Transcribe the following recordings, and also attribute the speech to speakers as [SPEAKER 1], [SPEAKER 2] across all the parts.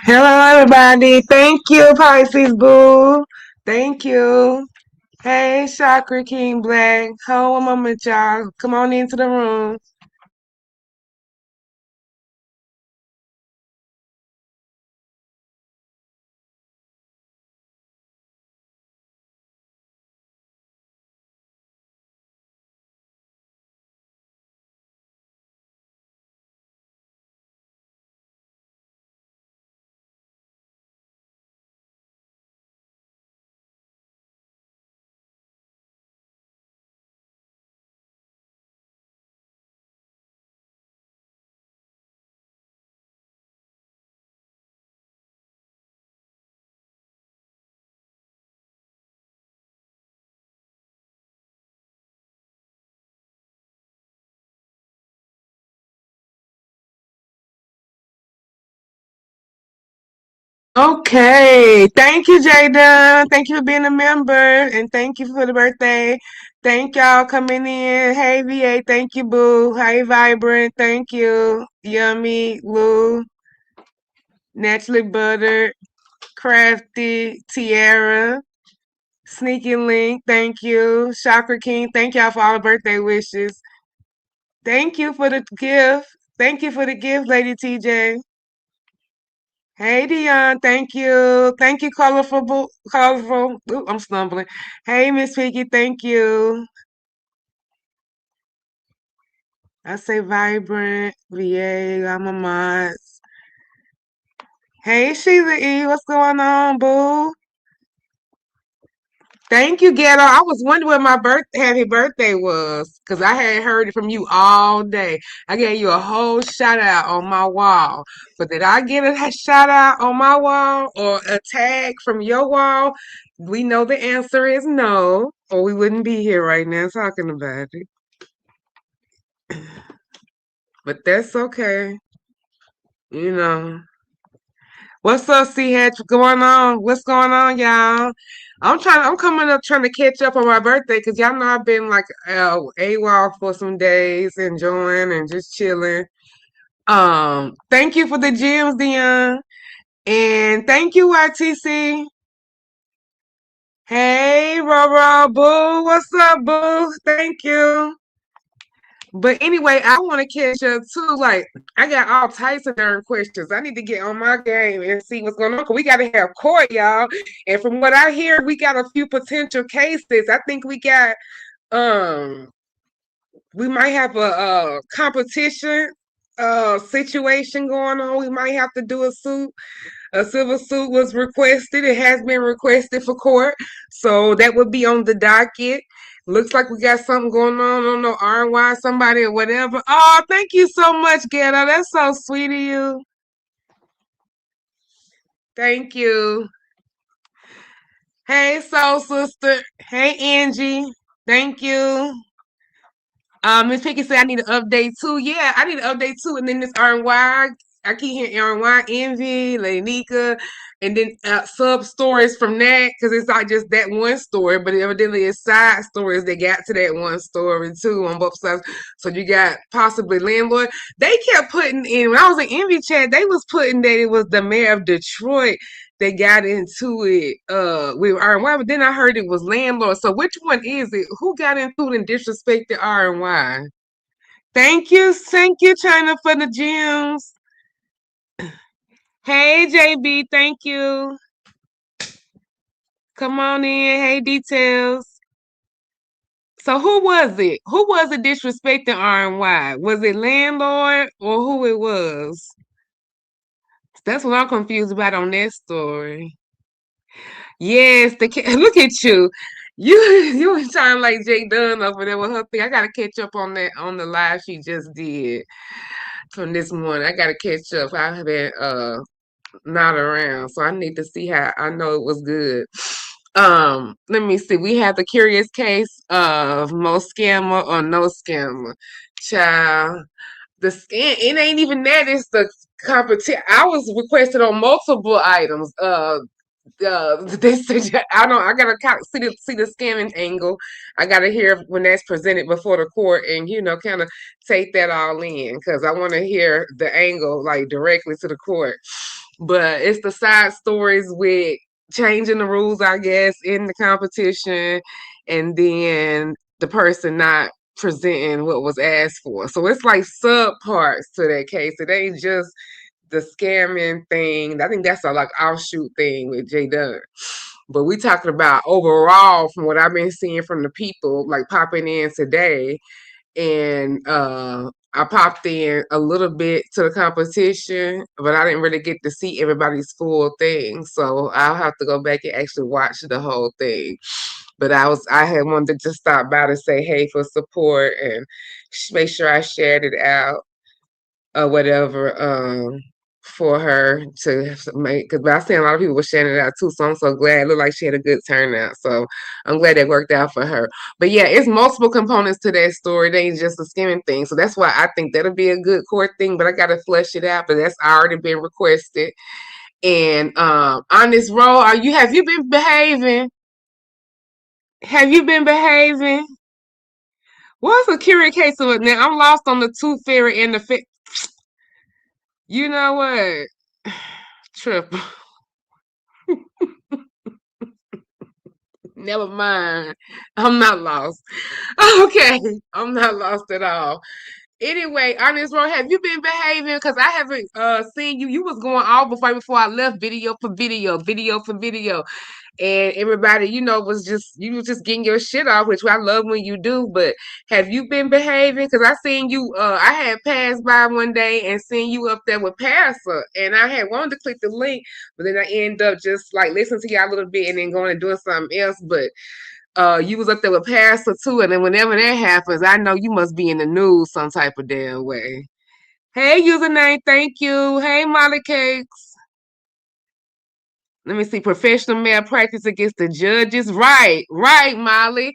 [SPEAKER 1] Hello, everybody. Thank you, Pisces Boo. Thank you. Hey, Chakra King Black. How am I with y'all? Come on into the room. Okay. Thank you, Jada. Thank you for being a member. And thank you for the birthday. Thank y'all coming in. Hey, VA. Thank you, Boo. Hey, Vibrant. Thank you. Yummy, Lou, Naturally Buttered, Crafty, Tiara. Sneaky Link, thank you. Chakra King, thank y'all for all the birthday wishes. Thank you for the gift. Thank you for the gift, Lady TJ. Hey Dion, thank you. Thank you, colorful. Ooh, I'm stumbling. Hey Miss Piggy, thank you. I say vibrant, VA, I'm a mod. Hey Sheila E, what's going on, boo? Thank you, Ghetto. I was wondering what my happy birthday was because I hadn't heard it from you all day. I gave you a whole shout out on my wall. But did I get a shout out on my wall or a tag from your wall? We know the answer is no, or we wouldn't be here right now talking about it. But that's okay. You know. What's up, C Hatch? Going on? What's going on, y'all? I'm coming up trying to catch up on my birthday because y'all know I've been like AWOL for some days, enjoying and just chilling. Thank you for the gems, Dion, and thank you, YTC. Hey, Roro, boo, what's up, boo? Thank you. But anyway, I want to catch up too. Like, I got all types of darn questions. I need to get on my game and see what's going on. Cause we got to have court, y'all. And from what I hear, we got a few potential cases. I think um, we might have a competition situation going on. We might have to do a suit. A civil suit was requested. It has been requested for court. So that would be on the docket. Looks like we got something going on. I don't know, RY, somebody or whatever. Oh, thank you so much, Ghetto. That's so sweet of you. Thank you. Hey, Soul Sister. Hey, Angie. Thank you. Miss Picky said I need an update too. Yeah, I need an update too. And then this RY, I keep hearing RY, Envy, Lanika, and then sub stories from that because it's not just that one story, but evidently it's side stories that got to that one story too on both sides. So you got possibly landlord. They kept putting in when I was in Envy chat, they was putting that it was the mayor of Detroit they got into it with R and Y, but then I heard it was landlord. So which one is it? Who got into it and disrespected R and Y? Thank you, China, for the gems. Hey, JB, thank you. Come on in. Hey, details. So who was it? Who was it disrespecting R and Y? Was it landlord or who it was? That's what I'm confused about on that story. Yes, look at you. You was trying like Jay Dunn over there with her thing. I gotta catch up on that on the live she just did from this morning. I gotta catch up. I have been not around, so I need to see how I know it was good. Let me see. We have the curious case of most scammer or no scammer. Child, the scam it ain't even that, it's the competition. I was requested on multiple items. This I don't. I gotta see the scamming angle. I gotta hear when that's presented before the court, and kind of take that all in because I want to hear the angle like directly to the court. But it's the side stories with changing the rules, I guess, in the competition, and then the person not presenting what was asked for. So it's like subparts to that case. It ain't just the scamming thing. I think that's a like offshoot thing with Jay Dunn. But we talking about overall from what I've been seeing from the people like popping in today. And I popped in a little bit to the competition, but I didn't really get to see everybody's full thing. So I'll have to go back and actually watch the whole thing. But I had wanted to just stop by to say hey for support and make sure I shared it out or whatever for her to make, because I seen a lot of people were sharing it out too, so I'm so glad. It looked like she had a good turnout, so I'm glad that worked out for her. But yeah, it's multiple components to that story. It ain't just a skimming thing, so that's why I think that'll be a good court thing, but I gotta flesh it out, but that's already been requested. And on this roll, have you been behaving? Have you been behaving? What's a curious case of it now? I'm lost on the tooth fairy and the you know what? Trip. Never mind. I'm not lost. Okay. I'm not lost at all. Anyway, on this road, have you been behaving? Because I haven't seen you. You was going all before I left, video for video, video for video. And everybody, was you was just getting your shit off, which I love when you do. But have you been behaving? Because I seen you. I had passed by one day and seen you up there with Pastor, and I had wanted to click the link, but then I end up just like listening to y'all a little bit and then going and doing something else. But you was up there with Pastor too, and then whenever that happens, I know you must be in the news some type of damn way. Hey, username, thank you. Hey, Molly Cakes. Let me see. Professional malpractice against the judges. Right, Molly.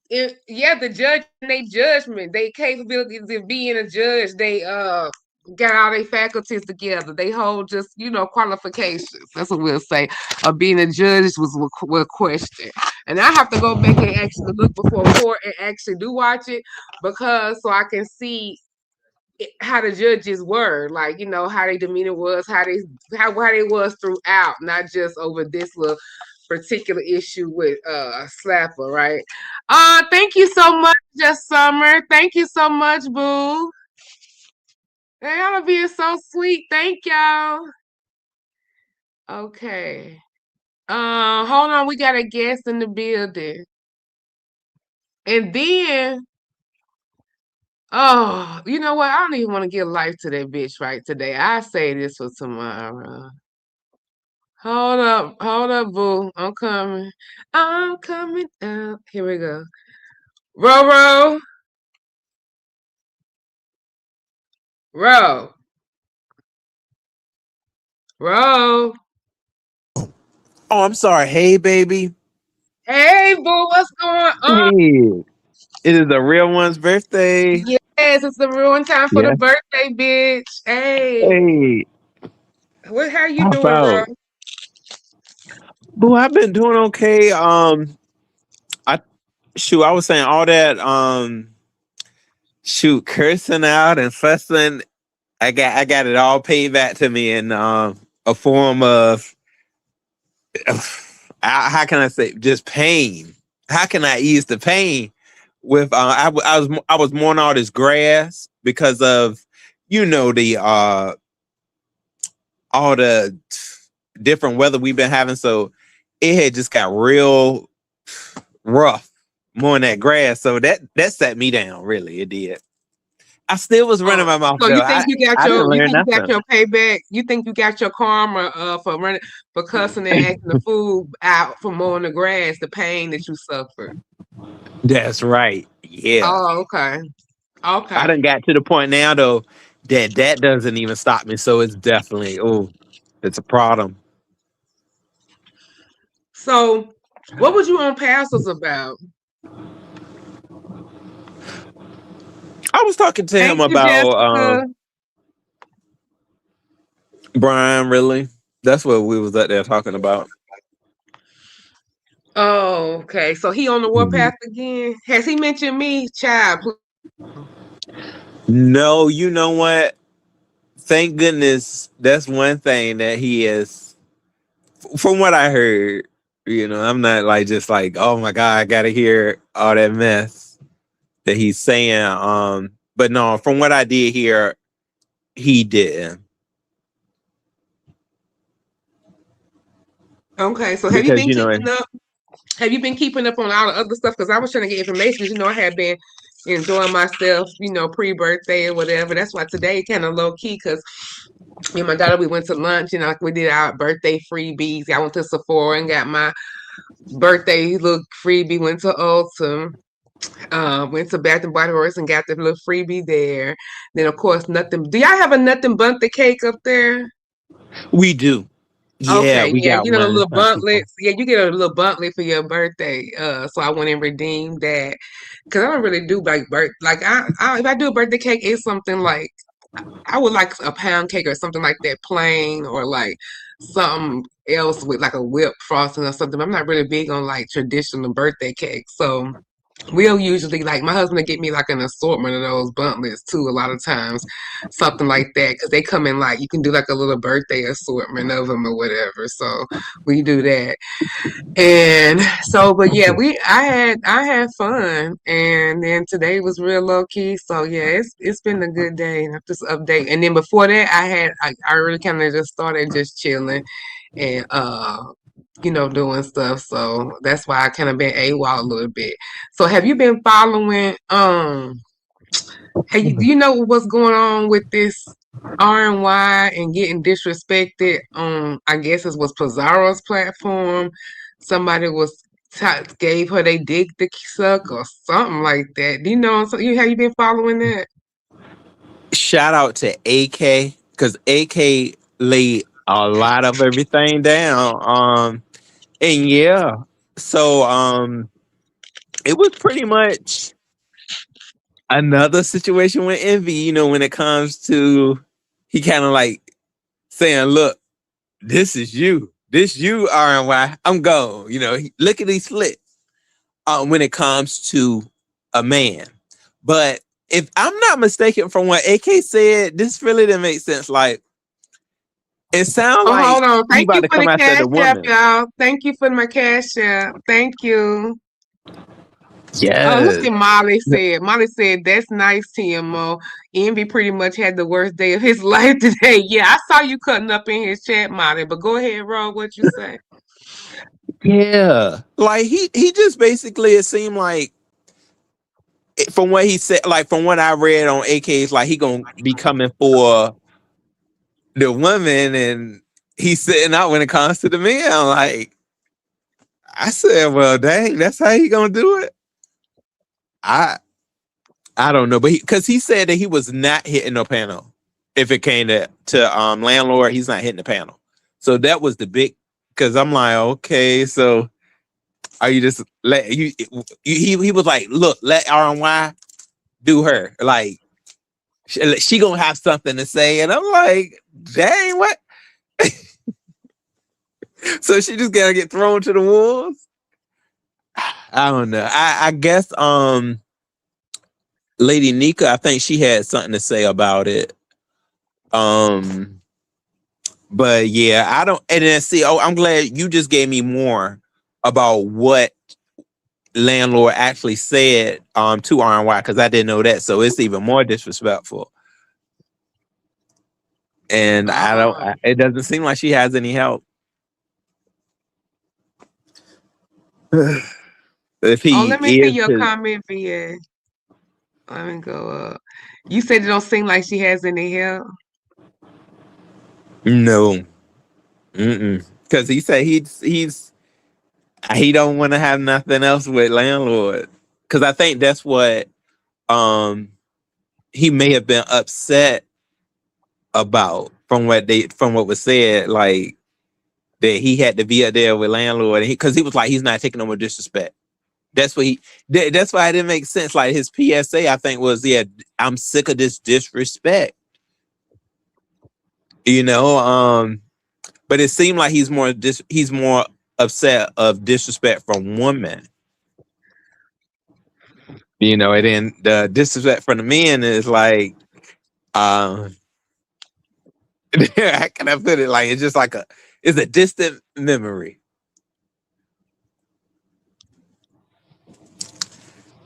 [SPEAKER 1] Yeah, the judge and they judgment, they capabilities of being a judge, they got all their faculties together. They hold just qualifications. That's what we'll say. Of being a judge was questioned. And I have to go back and actually look before court and actually do watch it because so I can see how the judges were, like how their demeanor was, how they was throughout, not just over this little particular issue with Slapper, right? Thank you so much, Just Summer. Thank you so much, boo. Hey, y'all are being so sweet. Thank y'all. Okay. Hold on, we got a guest in the building. And then oh, you know what? I don't even want to give life to that bitch right today. I say this for tomorrow. Hold up, boo. I'm coming. I'm coming out. Here we go. Ro, Ro, Ro.
[SPEAKER 2] Oh, I'm sorry. Hey, baby.
[SPEAKER 1] Hey, boo, what's going on?
[SPEAKER 2] Hey, it is the real one's birthday.
[SPEAKER 1] Yes, it's the ruin time for the
[SPEAKER 2] Yeah.
[SPEAKER 1] birthday, bitch. Hey,
[SPEAKER 2] Hey,
[SPEAKER 1] how you
[SPEAKER 2] how
[SPEAKER 1] doing, Ro?
[SPEAKER 2] about? Boo, I've been doing okay. I I was saying all that. Cursing out and fussing. I got it all paid back to me in a form of how can I say just pain. How can I ease the pain with I was mowing all this grass because of the all the different weather we've been having. So it had just got real rough mowing that grass. So that set me down. Really, it did. I still was running
[SPEAKER 1] Oh,
[SPEAKER 2] my mouth
[SPEAKER 1] so
[SPEAKER 2] though.
[SPEAKER 1] you think
[SPEAKER 2] I didn't learn
[SPEAKER 1] you got
[SPEAKER 2] nothing.
[SPEAKER 1] your payback? You think you got your karma for cussing and acting the fool out for mowing the grass, the pain that you suffered?
[SPEAKER 2] That's right. Yeah,
[SPEAKER 1] Oh, okay.
[SPEAKER 2] I
[SPEAKER 1] Okay.
[SPEAKER 2] done got to the point now though that doesn't even stop me. So it's definitely it's a problem.
[SPEAKER 1] So what was you on pastors about?
[SPEAKER 2] I was talking to him
[SPEAKER 1] Thank you,
[SPEAKER 2] about
[SPEAKER 1] Jessica.
[SPEAKER 2] Brian. Really, that's what we was out there talking about.
[SPEAKER 1] Oh, okay. So he on the
[SPEAKER 2] Mhm.
[SPEAKER 1] warpath again? Has he mentioned me? Child,
[SPEAKER 2] No, you know what? thank goodness that's one thing that he is, from what I heard. I'm not like just like, oh my God, I gotta hear all that mess that he's saying. But no, from what I did hear, he didn't.
[SPEAKER 1] Okay, so have you
[SPEAKER 2] Because
[SPEAKER 1] been keeping up? Have you been keeping up on all the other stuff? Because I was trying to get information. Because I had been enjoying myself, pre-birthday or whatever. That's why today kind of low key. Because me and my daughter, we went to lunch. Like we did our birthday freebies. I went to Sephora and got my birthday little freebie. Went to Ulta. Went to Bath and Body Works and got the little freebie there. Then of course nothing. Do y'all have a nothing but the cake up there?
[SPEAKER 2] we do. Yeah,
[SPEAKER 1] Okay,
[SPEAKER 2] we
[SPEAKER 1] yeah,
[SPEAKER 2] got
[SPEAKER 1] the
[SPEAKER 2] one.
[SPEAKER 1] little buntlets. Yeah, you get a little buntlet for your birthday. So I went and redeemed that because I don't really do like like I if I do a birthday cake, it's something like I would like a pound cake or something like that, plain or like something else with like a whipped frosting or something. I'm not really big on like traditional birthday cake, so. We'll usually like my husband will get me like an assortment of those buntlets too. A lot of times, something like that because they come in like you can do like a little birthday assortment of them or whatever. So we do that, and so but yeah, I had fun, and then today was real low key. So yeah, it's been a good day. And just update, and then before that, I really kind of just started just chilling and doing stuff. So that's why I kind of been AWOL a little bit. So have you been following do you know what's going on with this RNY and getting disrespected on I guess it was Pizarro's platform. Somebody gave her they dick suck or something like that. Do you know so you have you been following that?
[SPEAKER 2] Shout out to AK because AK laid a lot of everything down. And yeah, so it was pretty much another situation with Envy. When it comes to he kind of like saying, "Look, this is you, this you RNY. I'm gone." Look at these flips. When it comes to a man, but if I'm not mistaken, from what AK said, this really didn't make sense. Like it sounds
[SPEAKER 1] Oh,
[SPEAKER 2] like
[SPEAKER 1] hold on.
[SPEAKER 2] he
[SPEAKER 1] Thank
[SPEAKER 2] about
[SPEAKER 1] you
[SPEAKER 2] to
[SPEAKER 1] for
[SPEAKER 2] come
[SPEAKER 1] the
[SPEAKER 2] after
[SPEAKER 1] cash
[SPEAKER 2] the
[SPEAKER 1] app,
[SPEAKER 2] woman.
[SPEAKER 1] y'all. Thank you for my cash app. Thank you. Oh, look
[SPEAKER 2] Yes.
[SPEAKER 1] at Molly said. Molly said, that's nice, TMO. Envy pretty much had the worst day of his life today. Yeah, I saw you cutting up in his chat, Molly, but go ahead, Ro, what you say?
[SPEAKER 2] Yeah. Like he just basically, it seemed like, from what he said, like from what I read on AK's, like he gonna be coming for the woman, and he's sitting out when it comes to the men. Like I said, well, dang, that's how he gonna do it. I I don't know, but because he said that he was not hitting no panel. If it came to landlord, he's not hitting the panel. So that was the big. Because I'm like, okay, so are you just let you? He was like, look, let RNY do her. Like she gonna have something to say, and I'm like, dang, what? So she just gotta get thrown to the wolves. I don't know. I guess Lady Nika, I think she had something to say about it. Um, but yeah, I don't. And then see, oh, I'm glad you just gave me more about what landlord actually said to RNY, because I didn't know that. So it's even more disrespectful. And I don't.
[SPEAKER 1] Oh,
[SPEAKER 2] It doesn't seem like she has any help. If
[SPEAKER 1] oh,
[SPEAKER 2] he
[SPEAKER 1] let me see
[SPEAKER 2] is
[SPEAKER 1] your
[SPEAKER 2] to
[SPEAKER 1] comment, VA. Let me go up. You said it don't seem like she has any help.
[SPEAKER 2] no, because he said he don't want to have nothing else with landlord. Because I think that's what um he may have been upset about, from what was said, like that he had to be up there with landlord, because he was like, he's not taking no more disrespect. That's what that's why it didn't make sense. Like his PSA, I think, was, yeah, I'm sick of this disrespect. You know, but it seemed like he's more upset of disrespect from women. And then the disrespect from the men is like, um, How can I put it? Like it's just like it's a distant memory.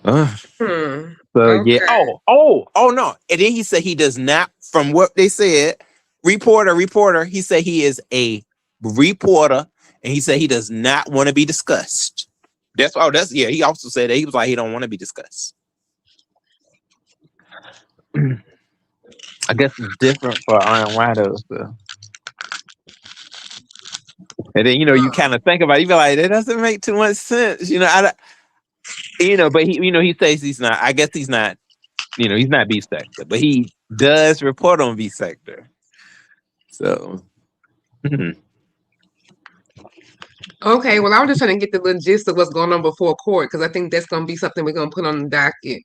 [SPEAKER 2] Uh,
[SPEAKER 1] Hmm.
[SPEAKER 2] so yeah.
[SPEAKER 1] Okay.
[SPEAKER 2] Oh no. And then he said he does not. From what they said, reporter. He said he is a reporter, and he said he does not want to be discussed. That's yeah. He also said that he was like he don't want to be discussed. I guess it's different for Iron Wido. So. And then you kind of think about it, you be like, that doesn't make too much sense. But he says he's not. I guess he's not. He's not B sector, but he does report on B sector. So
[SPEAKER 1] Okay. Well, I was just trying to get the logistics of what's going on before court because I think that's gonna be something we're gonna put on the docket.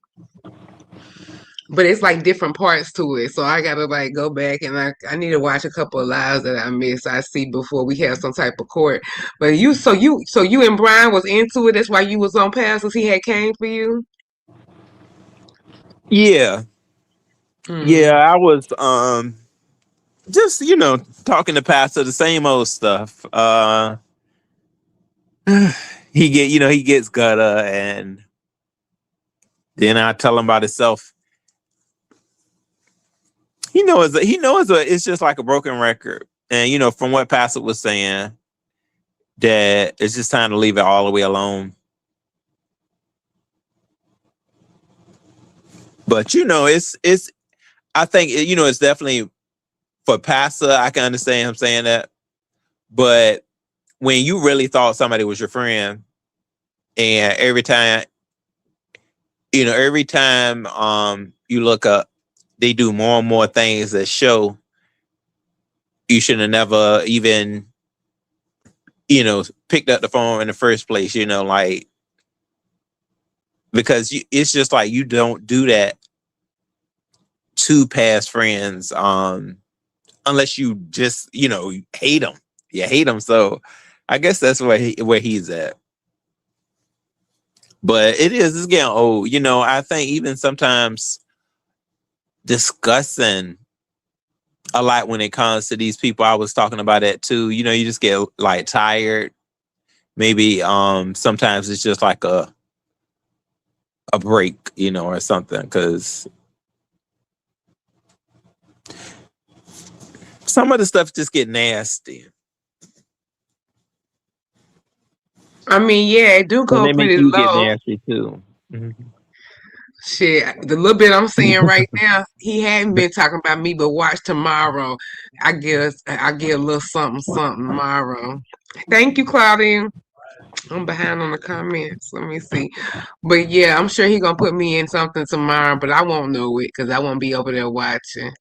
[SPEAKER 1] But it's like different parts to it, so I gotta like go back and I need to watch a couple of lives that I missed. I see before we have some type of court. But you and Brian was into it. That's why you was on passes. He had came for you.
[SPEAKER 2] yeah, yeah,
[SPEAKER 1] Hmm.
[SPEAKER 2] I was just talking to Pastor the same old stuff. He gets gutter, and then I tell him about himself. It's just like a broken record, and from what Pastor was saying, that it's just time to leave it all the way alone. But it's I think it's definitely for Pastor. I can understand him saying that, but when you really thought somebody was your friend, and every time you look up, they do more and more things that show you should have never even picked up the phone in the first place. Like because it's just like you don't do that to past friends, unless you just hate them. You hate them, so I guess that's where he's at. But it's getting old. I think even sometimes discussing a lot when it comes to these people. I was talking about that too. You just get like tired. Maybe sometimes it's just like a break, or something, because some of the stuff just get nasty.
[SPEAKER 1] I mean, yeah, it do
[SPEAKER 2] And
[SPEAKER 1] go
[SPEAKER 2] they make
[SPEAKER 1] pretty
[SPEAKER 2] you get
[SPEAKER 1] low.
[SPEAKER 2] nasty too. Mhm.
[SPEAKER 1] Shit, the little bit I'm seeing right now, he hadn't been talking about me, but watch tomorrow. I get a little something, something tomorrow. Thank you, Claudia. I'm behind on the comments. Let me see. But yeah, I'm sure he gonna put me in something tomorrow, but I won't know it because I won't be over there watching.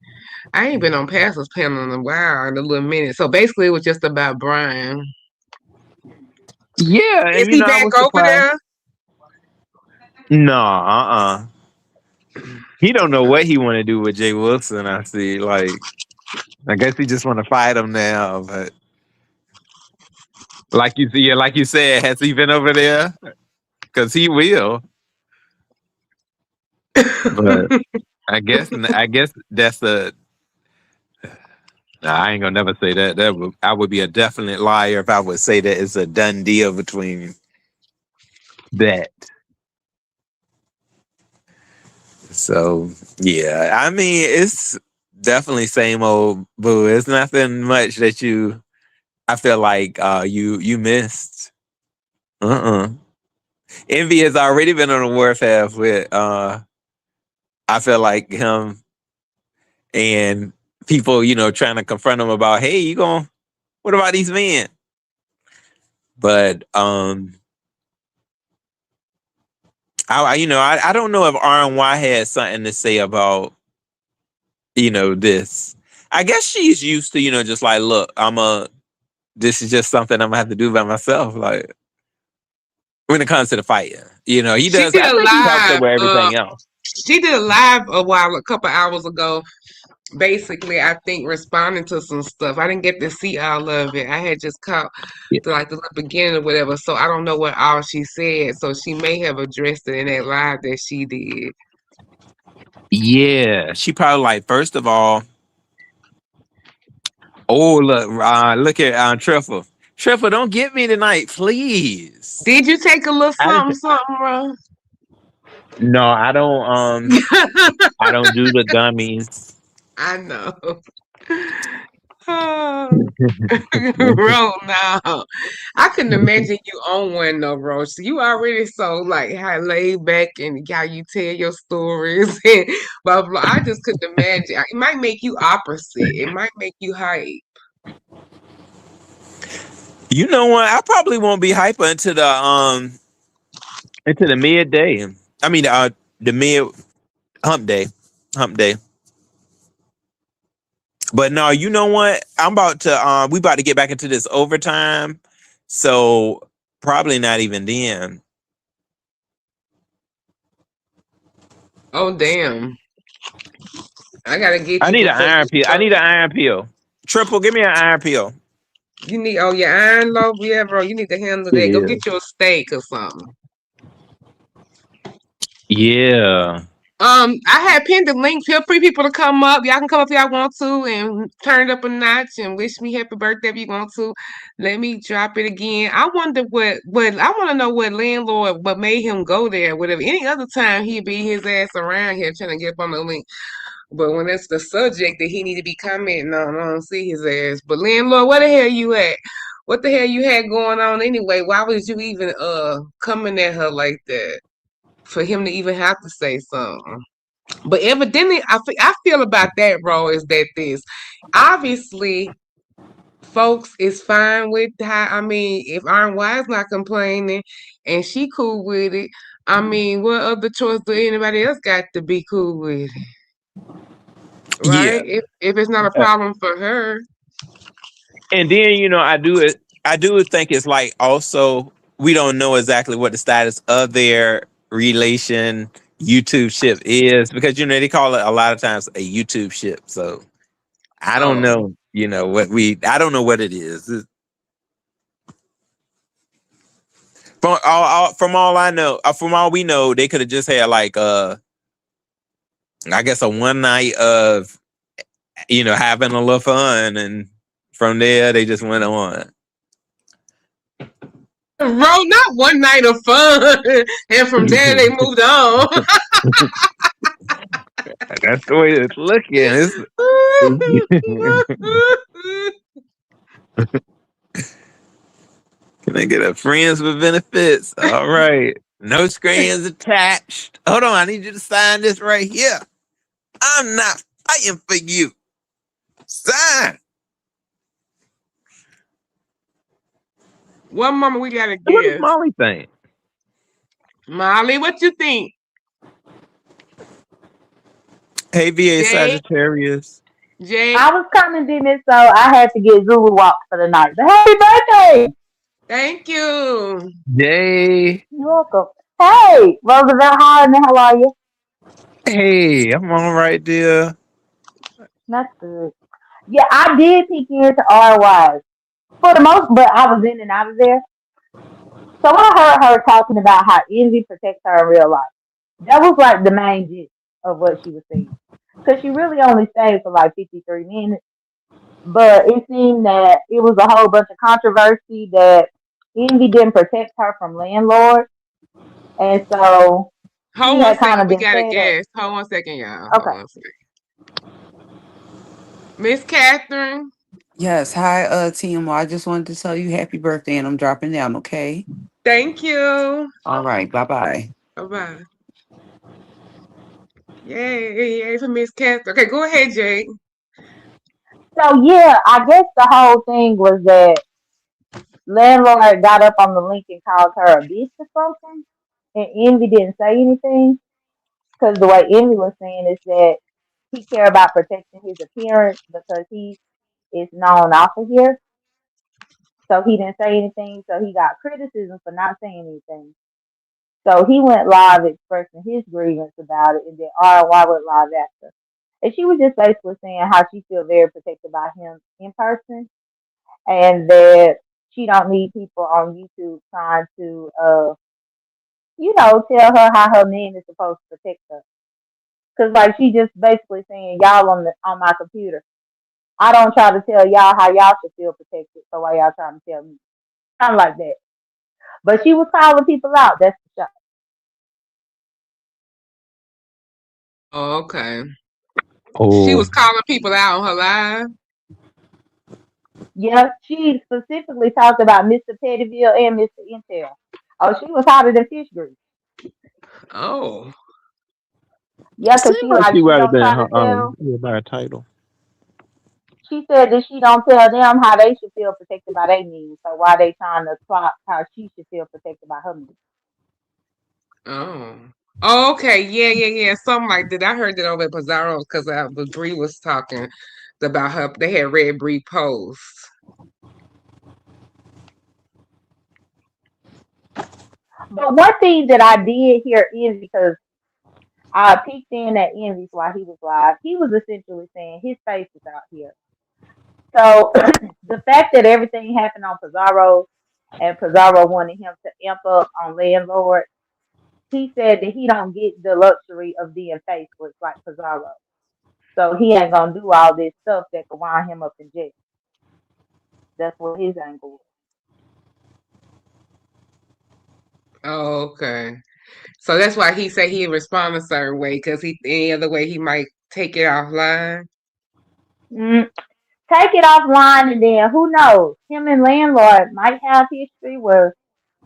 [SPEAKER 1] I ain't been on Pastor's panel in a while, in a little minute. So basically, it was just about Brian.
[SPEAKER 2] Yeah,
[SPEAKER 1] Is
[SPEAKER 2] and
[SPEAKER 1] he
[SPEAKER 2] I
[SPEAKER 1] back
[SPEAKER 2] was
[SPEAKER 1] over
[SPEAKER 2] surprised.
[SPEAKER 1] there?
[SPEAKER 2] No, he don't know what he want to do with Jay Wilson. I see. Like, I guess he just want to fight him now. But like you said, has he been over there? Because he will. But I guess that's the. Nah, I ain't gonna never say that. I would be a definite liar if I would say that it's a done deal between that. So yeah, I mean it's definitely same old boo. It's nothing much that I feel like you missed. Envy has already been on a warfare with I feel like him and people, trying to confront him about, hey, what about these men? But I don't know if RNY had something to say about this. I guess she's used to just like, look, this is just something I'm gonna have to do by myself. Like when it comes to the fight, he
[SPEAKER 1] She
[SPEAKER 2] does.
[SPEAKER 1] did
[SPEAKER 2] I
[SPEAKER 1] a
[SPEAKER 2] think he helps her
[SPEAKER 1] live.
[SPEAKER 2] with everything else.
[SPEAKER 1] She did a live a couple hours ago. Basically, I think responding to some stuff. I didn't get to see all of it. I had just caught the little beginning or whatever. So I don't know what all she said. So she may have addressed it in that live that she did.
[SPEAKER 2] Yeah, she probably like first of all, Oh look at Truffle. Truffle, don't get me tonight, please.
[SPEAKER 1] Did you take a little
[SPEAKER 2] I
[SPEAKER 1] something,
[SPEAKER 2] just
[SPEAKER 1] something, bro?
[SPEAKER 2] no, I don't do the gummies.
[SPEAKER 1] I know. Oh, bro, no. I couldn't imagine you on one though, bro. So you already so like how laid back and how you tell your stories and blah blah. I just couldn't imagine. It might make you opposite. It might make you hype.
[SPEAKER 2] You know what? I probably won't be hyper into the midday. I mean the mid hump day. Hump day. But no, you know what? I'm about to we about to get back into this overtime. So probably not even then.
[SPEAKER 1] Oh damn! I gotta get
[SPEAKER 2] I
[SPEAKER 1] you
[SPEAKER 2] need an
[SPEAKER 1] before
[SPEAKER 2] iron
[SPEAKER 1] you
[SPEAKER 2] peel. I
[SPEAKER 1] go.
[SPEAKER 2] need an iron peel. Triple, give me an iron peel.
[SPEAKER 1] You need your iron loaf, yeah, bro. You need to handle
[SPEAKER 2] It
[SPEAKER 1] that. Go
[SPEAKER 2] is.
[SPEAKER 1] get you a steak or something.
[SPEAKER 2] Yeah.
[SPEAKER 1] I had pinned the link. Feel free, people, to come up. Y'all can come up if y'all want to and turn it up a notch and wish me happy birthday if you want to. Let me drop it again. I wonder what I want to know what landlord what made him go there. Whatever any other time he'd be his ass around here trying to get up on the link. But when it's the subject that he need to be commenting on, I don't see his ass. But landlord, where the hell you at? What the hell you had going on anyway? Why was you even coming at her like that? For him to even have to say something. But evidently, I feel about that, bro, is that this obviously folks is fine with how, I mean, if Iron Wise not complaining and she cool with it, I mean, what other choice do anybody else got to be cool with it?
[SPEAKER 2] Yeah.
[SPEAKER 1] Right? If it's not a problem for her.
[SPEAKER 2] And then I do think it's like also we don't know exactly what the status of their relation YouTube ship is because they call it a lot of times a YouTube ship. So I don't
[SPEAKER 1] Oh.
[SPEAKER 2] know, I don't know what it is. From all I know, from all we know, they could have just had like I guess a one night of having a little fun, and from there they just went on.
[SPEAKER 1] Bro, not one night of fun. And from there they moved on.
[SPEAKER 2] That's the way it's looking. Can I get a friends with benefits? All right. No strings attached. Hold on, I need you to sign this right here. I'm not fighting for you. Sign.
[SPEAKER 1] One moment we gotta
[SPEAKER 2] What does
[SPEAKER 1] give.
[SPEAKER 2] Molly think?
[SPEAKER 1] Molly, what you think?
[SPEAKER 2] Hey, VA
[SPEAKER 1] Jay?
[SPEAKER 2] Sagittarius.
[SPEAKER 1] Jay?
[SPEAKER 3] I was coming, Dennis, so I had to get Zulu walk for the night. But happy birthday!
[SPEAKER 1] Thank you.
[SPEAKER 2] Jay.
[SPEAKER 3] You're welcome. Hey, Roosevelt Harden, how are you?
[SPEAKER 2] Hey, I'm all right, dear.
[SPEAKER 3] That's good. Yeah, I did peek into RYs for the most, but I was in and out of there. So I heard her talking about how envy protects her in real life. That was like the main gist of what she was saying. Because she really only stayed for like 53 minutes. But it seemed that it was a whole bunch of controversy that envy didn't protect her from landlords. And so she
[SPEAKER 1] Hold one
[SPEAKER 3] had kind
[SPEAKER 1] second.
[SPEAKER 3] of
[SPEAKER 1] We
[SPEAKER 3] been
[SPEAKER 1] got a
[SPEAKER 3] fed up.
[SPEAKER 1] guest. Hold 1 second, y'all. Hold
[SPEAKER 3] Okay.
[SPEAKER 1] on a second. Miss Catherine,
[SPEAKER 4] Yes, hi, TMO. I just wanted to tell you happy birthday and I'm dropping down, okay?
[SPEAKER 1] thank you.
[SPEAKER 4] All right, bye bye.
[SPEAKER 1] Bye bye. Yay, yay for Miss Catherine. Okay, go ahead, Jay.
[SPEAKER 3] So yeah, I guess the whole thing was that landlord got up on the link and called her a bitch or something, and Envy didn't say anything because the way Envy was saying is that he care about protecting his appearance because he is known off of here. So he didn't say anything. So he got criticism for not saying anything. So he went live expressing his grievance about it, and then RY went live after. And she was just basically saying how she feel very protected by him in person, and that she don't need people on YouTube trying to, tell her how her man is supposed to protect her. Cause like she just basically saying y'all on my computer. I don't try to tell y'all how y'all should feel protected, so why y'all trying to tell me? Kind of like that. But she was calling people out. That's the shot.
[SPEAKER 1] Oh, okay. She
[SPEAKER 2] Oh,
[SPEAKER 1] was calling people out on her live.
[SPEAKER 3] Yeah, she specifically talked about Mr. Pettyville and Mr. Intel. Oh, she was hotter than fish grease.
[SPEAKER 1] Oh.
[SPEAKER 3] Yeah, 'cause
[SPEAKER 2] seems
[SPEAKER 3] she
[SPEAKER 2] like
[SPEAKER 3] like
[SPEAKER 2] she
[SPEAKER 3] she
[SPEAKER 2] right
[SPEAKER 3] don't
[SPEAKER 2] there.
[SPEAKER 3] try to tell.
[SPEAKER 2] Yeah, by her title.
[SPEAKER 3] She said that she don't tell them how they should feel protected by their needs. So why they trying to clock how she should feel protected by her needs?
[SPEAKER 1] Oh. Oh, okay. Yeah, yeah, yeah. Something like that. I heard that over at Pizarro's because Bree was talking about her. They had read Bree post.
[SPEAKER 3] But one thing that I did hear is because I peeked in at Envy's while he was live. He was essentially saying his face is out here. So the fact that everything happened on Pizarro and Pizarro wanted him to amp up on landlord, he said that he don't get the luxury of being faceless like Pizarro. So he ain't gonna do all this stuff that could wind him up in jail. That's what his angle was.
[SPEAKER 1] Oh, okay. So that's why he said he respond a certain way because he any other way he might take it offline.
[SPEAKER 3] Mm, take it offline and then who knows? Him and landlord might have history where,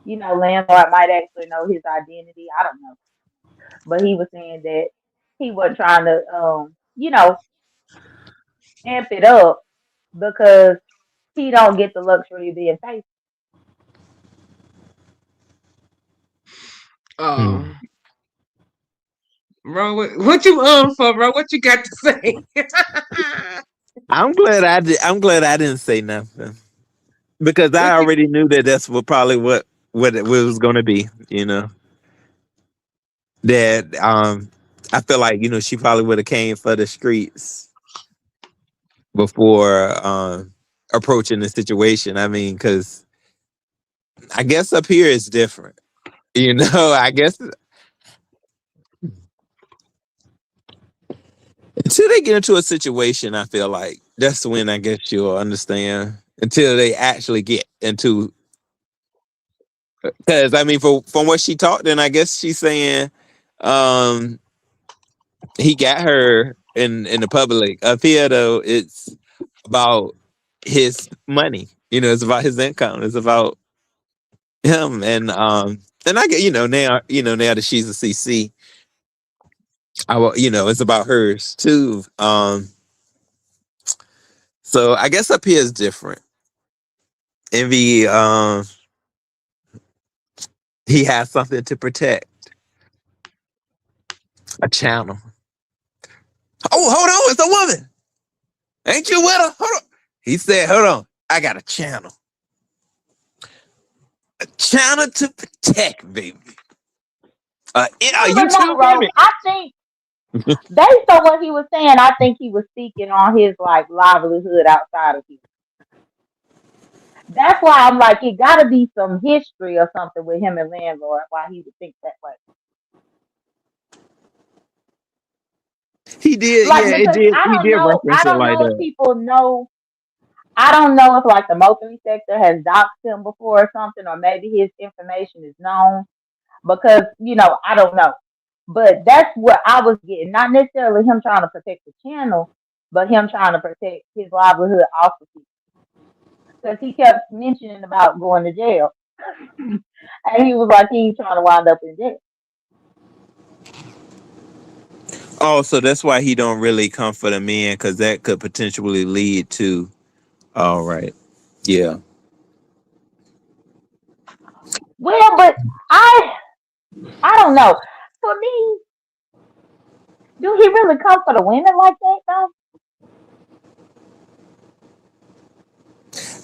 [SPEAKER 3] landlord might actually know his identity. I don't know. But he was saying that he wasn't trying to amp it up because he don't get the luxury of being faithful.
[SPEAKER 2] Hmm.
[SPEAKER 1] Oh, bro, what you for, bro? What you got to say?
[SPEAKER 2] I'm glad I didn't say nothing because I
[SPEAKER 1] What you?
[SPEAKER 2] already knew that that's what it was going to be. That I feel like she probably would have came for the streets before approaching the situation. I mean, because I guess up here it's different. I guess until they get into a situation, I feel like that's when I guess you'll understand. Until they actually get into, because I mean, from what she talked, then I guess she's saying, um, he got her in the public. Up here, though, it's about his money. It's about his income. It's about him, and I get now that she's a CC, it's about hers too. So I guess up here is different. Envy, he has something to protect, a channel. Oh, hold on, it's a woman. Ain't you with her? Hold on. He said, hold on, I got a channel. A channel to protect, baby. A
[SPEAKER 3] But no,
[SPEAKER 2] YouTube
[SPEAKER 3] Rose, I think based on what he was saying, I think he was speaking on his like livelihood outside of here. That's why I'm like, it got to be some history or something with him and landlord. Why he would think that way?
[SPEAKER 2] He did,
[SPEAKER 3] Like
[SPEAKER 2] yeah, it
[SPEAKER 3] because
[SPEAKER 2] did. He did
[SPEAKER 3] I
[SPEAKER 2] reference it
[SPEAKER 3] don't
[SPEAKER 2] like
[SPEAKER 3] know if
[SPEAKER 2] that.
[SPEAKER 3] people know. I don't know if like the Mosley sector has doxed him before or something, or maybe his information is known because I don't know. But that's what I was getting. Not necessarily him trying to protect the channel, but him trying to protect his livelihood off of people. Because he kept mentioning about going to jail. And he was like, he ain't trying to wind up in jail.
[SPEAKER 2] Oh, so that's why he don't really come for the men, because that could potentially lead to. All right, yeah.
[SPEAKER 3] Well, but I don't know. For me, do he really come for the women like that though?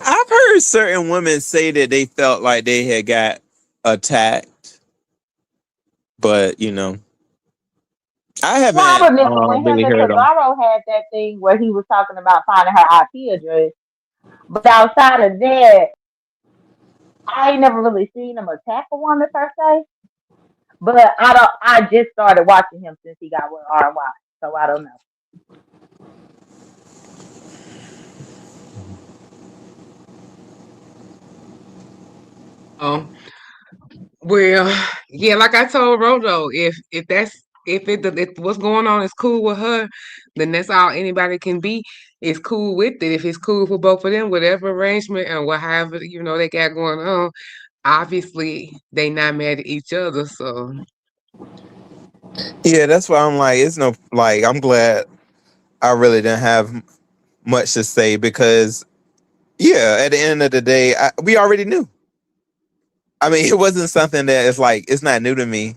[SPEAKER 2] I've heard certain women say that they felt like they had got attacked, but I
[SPEAKER 3] Well, I
[SPEAKER 2] haven't
[SPEAKER 3] remember when him
[SPEAKER 2] really
[SPEAKER 3] and
[SPEAKER 2] heard on.
[SPEAKER 3] Pizarro had that thing where he was talking about finding her IP address. But outside of that, I ain't never really seen him attack a woman per se. But I don't. I just started watching him since he got with RY, so I don't know.
[SPEAKER 1] Oh, well, yeah, like I told Rojo, if what's going on is cool with her, then that's all anybody can be. Is cool with it. If it's cool for both of them, whatever arrangement and whatever they got going on, obviously they not mad at each other. So
[SPEAKER 2] Yeah, that's why I'm like, it's no like. I'm glad I really didn't have much to say because yeah, at the end of the day, we already knew. I mean, it wasn't something that is like it's not new to me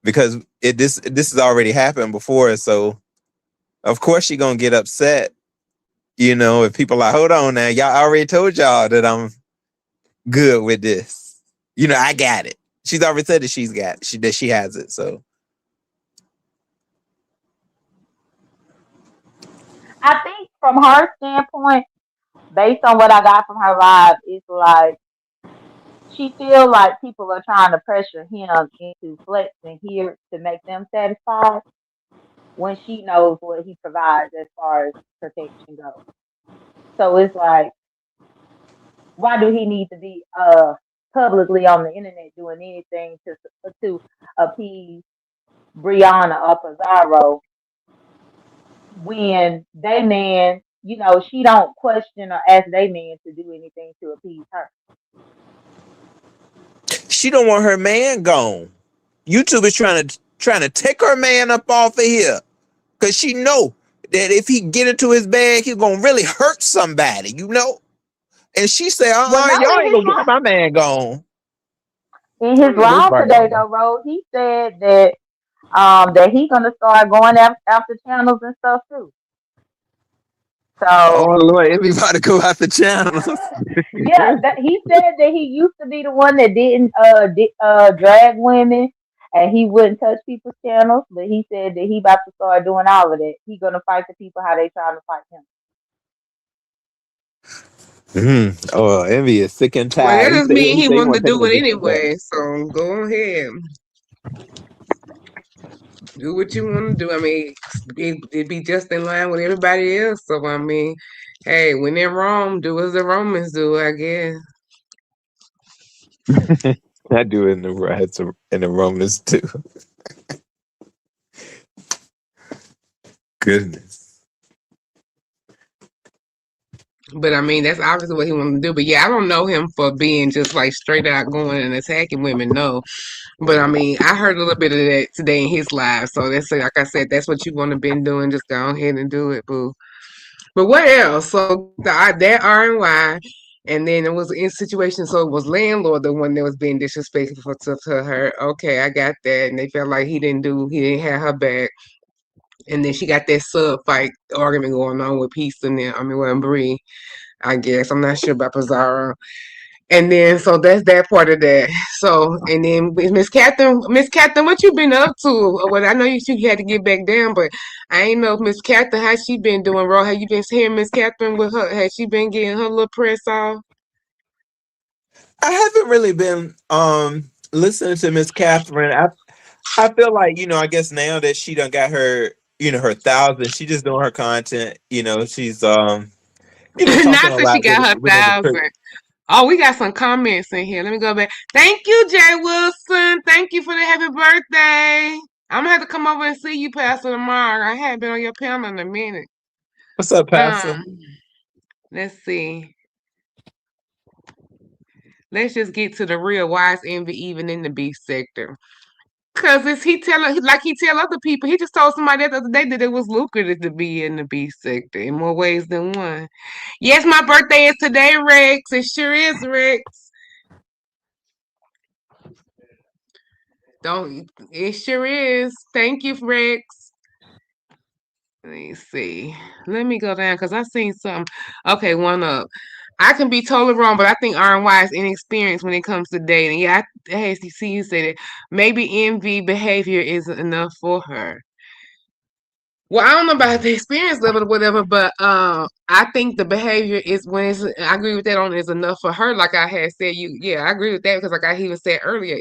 [SPEAKER 2] because this has already happened before. So of course she gonna get upset. If people are like, hold on now, y'all I already told y'all that I'm good with this. I got it. She's already said that she's got it. She has it. So
[SPEAKER 3] I think from her standpoint, based on what I got from her live, it's like she feel like people are trying to pressure him into flexing here to make them satisfied when she knows what he provides as far as protection goes. So it's like, why do he need to be publicly on the internet doing anything to appease Brianna or Pizarro when they man, she don't question or ask they man to do anything to appease her.
[SPEAKER 2] she don't want her man gone. YouTube is trying to take her man up off of here because she know that if he get into his bag, he's gonna really hurt somebody. And she said,
[SPEAKER 3] Well, no,
[SPEAKER 2] y'all
[SPEAKER 3] in
[SPEAKER 2] ain't
[SPEAKER 3] his
[SPEAKER 2] gonna get my man gone. This
[SPEAKER 3] live
[SPEAKER 2] right
[SPEAKER 3] today
[SPEAKER 2] here.
[SPEAKER 3] though, Rose, he said that he gonna start going after channels and stuff too.
[SPEAKER 2] Oh
[SPEAKER 3] So
[SPEAKER 2] Lord, everybody go out the channels.
[SPEAKER 3] yeah, he said that he used to be the one that didn't drag women and he wouldn't touch people's channels, but he said that he about to start doing all of that. He gonna fight the people how they trying to fight him.
[SPEAKER 2] Oh, Envy is sick and
[SPEAKER 1] well, that
[SPEAKER 2] tired. He
[SPEAKER 1] doesn't
[SPEAKER 2] said
[SPEAKER 1] mean
[SPEAKER 2] he
[SPEAKER 1] he
[SPEAKER 2] said he
[SPEAKER 1] wanted
[SPEAKER 2] want
[SPEAKER 1] to
[SPEAKER 2] to take
[SPEAKER 1] do
[SPEAKER 2] it a
[SPEAKER 1] it
[SPEAKER 2] different path.
[SPEAKER 1] anyway. So go ahead, do what you want to do. I mean, it be just in line with everybody else. So I mean, hey, when in Rome, do as the Romans do, I guess.
[SPEAKER 2] I do it in the Romans too. Goodness.
[SPEAKER 1] But I mean, that's obviously what he wanted to do. But yeah, I don't know him for being just like straight out going and attacking women. No, but I mean, I heard a little bit of that today in his live. So that's like I said, that's what you want to been doing. Just go ahead and do it, boo. But what else? So that R&Y, and then it was in situation. So it was landlord the one that was being disrespectful to her. Okay, I got that, and they felt like he didn't have her back. And then she got that sub fight argument going on with Peace and then with Bree. I guess I'm not sure about Pizarro. And then so that's that part of that. So and then Miss Catherine, what you been up to? Well, I know you had to get back down, but I ain't know if Miss Catherine how she been doing. Ro, have you been hearing Miss Catherine with her? Has she been getting her little press off?
[SPEAKER 2] I haven't really been listening to Miss Catherine. I feel like, I guess now that she done got her thousand, she just doing her content. She's talking
[SPEAKER 1] Not
[SPEAKER 2] a
[SPEAKER 1] since she
[SPEAKER 2] lot
[SPEAKER 1] got her
[SPEAKER 2] within the church.
[SPEAKER 1] 1,000. Oh, we got some comments in here. Let me go back. Thank you, Jay Wilson. Thank you for the happy birthday. I'm gonna have to come over and see you, Pastor, tomorrow. I haven't been on your panel in a minute.
[SPEAKER 2] What's up, Pastor?
[SPEAKER 1] Um, let's see. Let's just get to the real. Why is envy even in the beef sector? Cause it's he tell other people. He just told somebody the other day that it was lucrative to be in the beef sector in more ways than one. Yes, my birthday is today, Rex. It sure is, Rex. Don't it sure is. Thank you, Rex. Let me see. Let me go down because I seen something. Okay, one up. I can be totally wrong, but I think RY is inexperienced when it comes to dating. Yeah, I see you said it. Maybe envy behavior isn't enough for her. Well, I don't know about the experience level or whatever, but I think the behavior is I agree with that on is enough for her. Like I had said, yeah, I agree with that because like I even said earlier,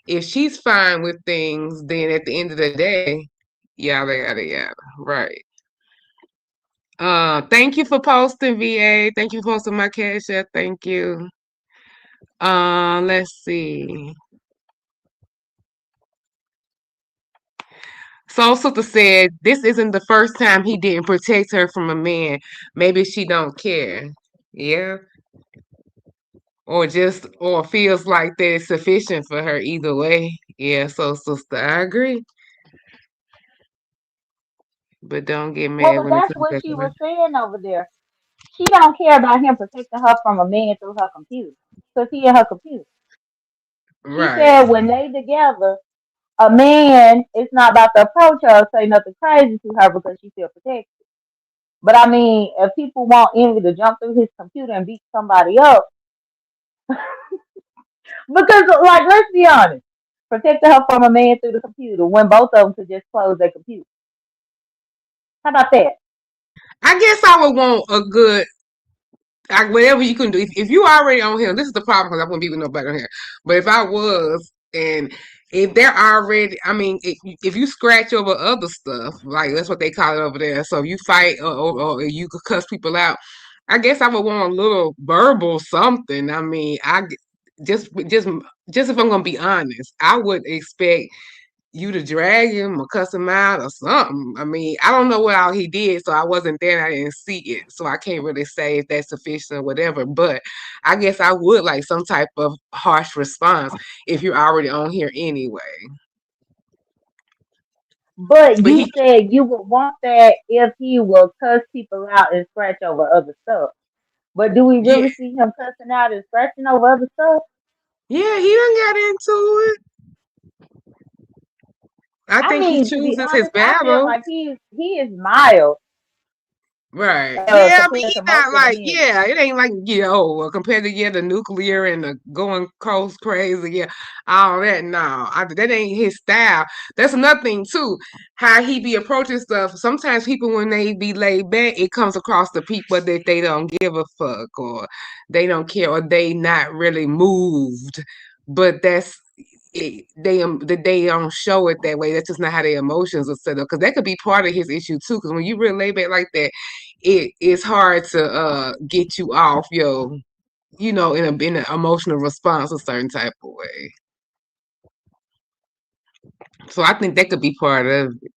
[SPEAKER 1] if she's fine with things, then at the end of the day, yada yada yada, right? Thank you for posting, VA. Thank you for posting my cash app. Thank you. Let's see. So Suka said this isn't the first time he didn't protect her from a man. Maybe she don't care. Yeah. Or feels like that it's sufficient for her either way. Yeah, so sister, I agree. But don't get
[SPEAKER 3] Well,
[SPEAKER 1] mad
[SPEAKER 3] but
[SPEAKER 1] when it
[SPEAKER 3] that's
[SPEAKER 1] comes
[SPEAKER 3] what
[SPEAKER 1] back
[SPEAKER 3] she
[SPEAKER 1] to her.
[SPEAKER 3] was saying over there. She don't care about him protecting her from a man through her computer, cause he in her computer. She
[SPEAKER 1] Right.
[SPEAKER 3] said when they together, a man is not about to approach her or say nothing crazy to her because she feel protected. But I mean, if people want Envy to jump through his computer and beat somebody up, because like let's be honest, protecting her from a man through the computer when both of them could just close their computer. How about that?
[SPEAKER 1] I guess I would want a good whatever you can do. If you already on here, this is the problem because I wouldn't be with nobody on here. But if I was, and if they're already, I mean, if you scratch over other stuff, like that's what they call it over there. So if you fight or you could cuss people out, I guess I would want a little verbal something. I mean, just just just if I'm gonna be honest, I would expect you to drag him or cuss him out or something. I mean, I don't know what all he did, so I wasn't there and I didn't see it. So I can't really say if that's sufficient or whatever. But I guess I would like some type of harsh response if you're already on here anyway.
[SPEAKER 3] But
[SPEAKER 1] But
[SPEAKER 3] you
[SPEAKER 1] he
[SPEAKER 3] said you would want that if he will cuss people out and scratch over other stuff. But do we
[SPEAKER 1] yeah,
[SPEAKER 3] really see him cussing out and scratching over other stuff?
[SPEAKER 1] yeah, he done got into it. I
[SPEAKER 3] I
[SPEAKER 1] think he
[SPEAKER 3] mean, to be
[SPEAKER 1] chooses his
[SPEAKER 3] honest, I feel
[SPEAKER 1] battle.
[SPEAKER 3] like he is mild
[SPEAKER 1] Right. Yeah, but
[SPEAKER 3] compared
[SPEAKER 1] he
[SPEAKER 3] to most
[SPEAKER 1] not
[SPEAKER 3] of the
[SPEAKER 1] like,
[SPEAKER 3] men.
[SPEAKER 1] yeah, it ain't like, compared to, the nuclear and the going coast crazy, all that. No, that ain't his style. That's another thing, too, how he be approaching stuff. Sometimes people, when they be laid back, it comes across to people that they don't give a fuck or they don't care or they not really moved. But that's, they don't show it that way. That's just not how their emotions are set up. Because that could be part of his issue too. Because when you really lay back like that, it's hard to get you off your in an emotional response a certain type of way. So I think that could be part of it.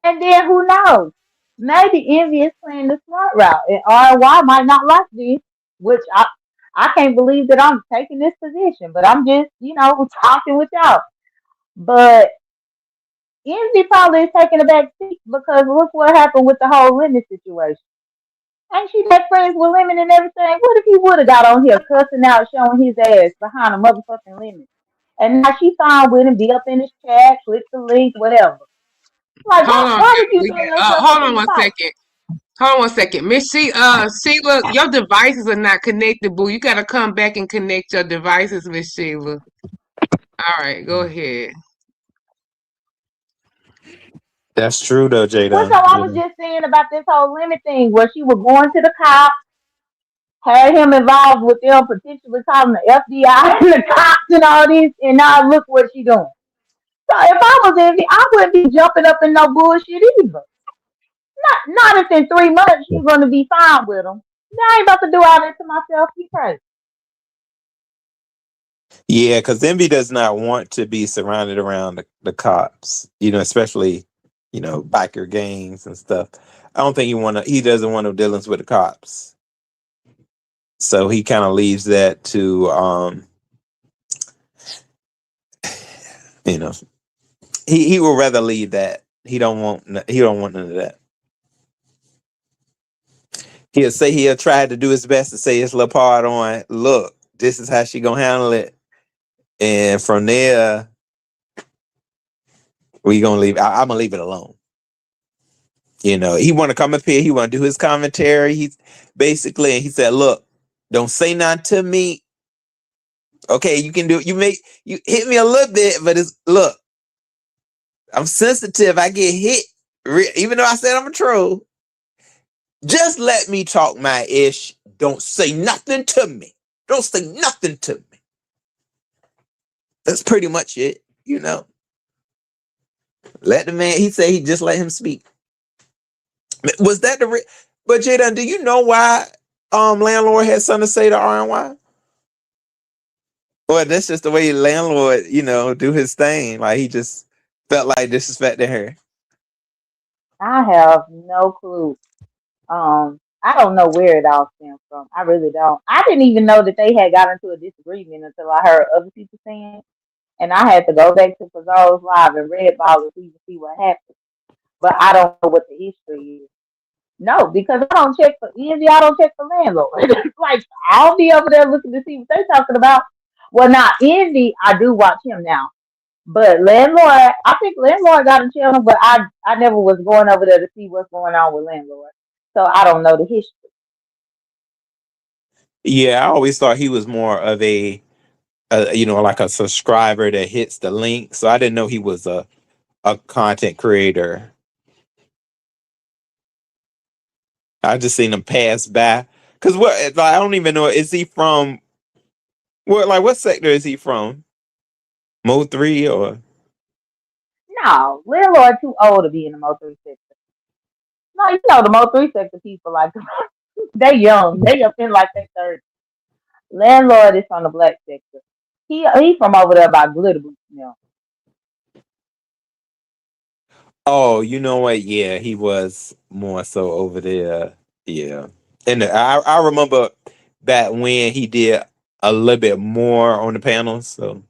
[SPEAKER 3] And then who knows? Maybe Envy is playing the smart route, and RY might not like this, which I can't believe that I'm taking this position, but I'm just talking with y'all. But Envy probably is taking a back seat because look what happened with the whole Lemon situation. Ain't she that friends with Lemon and everything? What if he would have got on here cussing out, showing his ass behind a motherfucking Lemon? And now she fine with him, be up in his chat, click the link, whatever. Like,
[SPEAKER 1] Hold on,
[SPEAKER 3] why would you throw yourself up
[SPEAKER 1] hold
[SPEAKER 3] in
[SPEAKER 1] on
[SPEAKER 3] the
[SPEAKER 1] one
[SPEAKER 3] fight?
[SPEAKER 1] second. Hold on one second. Sheila, your devices are not connected, boo. You gotta come back and connect your devices, Miss Sheila. All right, go ahead.
[SPEAKER 2] That's true though,
[SPEAKER 3] Well, so
[SPEAKER 2] Jada.
[SPEAKER 3] I was just saying about this whole Lemon thing where she was going to the cops, had him involved with them potentially calling the FBI and the cops and all this, and now look what she doing. So if I was Envy, I wouldn't be jumping up in no bullshit either. Not if in 3 months you're gonna be fine with them. I ain't about to do all that to myself. You crazy.
[SPEAKER 2] Yeah, because Envy does not want to be surrounded around the cops, especially, biker gangs and stuff. I don't think he doesn't want no dealings with the cops. So he kind of leaves that to, you know, he will rather leave that. He don't want none of that. He'll try to do his best to say his little part on, look, this is how she gonna handle it. And from there, we gonna leave. I'm gonna leave it alone. He want to come up here. He want to do his commentary. He's basically, he said, "Look, don't say nothing to me. Okay, you can do it. You hit me a little bit, but look. I'm sensitive. I get hit, even though I said I'm a troll. Just let me talk my ish. Don't say nothing to me. Don't say nothing to me. That's pretty much it. Let the man. He said he just let him speak. Was that but Jada, do you know why landlord had something to say to RNY? Well, that's just the way landlord, do his thing. Like he just felt like disrespecting her.
[SPEAKER 3] I have no clue. I don't know where it all stems from. I really don't. I didn't even know that they had got into a disagreement until I heard other people saying it. And I had to go back to Fazol's Live and Red Ball to even see what happened. But I don't know what the history is. No, because I don't check for Envy, I don't check for landlord. Like I'll be over there looking to see what they're talking about. Well, now Envy, I do watch him now. But landlord, I think landlord got a channel, but I never was going over there to see what's going on with landlord. So I don't know the history.
[SPEAKER 2] Yeah, I always thought he was more of like a subscriber that hits the link. So I didn't know he was a content creator. I just seen him pass by. Cause what? Like, I don't even know. Is he from? What? Like, what sector is he from? Mo 3 or?
[SPEAKER 3] No, landlord too old to be in the Mo 3 sector. No, you know the Mo 3 sector people like they young. They up in like they 30. Landlord is from the black sector. He from over there by Glitter Boots now.
[SPEAKER 2] Oh, you know what? Yeah, he was more so over there. Yeah, and I remember that when he did a little bit more on the panels. So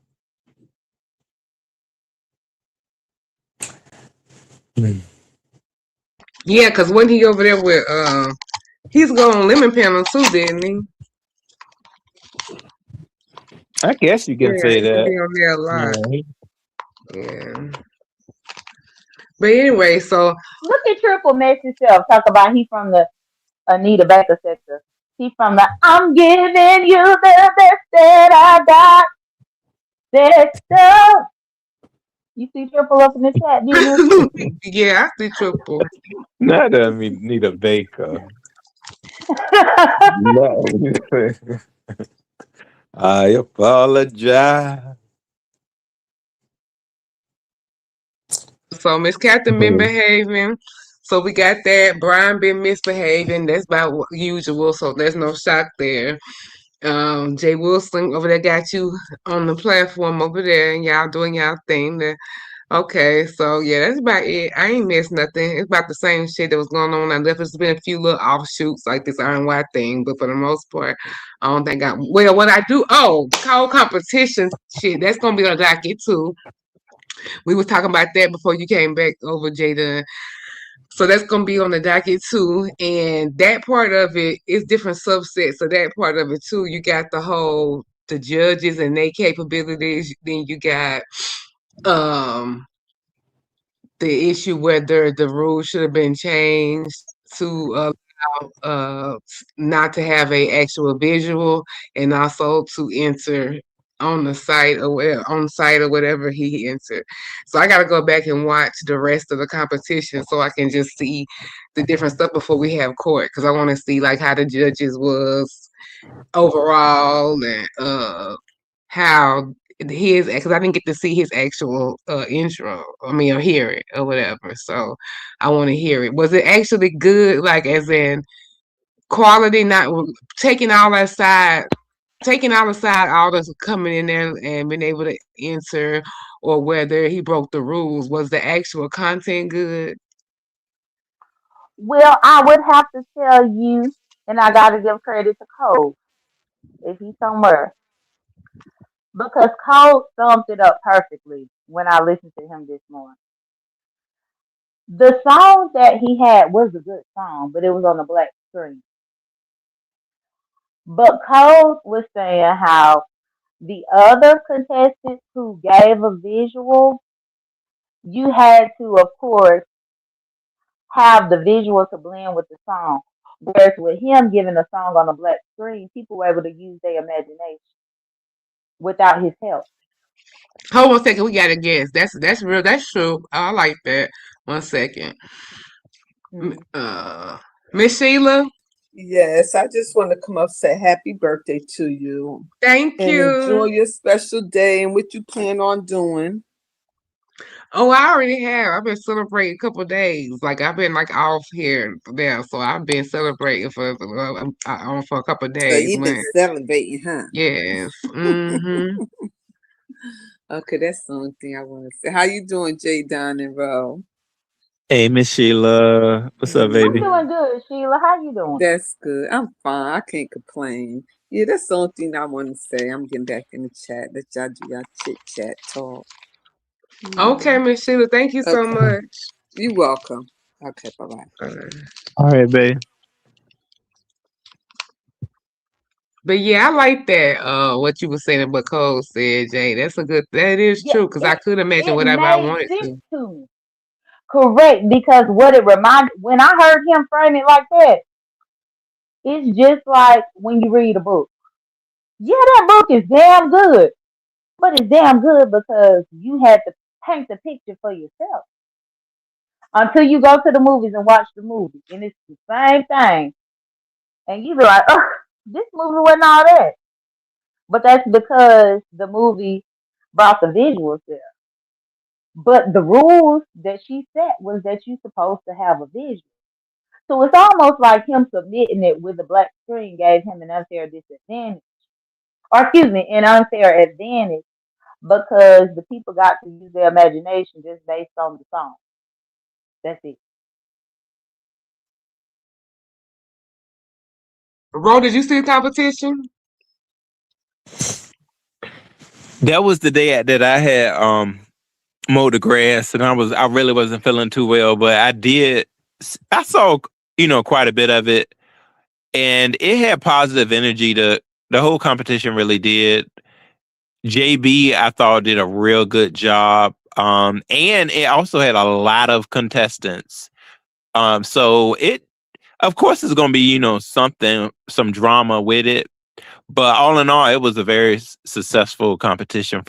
[SPEAKER 1] Yeah, because when he over there with he's going on lemon panel too, didn't he?
[SPEAKER 2] I guess you can
[SPEAKER 1] Yeah,
[SPEAKER 2] say
[SPEAKER 1] he can be
[SPEAKER 2] that.
[SPEAKER 1] on there a lot.
[SPEAKER 2] Yeah.
[SPEAKER 1] Yeah. But anyway, so
[SPEAKER 3] Look at Triple Mess himself. Talk about he from the Anita Baker sector. He from the I'm giving you the best that I got sector. You see Triple up in the chat, didn't
[SPEAKER 1] yeah, I see triple.
[SPEAKER 2] Not need a baker.
[SPEAKER 3] you?
[SPEAKER 2] No. I apologize.
[SPEAKER 1] So Miss Catherine been behaving. So we got that. Brian been misbehaving. That's about usual. So there's no shock there. Jay Wilson over there got you on the platform over there, and y'all doing y'all thing. Okay, so yeah, that's about it. I ain't missed nothing. It's about the same shit that was going on. I left. There's been a few little offshoots like this Iron White thing, but for the most part, I don't think I. Well, what I do, cold competition shit. That's gonna be on docket too. We was talking about that before you came back over, Jada. So that's gonna be on the docket too, and that part of it is different subsets of that part of it too. You got the judges and their capabilities. Then you got um the issue whether the rules should have been changed to allow not to have a actual visual and also to enter on the site or whatever he entered. So I got to go back and watch the rest of the competition so I can just see the different stuff before we have court because I want to see like how the judges was overall and how his because I didn't get to see his actual intro. I mean, or hear it or whatever. So I want to hear it. Was it actually good? Like, as in quality, not taking all aside, taking all aside all this coming in there and being able to answer, or whether he broke the rules. Was the actual content good?
[SPEAKER 3] Well, I would have to tell you, and I got to give credit to Cole if he's somewhere, because Cole summed it up perfectly when I listened to him this morning. The song that he had was a good song, but it was on the black screen. But Cole was saying how the other contestants who gave a visual, you had to, of course, have the visual to blend with the song. Whereas with him giving a song on the black screen, people were able to use their imagination without his help.
[SPEAKER 1] Hold on a second. We got to guess. That's real. That's true. I like that. 1 second.
[SPEAKER 3] Hmm.
[SPEAKER 1] Uh, Miss Sheila.
[SPEAKER 5] Yes, I just want to come up and say happy birthday to you
[SPEAKER 1] Thank
[SPEAKER 5] and enjoy
[SPEAKER 1] you.
[SPEAKER 5] your special day and what you plan on doing.
[SPEAKER 1] Oh, I already have. I've been celebrating a couple of days. Like I've been like off here there, so I've been celebrating for a couple of
[SPEAKER 5] So
[SPEAKER 1] days,
[SPEAKER 5] you've been
[SPEAKER 1] man.
[SPEAKER 5] celebrating, huh?
[SPEAKER 1] Yes. Mm-hmm.
[SPEAKER 5] Okay, that's the only thing I want to say. How you doing, Jay Don and Ro?
[SPEAKER 2] Hey, Miss Sheila, what's up,
[SPEAKER 3] I'm
[SPEAKER 2] baby?
[SPEAKER 3] doing good, Sheila. How you doing?
[SPEAKER 5] That's good. I'm fine. I can't complain. Yeah, that's the only thing I want to say. I'm getting back in the chat. Let y'all do y'all chit chat talk.
[SPEAKER 1] Okay,
[SPEAKER 5] Hmm.
[SPEAKER 1] Miss Sheila, thank you so
[SPEAKER 5] Okay.
[SPEAKER 1] much.
[SPEAKER 5] You're welcome. Okay, bye bye.
[SPEAKER 1] Uh,
[SPEAKER 2] All right, babe.
[SPEAKER 1] but yeah, I like that. What you were saying, what Cole said, Jay. That's a good. That is
[SPEAKER 3] Yeah,
[SPEAKER 1] true because I could imagine
[SPEAKER 3] it
[SPEAKER 1] whatever I
[SPEAKER 3] made
[SPEAKER 1] wanted
[SPEAKER 3] sense
[SPEAKER 1] to.
[SPEAKER 3] to me. Correct, because what it reminded when I heard him frame it like that, it's just like when you read a book. Yeah, that book is damn good, but it's damn good because you had to paint the picture for yourself until you go to the movies and watch the movie, and it's the same thing, and you be like, oh, this movie wasn't all that, but that's because the movie brought the visuals there. But the rules that she set was that you're supposed to have a vision. So it's almost like him submitting it with a black screen gave him an unfair disadvantage, or excuse me, an unfair advantage because the people got to use their imagination just based on the song. That's it.
[SPEAKER 1] Ro, did you see the competition?
[SPEAKER 2] That was the day that I had mowed the grass, and I really wasn't feeling too well, but I saw quite a bit of it, and it had positive energy. The whole competition really did. JB, I thought, did a real good job. And it also had a lot of contestants. So it, of course, is going to be, some drama with it. But all in all, it was a very successful competition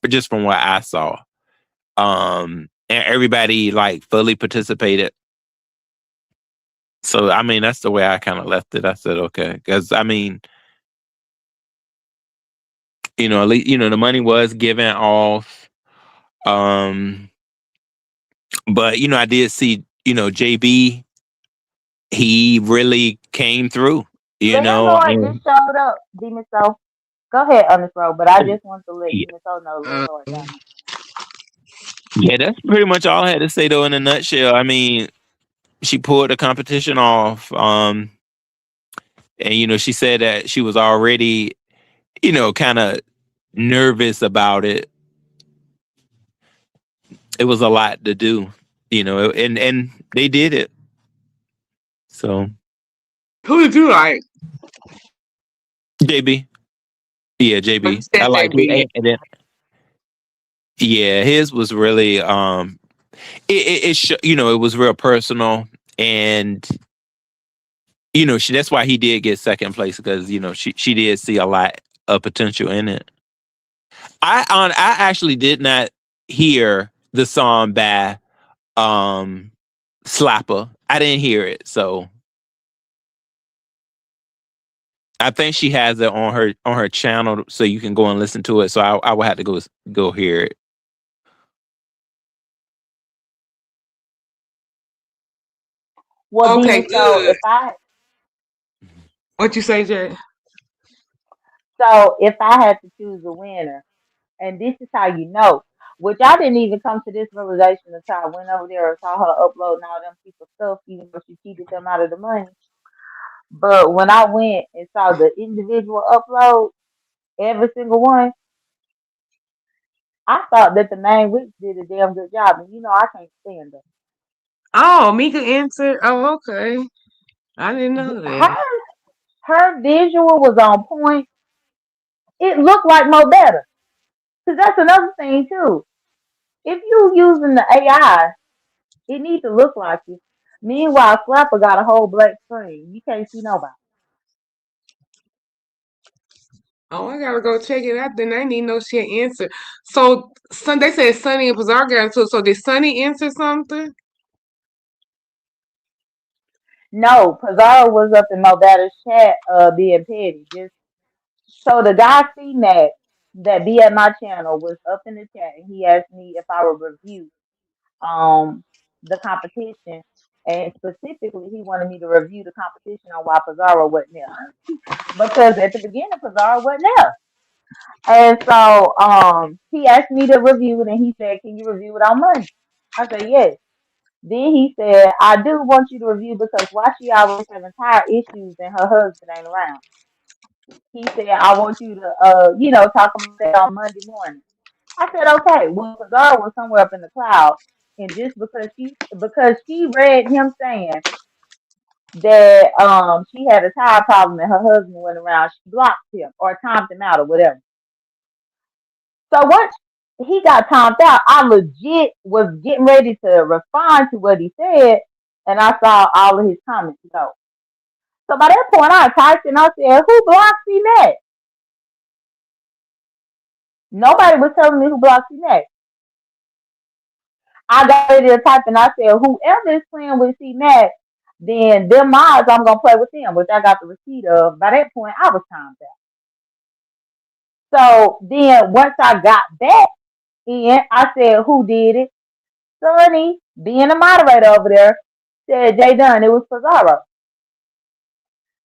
[SPEAKER 2] just from what I saw. And everybody like fully participated. So I mean, that's the way I kind of left it. I said, okay, because I mean, at least the money was given off. Um, but I did see JB. He really came through.
[SPEAKER 3] Landlord
[SPEAKER 2] And
[SPEAKER 3] just showed up, Demon Soul. Go ahead, Honest Road, but I just want to let
[SPEAKER 2] yeah,
[SPEAKER 3] Demon Soul know
[SPEAKER 1] Uh,
[SPEAKER 3] Landlord got me.
[SPEAKER 2] yeah, that's pretty much all I had to say though. In a nutshell, I mean, she pulled the competition off. And she said that she was already kind of nervous about it. It was a lot to do, and they did it. So
[SPEAKER 1] who did you like?
[SPEAKER 2] JB, yeah,
[SPEAKER 1] Oh, you
[SPEAKER 2] JB, I
[SPEAKER 1] said
[SPEAKER 2] liked it.
[SPEAKER 1] JB.
[SPEAKER 2] And then, yeah, his was really it was real personal, and that's why he did get second place because she did see a lot of potential in it. I actually did not hear the song by um Slapper. I didn't hear it, so I think she has it on her channel, so you can go and listen to it. So I would have to go hear it.
[SPEAKER 3] Well,
[SPEAKER 1] Okay,
[SPEAKER 3] Demon Soul,
[SPEAKER 1] good. What you say, Jay?
[SPEAKER 3] if I had to choose a winner, and this is how you know, which I didn't even come to this realization until I went over there and saw her uploading all them people's stuff, even though she cheated them out of the money. But when I went and saw the individual upload, every single one, I thought that the main witch did a damn good job. And I can't stand her.
[SPEAKER 1] Oh, Mika answered. Oh, okay. I didn't know that.
[SPEAKER 3] Her visual was on point. It looked like Mo better. Cause that's another thing too. If you using the AI, it needs to look like you. Meanwhile, Slapper got a whole black screen. You can't see nobody.
[SPEAKER 1] Oh, I gotta go check it out. Then I didn't even know she had answered. So, they said Sunny and Bizarre got into it. So, did Sunny answer something?
[SPEAKER 3] No, Pizarro was up in Mo Better's chat, being petty. Just so the guy seen that. that be at my channel was up in the chat, and he asked me if I would review um the competition, and specifically he wanted me to review the competition on why Pizarro wasn't there because at the beginning Pizarro wasn't there, and so he asked me to review it, and he said, "Can you review it on Monday?" I said, "Yes." Then he said, "I do want you to review because why she always having tire issues and her husband ain't around." He said, "I want you to talk about that on Monday morning." I said, "Okay." Well, Pizarro was somewhere up in the clouds, and just because she read him saying that she had a tire problem and her husband went around, she blocked him or timed him out or whatever. So once he got timed out, I legit was getting ready to respond to what he said, and I saw all of his comments go. So by that point, I typed and I said, "Who blocked C-Mac?" Nobody was telling me who blocked C-Mac. I got ready to type and I said, "Whoever is playing with C-Mac, then them mods, I'm going to play with them," which I got the receipt of. By that point, I was timed out. So then once I got back in, I said, "Who did it?" Sonny, being a moderator over there, said, "Jay Dunn, it was Pizarro."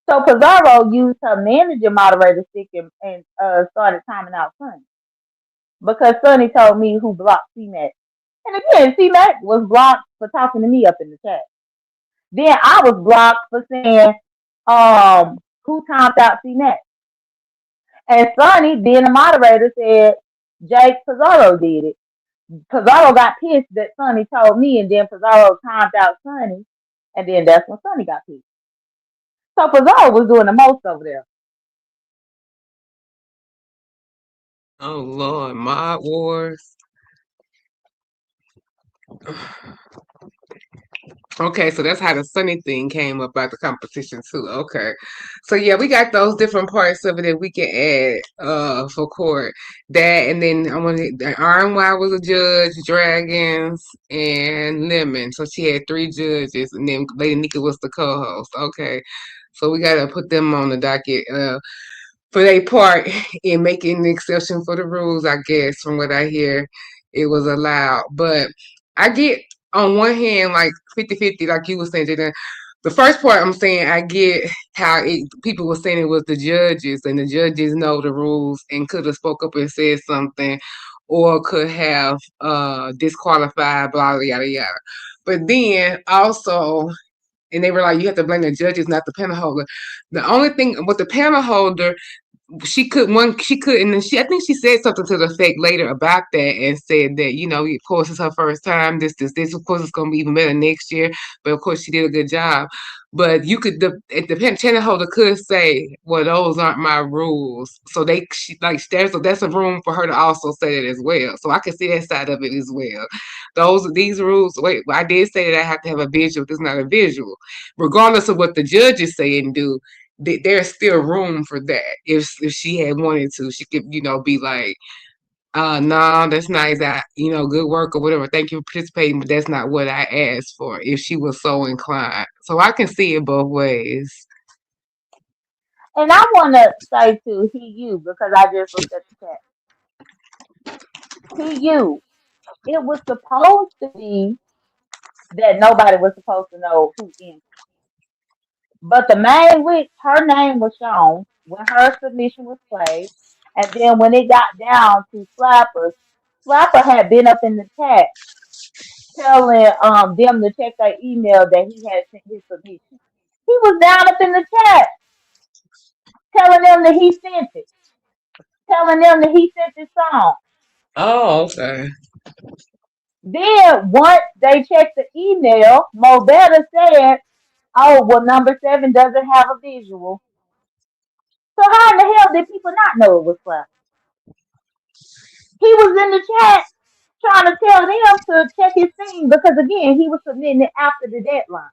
[SPEAKER 3] So Pizarro used her manager moderator stick and started timing out Sonny because Sonny told me who blocked C-Mac. And again, C-Mac was blocked for talking to me up in the chat. Then I was blocked for saying, who timed out C-Mac. And Sonny, being a moderator, said, "Jake Pizarro did it." Pizarro got pissed that Sonny told me, and then Pizarro timed out Sonny, and then that's when Sonny got pissed. So Pizarro was doing the most over there.
[SPEAKER 1] Oh Lord, Mod Wars. Okay, so that's how the Sunny thing came about the competition too. Okay. So yeah, we got those different parts of it that we can add for court. That and then I wanted the Iron Y was a judge, Dragons, and Lemon. So she had three judges and then Lady Nika was the co-host. Okay. So we gotta put them on the docket for their part in making the exception for the rules, I guess, from what I hear, it was allowed. But I get on one hand like 50-50, like you were saying, Jada. The first part I'm saying I get how people were saying it was the judges and the judges know the rules and could have spoke up and said something or could have disqualified, blah, yada, yada. But then also, and they were like, you have to blame the judges, not the panel holder. The only thing with the panel holder, she couldn't and she I think she said something to the effect later about that and said that, of course it's her first time, this, of course it's gonna be even better next year, but of course she did a good job. But you could the channel holder could say, well, those aren't my rules. So that's a room for her to also say that as well. So I can see that side of it as well. These rules, wait, I did say that I have to have a visual. It's not a visual. Regardless of what the judges say and do, there's still room for that. If she had wanted to, she could, be like, no, that's nice. Good work or whatever. Thank you for participating, but that's not what I asked for. If she was so inclined, so I can see it both ways.
[SPEAKER 3] And I want to say to you because I just looked at the chat. You, it was supposed to be that nobody was supposed to know who entered. But the main witch, her name was shown when her submission was played. And then when it got down to Slapper had been up in the chat telling them to check their email that he had sent his submission. He was down up in the chat telling them that he sent it, telling them that he sent this song.
[SPEAKER 1] Oh, okay.
[SPEAKER 3] Then once they checked the email, Mo Better said, "Oh, well, number 7 doesn't have a visual." So how in the hell did people not know it was Slapper? He was in the chat trying to tell them to check his thing because again, he was submitting it after the deadline.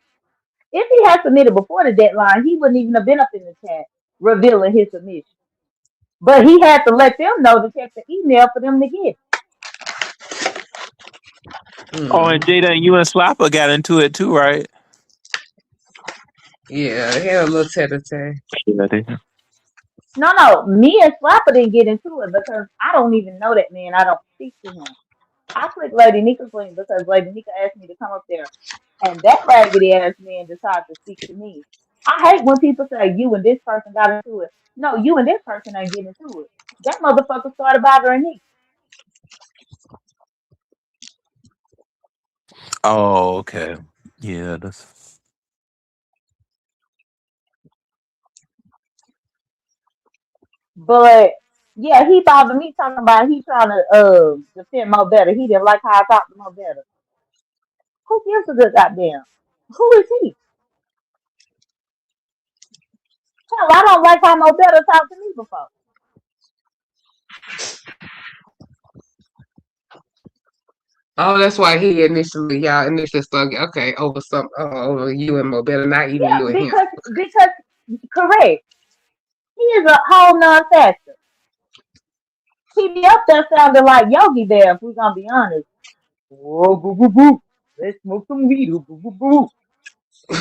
[SPEAKER 3] If he had submitted before the deadline, he wouldn't even have been up in the chat revealing his submission. But he had to let them know to check the email for them to get it.
[SPEAKER 2] Oh, and Jada, you and Slapper got into it too, right?
[SPEAKER 1] Yeah, they had a little tete-a-tete.
[SPEAKER 2] Yeah, they
[SPEAKER 3] No, me and Slapper didn't get into it because I don't even know that man. I don't speak to him. I clicked Lady Nika's link because Lady Nika asked me to come up there, and that raggedy ass man decided to speak to me. I hate when people say you and this person got into it. No, you and this person ain't getting into it. That motherfucker started bothering me.
[SPEAKER 2] Oh, okay. Yeah, that's
[SPEAKER 3] But yeah, he bothered me talking about he trying to defend Mo Better. He didn't like how I talked to Mo Better. Who gives a good goddamn? Who is he? Hell, I don't like how Mo Better talked to me before.
[SPEAKER 1] Oh, that's why y'all initially started okay over some over you and Mo Better, not even
[SPEAKER 3] Yeah,
[SPEAKER 1] you and him.
[SPEAKER 3] because correct. He is a whole non-factor. He be up there sounding like Yogi Bear, if we're gonna be honest. Whoa, boo, boo, boo. Let's smoke some weed, boo, boo, boo.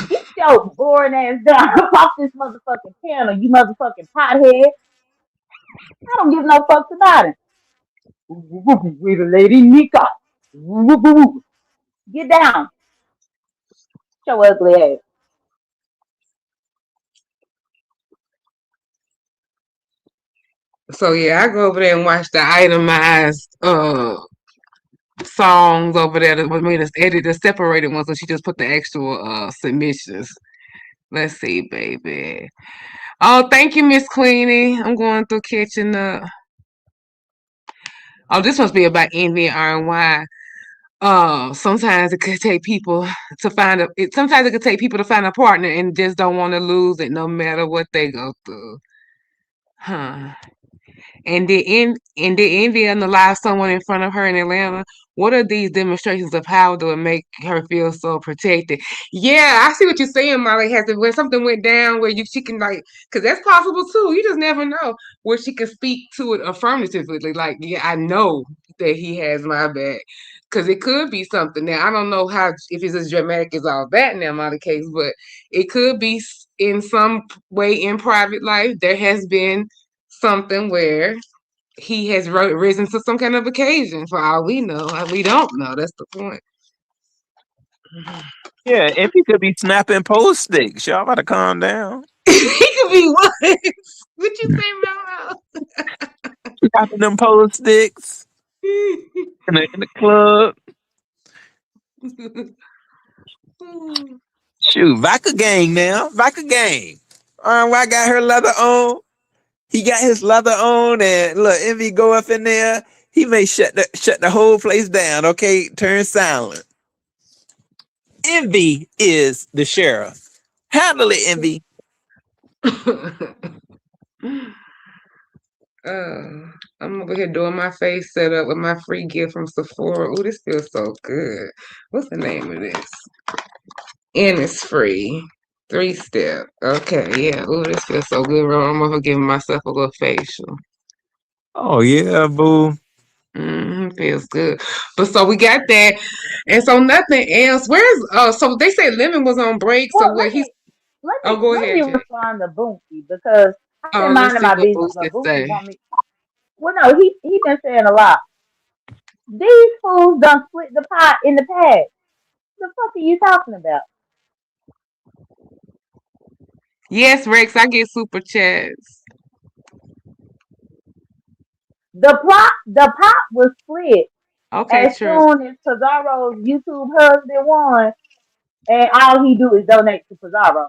[SPEAKER 3] Get your boring ass down off this motherfucking panel, you motherfucking pothead. I don't give no fucks about it. With a lady Nika. Get down. Your ugly ass.
[SPEAKER 1] So yeah, I go over there and watch the itemized songs over there that was made us edit the separated ones, so she just put the actual submissions. Let's see, baby. Oh, thank you, Miss Queenie. I'm going through catching up. Oh, this must be about envy and RY. Sometimes it could take people to find a. Sometimes it could take people to find a partner and just don't want to lose it, no matter what they go through. Huh? And did Envy unalive someone in front of her in Atlanta? What are these demonstrations of how do it make her feel so protected? Yeah, I see what you're saying, Molly. Has it when something went down where she can like, because that's possible too. You just never know where she can speak to it affirmatively. Like, yeah, I know that he has my back. Because it could be something. Now I don't know how if it's as dramatic as all that now, Molly case, but it could be in some way in private life. There has been something where he has risen to some kind of occasion. For all we know, we don't know. That's the point.
[SPEAKER 2] yeah. If he could be snapping post sticks, y'all gotta calm down.
[SPEAKER 1] He could be what? What you say, Mel?
[SPEAKER 2] Snapping them post sticks in the club. Shoot, Vodka Gang now. Vodka Gang. I got her leather on. He got his leather on, and look, if he go up in there, he may shut the whole place down. Okay, turn silent. Envy is the sheriff. Handle it, Envy.
[SPEAKER 1] uh, I'm over here doing my face setup with my free gift from Sephora. Ooh, this feels so good. What's the name of this? And it's free. 3-step. Okay, yeah. Ooh, this feels so good. I'm over giving myself a little facial.
[SPEAKER 2] Oh yeah, boo.
[SPEAKER 1] Feels good. But so we got that. And so nothing else. Where's so they say Lemon was on break. So
[SPEAKER 3] Well,
[SPEAKER 1] what he's oh go
[SPEAKER 3] let
[SPEAKER 1] ahead,
[SPEAKER 3] me
[SPEAKER 1] Jay.
[SPEAKER 3] respond to Boonky because I've been
[SPEAKER 1] Oh, let's
[SPEAKER 3] minding
[SPEAKER 1] see
[SPEAKER 3] my
[SPEAKER 1] what
[SPEAKER 3] business,
[SPEAKER 1] Boost
[SPEAKER 3] but
[SPEAKER 1] can
[SPEAKER 3] Boonky
[SPEAKER 1] say.
[SPEAKER 3] want me. Well, no, he been saying a lot. These fools done split the pot in the past. The fuck are you talking about?
[SPEAKER 1] Yes, Rex, I get super chats.
[SPEAKER 3] The pot was split
[SPEAKER 1] Okay,
[SPEAKER 3] as
[SPEAKER 1] true.
[SPEAKER 3] soon as Pizarro's YouTube husband won, and all he do is donate to Pizarro.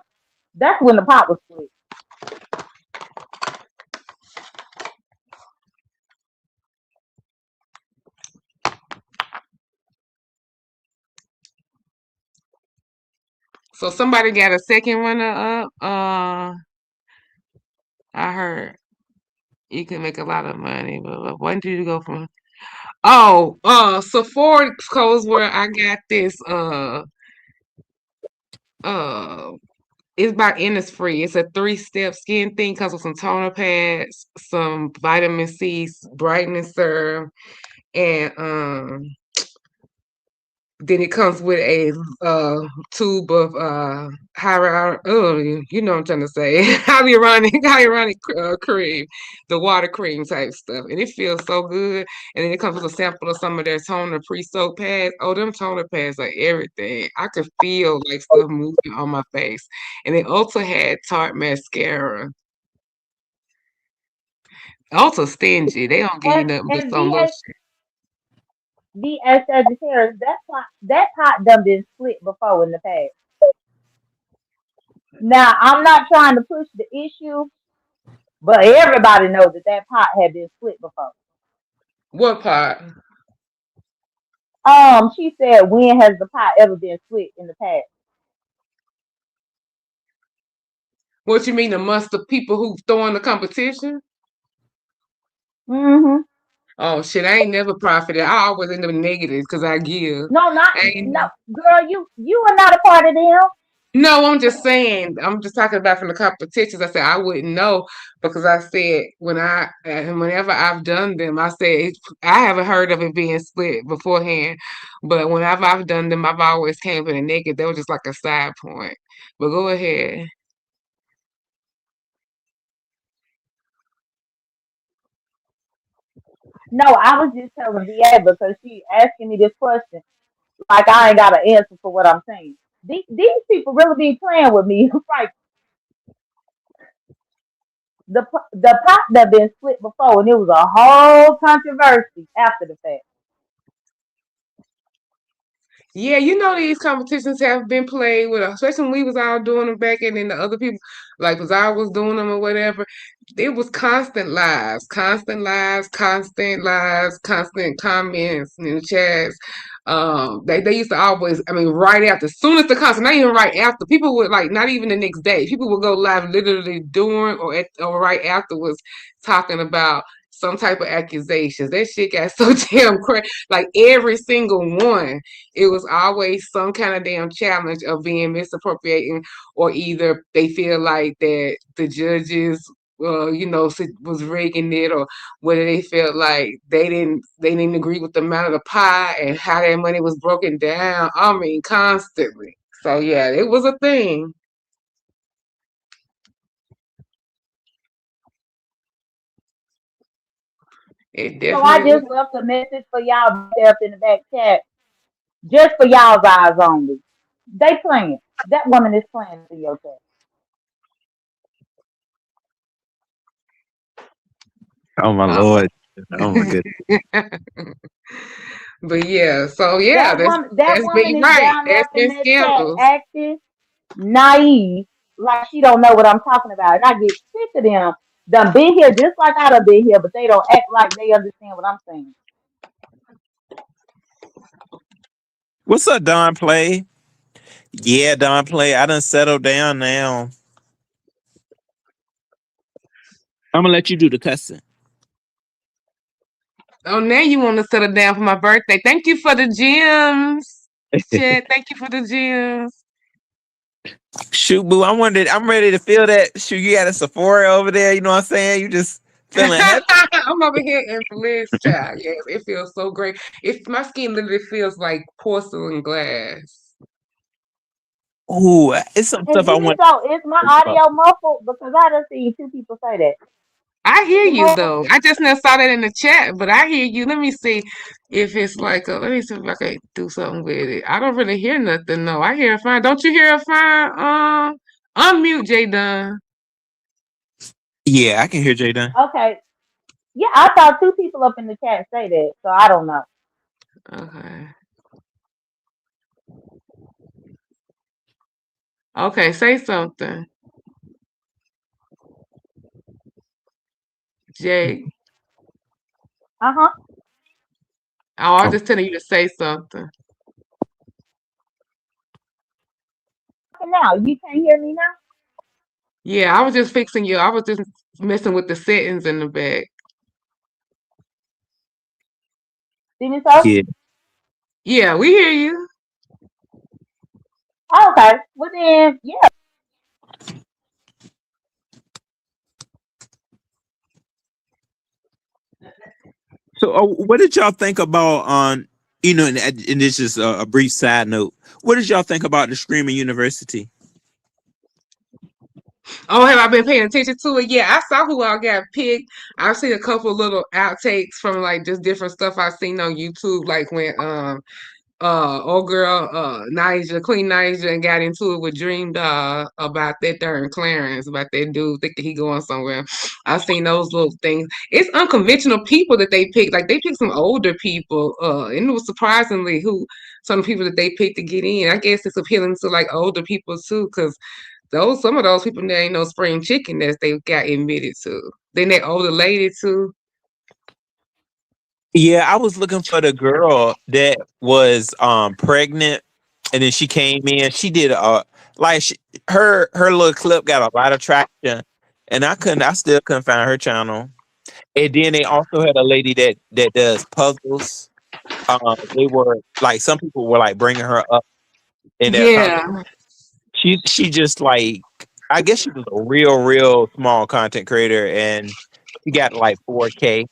[SPEAKER 3] That's when the pot was split.
[SPEAKER 1] So somebody got a second runner up. I heard you can make a lot of money, but when did you go from? Oh, Sephora codes where I got this. Uh, it's by Innisfree. It's a 3-step skin thing. Comes with some toner pads, some vitamin C brightening serum, and Then it comes with a tube of you know what I'm trying to say, hyaluronic cream, the water cream type stuff, and it feels so good. And then it comes with a sample of some of their toner pre-soak pads. Oh, them toner pads are everything. I could feel like stuff moving on my face. And it also had Tarte mascara. Also stingy. They don't give you nothing but
[SPEAKER 3] And
[SPEAKER 1] some little shit.
[SPEAKER 3] VS Sagittarius, that pot done been split before in the past. Now I'm not trying to push the issue, but everybody knows that pot had been split before.
[SPEAKER 1] What part?
[SPEAKER 3] She said, when has the pot ever been split in the past?
[SPEAKER 1] What you mean amongst the people who throw in the competition?
[SPEAKER 3] Mm-hmm.
[SPEAKER 1] Oh shit, I ain't never profited. I always end up negative because I give.
[SPEAKER 3] No, not
[SPEAKER 1] I ain't,
[SPEAKER 3] no, girl. You are not a part of them.
[SPEAKER 1] no, I'm just saying. I'm just talking about from the competitions. I said I wouldn't know because I said whenever I've done them, I said I haven't heard of it being split beforehand. But whenever I've done them, I've always came in a negative. They were just like a side point. But go ahead.
[SPEAKER 3] No, I was just telling VA because she asking me this question. Like I ain't got an answer for what I'm saying. These people really be playing with me. Like the pot that been split before, and it was a whole controversy after the fact.
[SPEAKER 1] Yeah, you know these competitions have been played with, especially when we was all doing them back and then the other people, like was I was doing them or whatever. It was constant lives, constant comments in the chats. They used to always, I mean, right after, as soon as the concert, not even right after, people would like, not even the next day, people would go live literally during or right afterwards talking about some type of accusations. That shit got so damn crazy. Like every single one, it was always some kind of damn challenge of being misappropriating, or either they feel like that the judges was rigging it, or whether they felt like they didn't agree with the amount of the pie and how that money was broken down. I mean, constantly. So yeah, it was a thing. It
[SPEAKER 3] So I
[SPEAKER 1] definitely
[SPEAKER 3] just left a message for y'all there in the back chat, just for y'all's eyes only. They playing. That woman is playing for your chat.
[SPEAKER 2] Oh my
[SPEAKER 1] was.
[SPEAKER 2] lord. Oh my goodness.
[SPEAKER 1] But yeah, so yeah,
[SPEAKER 3] That
[SPEAKER 1] that's
[SPEAKER 3] woman
[SPEAKER 1] been
[SPEAKER 3] is
[SPEAKER 1] right.
[SPEAKER 3] down there
[SPEAKER 1] That's
[SPEAKER 3] in
[SPEAKER 1] been
[SPEAKER 3] that chat
[SPEAKER 1] scandals.
[SPEAKER 3] acting naive, like she don't know what I'm talking about. And I get sick of them. Done been here just like I done been here, but they don't act like they understand what I'm saying.
[SPEAKER 2] What's up, Don Play? Yeah, Don Play. I done settled down now. I'm gonna let you do the cussing.
[SPEAKER 1] Oh, now you want to settle down for my birthday. Thank you for the gems. Shit, thank you for the gems.
[SPEAKER 2] Shoot, boo. I'm ready to feel that. Shoot, you got a Sephora over there. You know what I'm saying? You just feeling happy.
[SPEAKER 1] I'm over here in bliss, child. Yes, it feels so great. If my skin literally feels like porcelain glass.
[SPEAKER 2] Ooh, it's some
[SPEAKER 3] And
[SPEAKER 2] stuff I
[SPEAKER 3] then
[SPEAKER 2] want.
[SPEAKER 3] so is my audio muffled because I done seen two people say that.
[SPEAKER 1] I hear
[SPEAKER 3] Is it
[SPEAKER 1] you
[SPEAKER 3] muffled?
[SPEAKER 1] though. I just never saw that in the chat, but I hear you. Let me see if it's like let me see if I can do something with it. I don't really hear nothing. No, I hear it fine. Don't you hear it fine? Unmute J Dunn.
[SPEAKER 2] Yeah, I can hear Jay Dunn.
[SPEAKER 3] Okay. Yeah, I saw two people up in the chat say that, so I don't know.
[SPEAKER 1] Okay. Okay, say something. Jay.
[SPEAKER 3] Uh-huh.
[SPEAKER 1] Oh, I was
[SPEAKER 2] Oh,
[SPEAKER 1] just telling you to say something.
[SPEAKER 3] Now you can't hear me now.
[SPEAKER 1] Yeah, I was just fixing you. I was just messing with the settings in the back.
[SPEAKER 3] See me so?
[SPEAKER 2] yeah.
[SPEAKER 1] Yeah, we hear you.
[SPEAKER 3] Oh, okay. Well then, yeah.
[SPEAKER 2] So, what did y'all think about on And this is a brief side note. What did y'all think about the Screaming University?
[SPEAKER 1] Oh, have I been paying attention to it? Yeah, I saw who all got picked. I've seen a couple little outtakes from like just different stuff I've seen on YouTube, like when old girl Nigel, Queen Nigel, and got into it with Dream Doll about that darn Clarence, about that dude thinking he going somewhere. I've seen those little things. It's unconventional people that they picked. Like they picked some older people, and it was surprisingly who some of the people that they picked to get in. I guess it's appealing to like older people too, because those some of those people there ain't no spring chicken that they got admitted to. Then that older lady too.
[SPEAKER 2] Yeah, I was looking for the girl that was pregnant, and then she came in. She did her little clip got a lot of traction, and I still couldn't find her channel. And then they also had a lady that does puzzles. They were like some people were like bringing her up in their comments.
[SPEAKER 1] Yeah.
[SPEAKER 2] She just like I guess she was a real small content creator, and she got like 4K.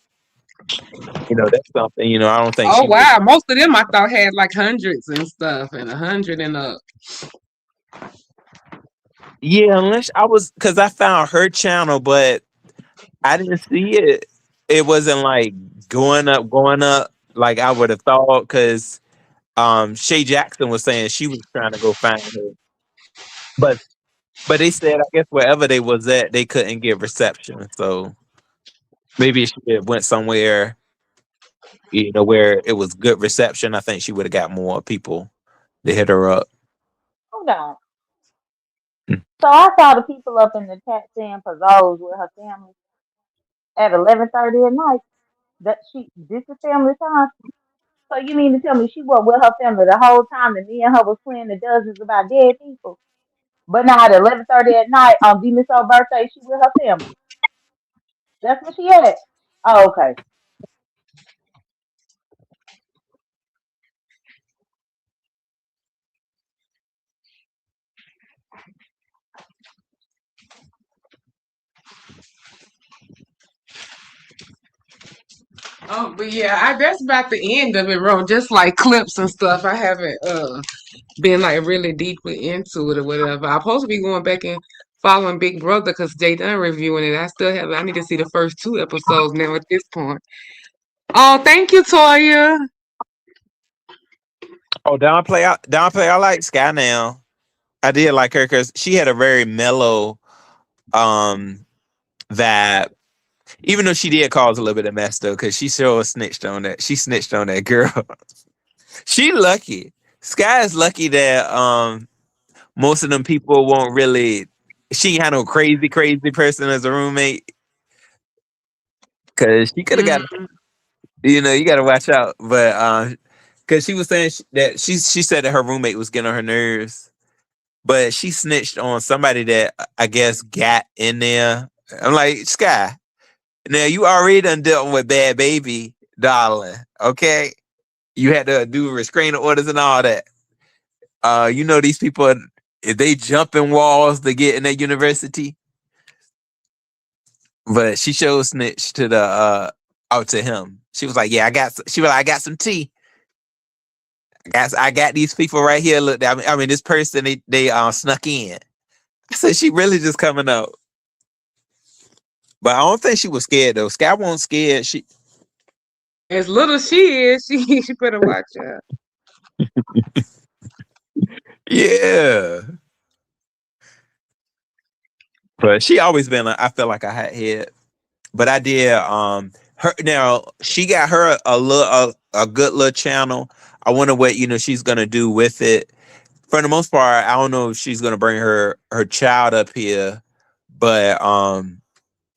[SPEAKER 2] That's something. I don't think
[SPEAKER 1] Oh
[SPEAKER 2] she would.
[SPEAKER 1] wow, most of them I thought had like hundreds and stuff, and 100 and up.
[SPEAKER 2] Yeah, unless because I found her channel, but I didn't see it. It wasn't like going up like I would have thought. Because Shay Jackson was saying she was trying to go find her, but they said I guess wherever they was at, they couldn't get reception. So maybe she had went somewhere, where it was good reception. I think she would have got more people to hit her up.
[SPEAKER 3] Hold on. So I saw the people up in the chat saying Pazos with her family at 11:30 at night. That this is family time. So you mean to tell me she was with her family the whole time and me and her was playing the dozens about dead people? But now at 11:30 at night on Dinosaur's birthday, she with her family. That's what she had. Oh, okay.
[SPEAKER 1] But yeah, that's about the end of it, bro. Just like clips and stuff. I haven't been like really deeply into it or whatever. I'm supposed to be going back and following Big Brother because Jay done reviewing it. I need to see the first two episodes now at this point. Oh, thank you, Toya.
[SPEAKER 2] Oh, downplay. I like Sky now. I did like her because she had a very mellow um vibe. Even though she did cause a little bit of mess though, because she sure snitched on that. She snitched on that girl. She lucky. Sky is lucky that most of them people won't really. She ain't had no crazy person as a roommate. Cause she could have got.
[SPEAKER 1] Mm.
[SPEAKER 2] You got to watch out. But cause she was saying that she said that her roommate was getting on her nerves, but she snitched on somebody that I guess got in there. I'm like, Sky. Now you already done dealt with bad baby, darling. Okay, you had to do restraining orders and all that. These people, if they jump in walls to get in that university, but she showed snitch to the out to him. She was like, "Yeah, She was like, "I got some tea. I got these people right here. Look, I mean, this person they snuck in." I said, "She really just coming out." But I don't think she was scared though. Sky wasn't scared.
[SPEAKER 1] As little as she is, she better watch out.
[SPEAKER 2] Yeah. But she always been I feel like a hothead. But I did her now she got her a good little channel. I wonder what she's gonna do with it. For the most part, I don't know if she's gonna bring her child up here, but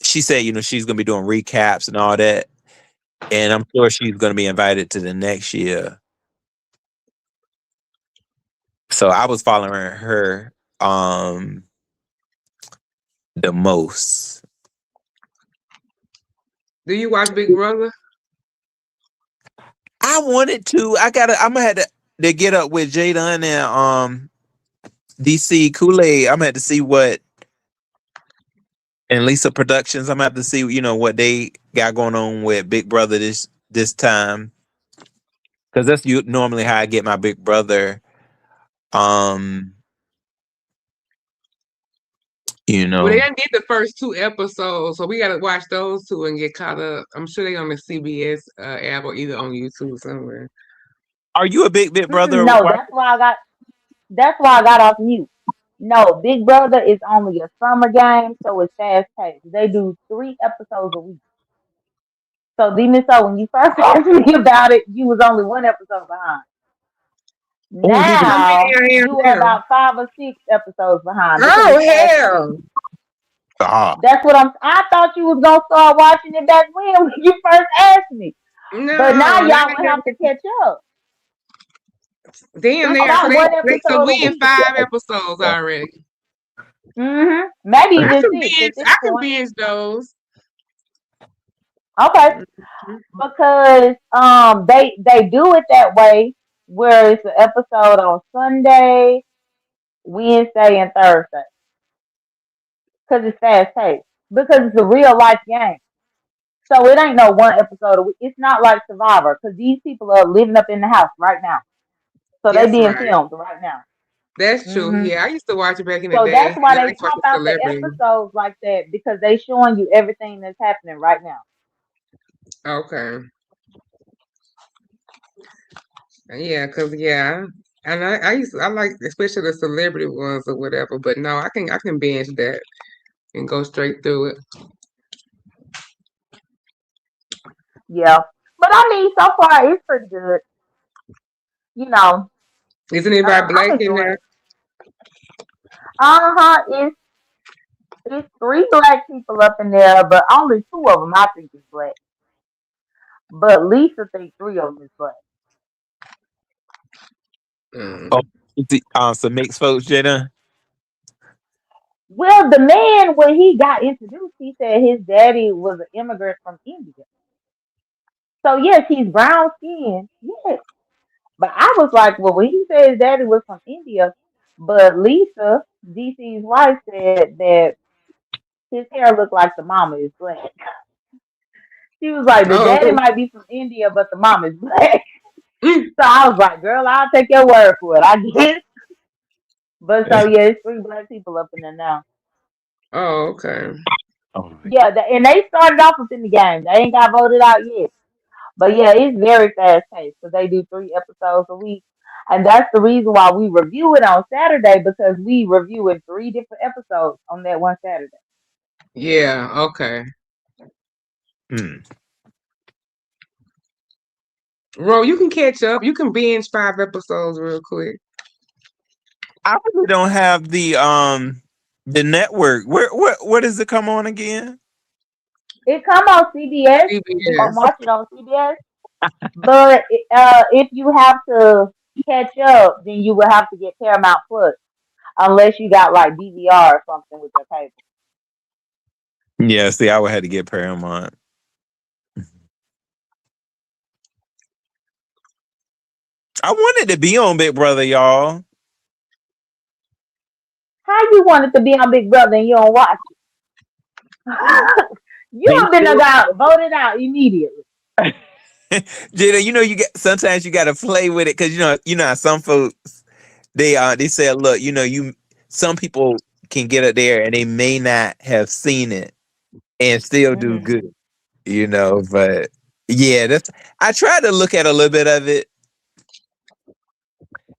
[SPEAKER 2] she said she's gonna be doing recaps and all that, and I'm sure she's gonna be invited to the next year. So I was following her the most.
[SPEAKER 1] Do you watch Big Brother?
[SPEAKER 2] I wanted to. I'm gonna have to get up with Jada and DC Kool-Aid. I'm gonna have to see what and Lisa Productions. I'm gonna have to see what they got going on with Big Brother this time. because that's normally how I get my big brother. Um, you
[SPEAKER 1] Well, they
[SPEAKER 2] know,
[SPEAKER 1] done did the first two episodes, so we gotta watch those two and get caught up. I'm sure they on the CBS app or either on YouTube somewhere.
[SPEAKER 2] are you a big brother?
[SPEAKER 3] No, that's why I got off mute. No, Big Brother is only a summer game, so it's fast paced. They do 3 episodes a week. So then, so when you first asked me about it, you was only 1 episode behind.
[SPEAKER 2] Oh, you
[SPEAKER 1] How
[SPEAKER 2] can.
[SPEAKER 3] Now
[SPEAKER 1] many I am
[SPEAKER 3] you are
[SPEAKER 1] now?
[SPEAKER 3] about 5 or 6 episodes behind because
[SPEAKER 1] Oh
[SPEAKER 3] it's fast paced.
[SPEAKER 1] hell,
[SPEAKER 2] Ah,
[SPEAKER 3] That's what I thought you was gonna start watching it back when you first asked me. But now
[SPEAKER 1] no,
[SPEAKER 3] y'all will have to catch up.
[SPEAKER 1] damn,
[SPEAKER 3] It's
[SPEAKER 1] they are so
[SPEAKER 3] about one
[SPEAKER 1] so
[SPEAKER 3] episode a
[SPEAKER 1] we in
[SPEAKER 3] week.
[SPEAKER 1] 5 episodes already.
[SPEAKER 3] Maybe
[SPEAKER 1] I
[SPEAKER 3] even
[SPEAKER 1] can
[SPEAKER 3] 6
[SPEAKER 1] binge.
[SPEAKER 3] at this
[SPEAKER 1] I can
[SPEAKER 3] point.
[SPEAKER 1] binge those.
[SPEAKER 3] Okay,
[SPEAKER 1] Mhm.
[SPEAKER 3] because they do it that way where it's an episode on Sunday, Wednesday, and Thursday because it's fast paced because it's a real life game. So it ain't no 1 episode a week. It's not like Survivor because these people are living up in the house right now, so they
[SPEAKER 1] That's
[SPEAKER 3] being
[SPEAKER 1] right.
[SPEAKER 3] filmed right now.
[SPEAKER 1] That's true.
[SPEAKER 3] hmm
[SPEAKER 1] Yeah, I used to watch it back in the
[SPEAKER 3] So
[SPEAKER 1] day,
[SPEAKER 3] that's why
[SPEAKER 1] and I
[SPEAKER 3] they
[SPEAKER 1] used to watch
[SPEAKER 3] pop
[SPEAKER 1] the
[SPEAKER 3] out the
[SPEAKER 1] celebrity.
[SPEAKER 3] episodes like that because they showing you everything that's happening right now.
[SPEAKER 1] Okay. Yeah, cause yeah, and I like especially the celebrity ones or whatever. But no, I can binge that and go straight through it.
[SPEAKER 3] Yeah, but I mean, so far it's pretty good. You know,
[SPEAKER 1] Isn't anybody
[SPEAKER 3] I'm
[SPEAKER 1] black in
[SPEAKER 3] enjoying
[SPEAKER 1] there?
[SPEAKER 3] it. It's 3 black people up in there, but only 2 of them I think is black. But Lisa think 3 of them is black.
[SPEAKER 1] Mm.
[SPEAKER 2] oh, some mixed folks, Jenna.
[SPEAKER 3] Well, the man when he got introduced, he said his daddy was an immigrant from India. So yes, he's brown skinned. Yes, but I was like, well, when he said his daddy was from India, but Lisa, DC's wife, said that his hair looked like the mama is black. She was like, the
[SPEAKER 1] Oh,
[SPEAKER 3] daddy might be from India, but the mom is black.
[SPEAKER 1] mm.
[SPEAKER 3] So I was like, girl, I'll take your word for it, I guess. But so yeah, it's 3 black people up in there now.
[SPEAKER 1] Oh, okay.
[SPEAKER 2] Oh,
[SPEAKER 3] Yeah, and they started off within the game. They ain't got voted out yet. But yeah, it's very fast paced because they do 3 episodes a week. And that's the reason why we review it on Saturday because we review in 3 different episodes on that one Saturday.
[SPEAKER 1] Yeah, okay.
[SPEAKER 2] mm.
[SPEAKER 1] Ro, you can catch up. You can binge 5 episodes real quick.
[SPEAKER 2] I really don't have the network. Where does it come on again?
[SPEAKER 3] It come on CBS, so you can
[SPEAKER 1] CBS.
[SPEAKER 3] watch it on CBS. But if you have to catch up, then you will have to get Paramount Plus, unless you got like DVR or something with your cable.
[SPEAKER 2] Yeah, see, I would have to get Paramount. I wanted to be on Big Brother, y'all.
[SPEAKER 3] How you want it to be on Big Brother and you don't watch it? You
[SPEAKER 2] They
[SPEAKER 3] have been
[SPEAKER 2] still
[SPEAKER 3] got voted out immediately.
[SPEAKER 2] Jada, you get sometimes you gotta play with it because how some folks they say, look, some people can get it there and they may not have seen it and still do
[SPEAKER 3] hmm
[SPEAKER 2] good, but yeah, that's I try to look at a little bit of it.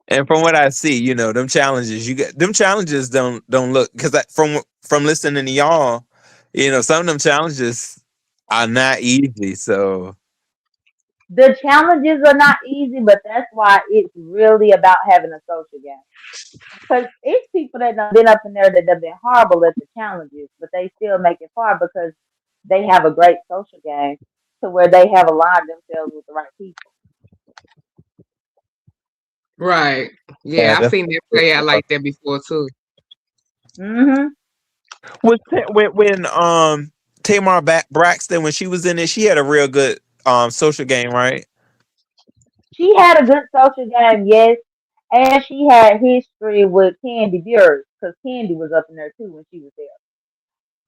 [SPEAKER 2] And from what I see, them challenges don't look because from listening to y'all, some of them challenges are not easy. So
[SPEAKER 3] The challenges are not easy, but that's why it's really about having a social game. Because it's people that have been up in there that have been horrible at the challenges, but they still make it far because they have a great social game to where they have aligned themselves with the right people.
[SPEAKER 1] Right.
[SPEAKER 2] yeah,
[SPEAKER 1] Yeah, I've
[SPEAKER 2] that's
[SPEAKER 1] seen that play out like that before too.
[SPEAKER 3] hmm
[SPEAKER 2] when Tamar Braxton when she was in it, she had a real good social game, right?
[SPEAKER 3] She had a good social game, yes, and she had history with Candy Beers because Candy was up in there too when she was there.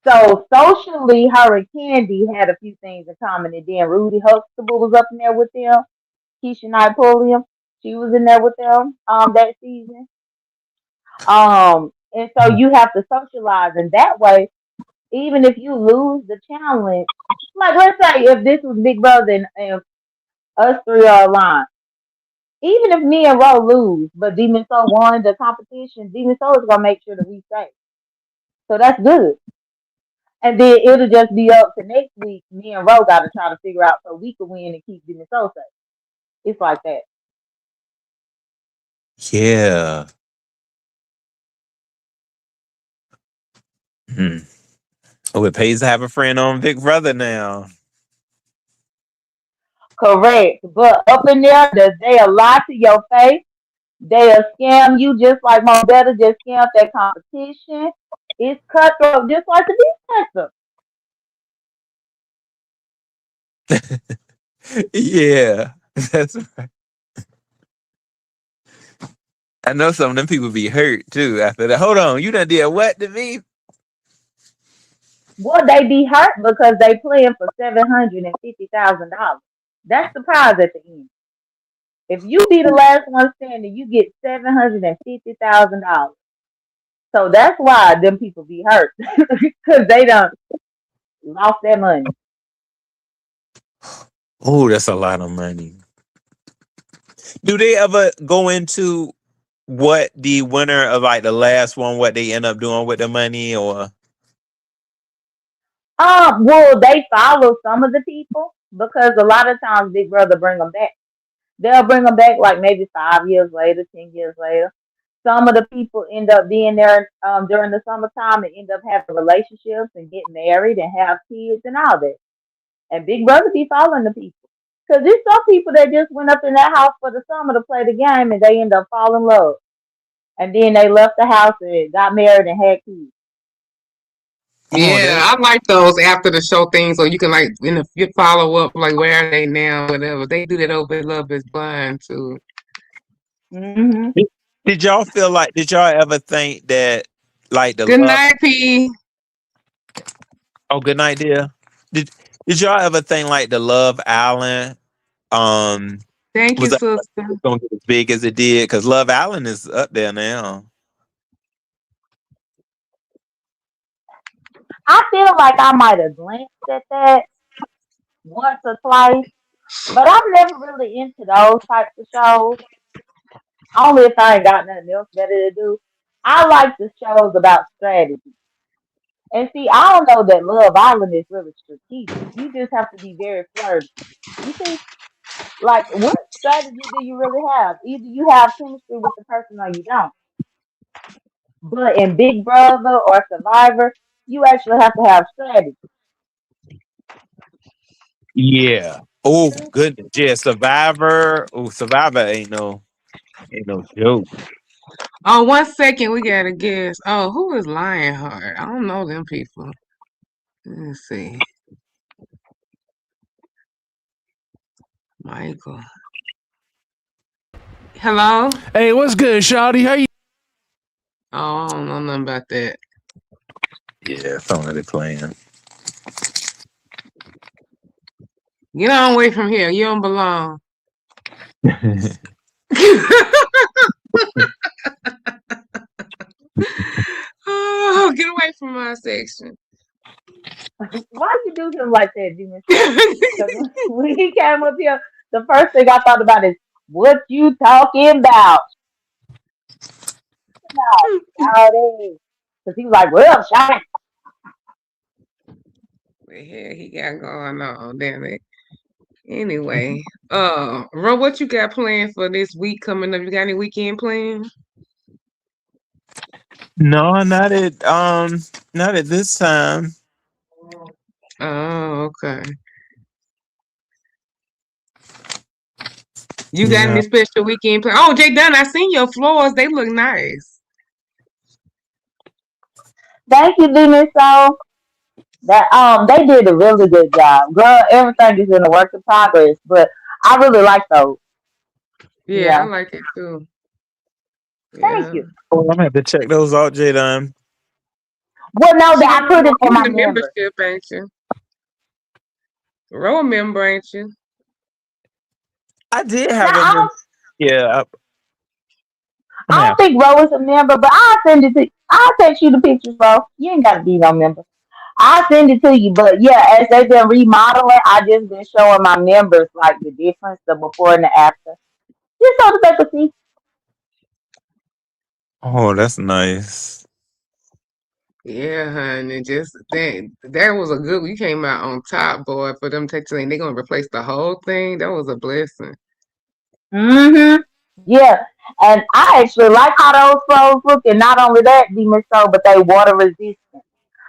[SPEAKER 3] So socially, her and Candy had a few things in common, and then Rudy Huxtable was up in there with them. Keisha Knight Pulliam. She was in there with them that season. And so you have to socialize in that way. Even if you lose the challenge, like let's say if this was Big Brother and us three are aligned. Even if me and Ro lose, but Demon Soul won the competition, Demon Soul is gonna make sure that we stay. So that's good. And then it'll just be up to next week. Me and Ro got to try to figure out so we can win and keep Demon Soul safe. It's like that.
[SPEAKER 2] Yeah. Hmm. Oh, it pays to have a friend on Big Brother now.
[SPEAKER 3] Correct. But up in there, they'll lie to your face. They'll scam you just like my better just scammed that competition. It's cutthroat just like the defensive.
[SPEAKER 2] Yeah. That's right. I know some of them people be hurt too after that. Hold on, you done did what to me?
[SPEAKER 3] Will they be hurt because they playing for $750,000? That's the prize at the end. If you be the last one standing, you get $750,000. So that's why them people be hurt because they done lost their money.
[SPEAKER 2] Oh, that's a lot of money. Do they ever go into what the winner of like the last one, what they end up doing with the money, or
[SPEAKER 3] Well, they follow some of the people because a lot of times Big Brother bring them back. They'll bring them back like maybe 5 years later, 10 years later. Some of the people end up being there during the summertime and end up having relationships and get married and have kids and all that. And Big Brother be following the people. Because there's some people that just went up in that house for the summer to play the game and they end up falling in love. And then they left the house and got married and had kids.
[SPEAKER 2] oh,
[SPEAKER 1] Yeah,
[SPEAKER 2] that's
[SPEAKER 1] I like those after the show things, so you can like in the you follow up, like where are they now, whatever. They do that over at Love Is Blind too.
[SPEAKER 3] Hmm.
[SPEAKER 2] did y'all feel like did y'all ever think that like the
[SPEAKER 1] Good
[SPEAKER 2] love
[SPEAKER 1] night, P.
[SPEAKER 2] oh good night dear. Did did y'all ever think like the Love Island um
[SPEAKER 1] Thank you,
[SPEAKER 2] was
[SPEAKER 1] sister.
[SPEAKER 2] gonna get as big as it did? Because Love Island is up there now.
[SPEAKER 3] I feel like I might have glanced at that once or twice, but I'm never really into those types of shows. Only if I ain't got nothing else better to do. I like the shows about strategy. And see, I don't know that Love Island is really strategic. You just have to be very flirty. You see, like what strategy do you really have? Either you have chemistry with the person or you don't. But in Big Brother or Survivor, you actually have to have strategy.
[SPEAKER 2] Yeah. Oh goodness. Yeah. Survivor. Oh, Survivor ain't no joke.
[SPEAKER 1] Oh, 1 second, we gotta guess. Oh, who is Lionheart? I don't know them people. Let's see. Michael. Hello?
[SPEAKER 6] Hey, what's good, Shawty? How you?
[SPEAKER 1] Oh, I don't know nothing about that.
[SPEAKER 2] Yeah, something they playing.
[SPEAKER 1] Get on away from here. You don't belong. Oh, get away from my section.
[SPEAKER 3] Why you do him like that, Demon Soul? Because when he came up here, the first thing I thought about is what you talking about? Because he was like, well, shot.
[SPEAKER 1] What the hell he got going on? Damn it. Anyway, Ro, what you got planned for this week coming up? You got any weekend plans?
[SPEAKER 2] No, not at this time.
[SPEAKER 1] Oh, okay. You got any
[SPEAKER 2] No.
[SPEAKER 1] special weekend plan? Oh, Jay Dunn, I seen your floors. They look nice.
[SPEAKER 3] Thank you, Demon Soul. That they did a really good job. Girl, everything is in a work in progress, but I really like those.
[SPEAKER 1] Yeah, I
[SPEAKER 3] Yeah.
[SPEAKER 1] like it too.
[SPEAKER 3] Thank
[SPEAKER 1] Yeah.
[SPEAKER 3] you.
[SPEAKER 2] Oh, I'm gonna have to check those out, Jadon.
[SPEAKER 3] Well, no,
[SPEAKER 1] She
[SPEAKER 3] that
[SPEAKER 1] don't
[SPEAKER 3] I put
[SPEAKER 1] know
[SPEAKER 3] it for
[SPEAKER 1] you in
[SPEAKER 3] my
[SPEAKER 1] the
[SPEAKER 3] members.
[SPEAKER 1] membership, ain't you? Ro a member, ain't you?
[SPEAKER 2] I did
[SPEAKER 3] Now
[SPEAKER 2] have a member. Yeah,
[SPEAKER 3] I
[SPEAKER 2] I'm
[SPEAKER 3] don't
[SPEAKER 2] happy.
[SPEAKER 3] think Ro is a member, but I'll send it to. I'll text you the pictures, Ro. You ain't gotta be no member. I'll send it to you. But yeah, as they've been remodeling, I just been showing my members like the difference, the before and the after, just so that they can see.
[SPEAKER 2] Oh, that's nice.
[SPEAKER 1] Yeah, honey. Just that was a good. You came out on top, boy. For them saying they're gonna replace the whole thing. That was a blessing.
[SPEAKER 3] Mm-hmm. Yeah, and I actually like how those clothes look, and not only that, Demon so, but they water resistant,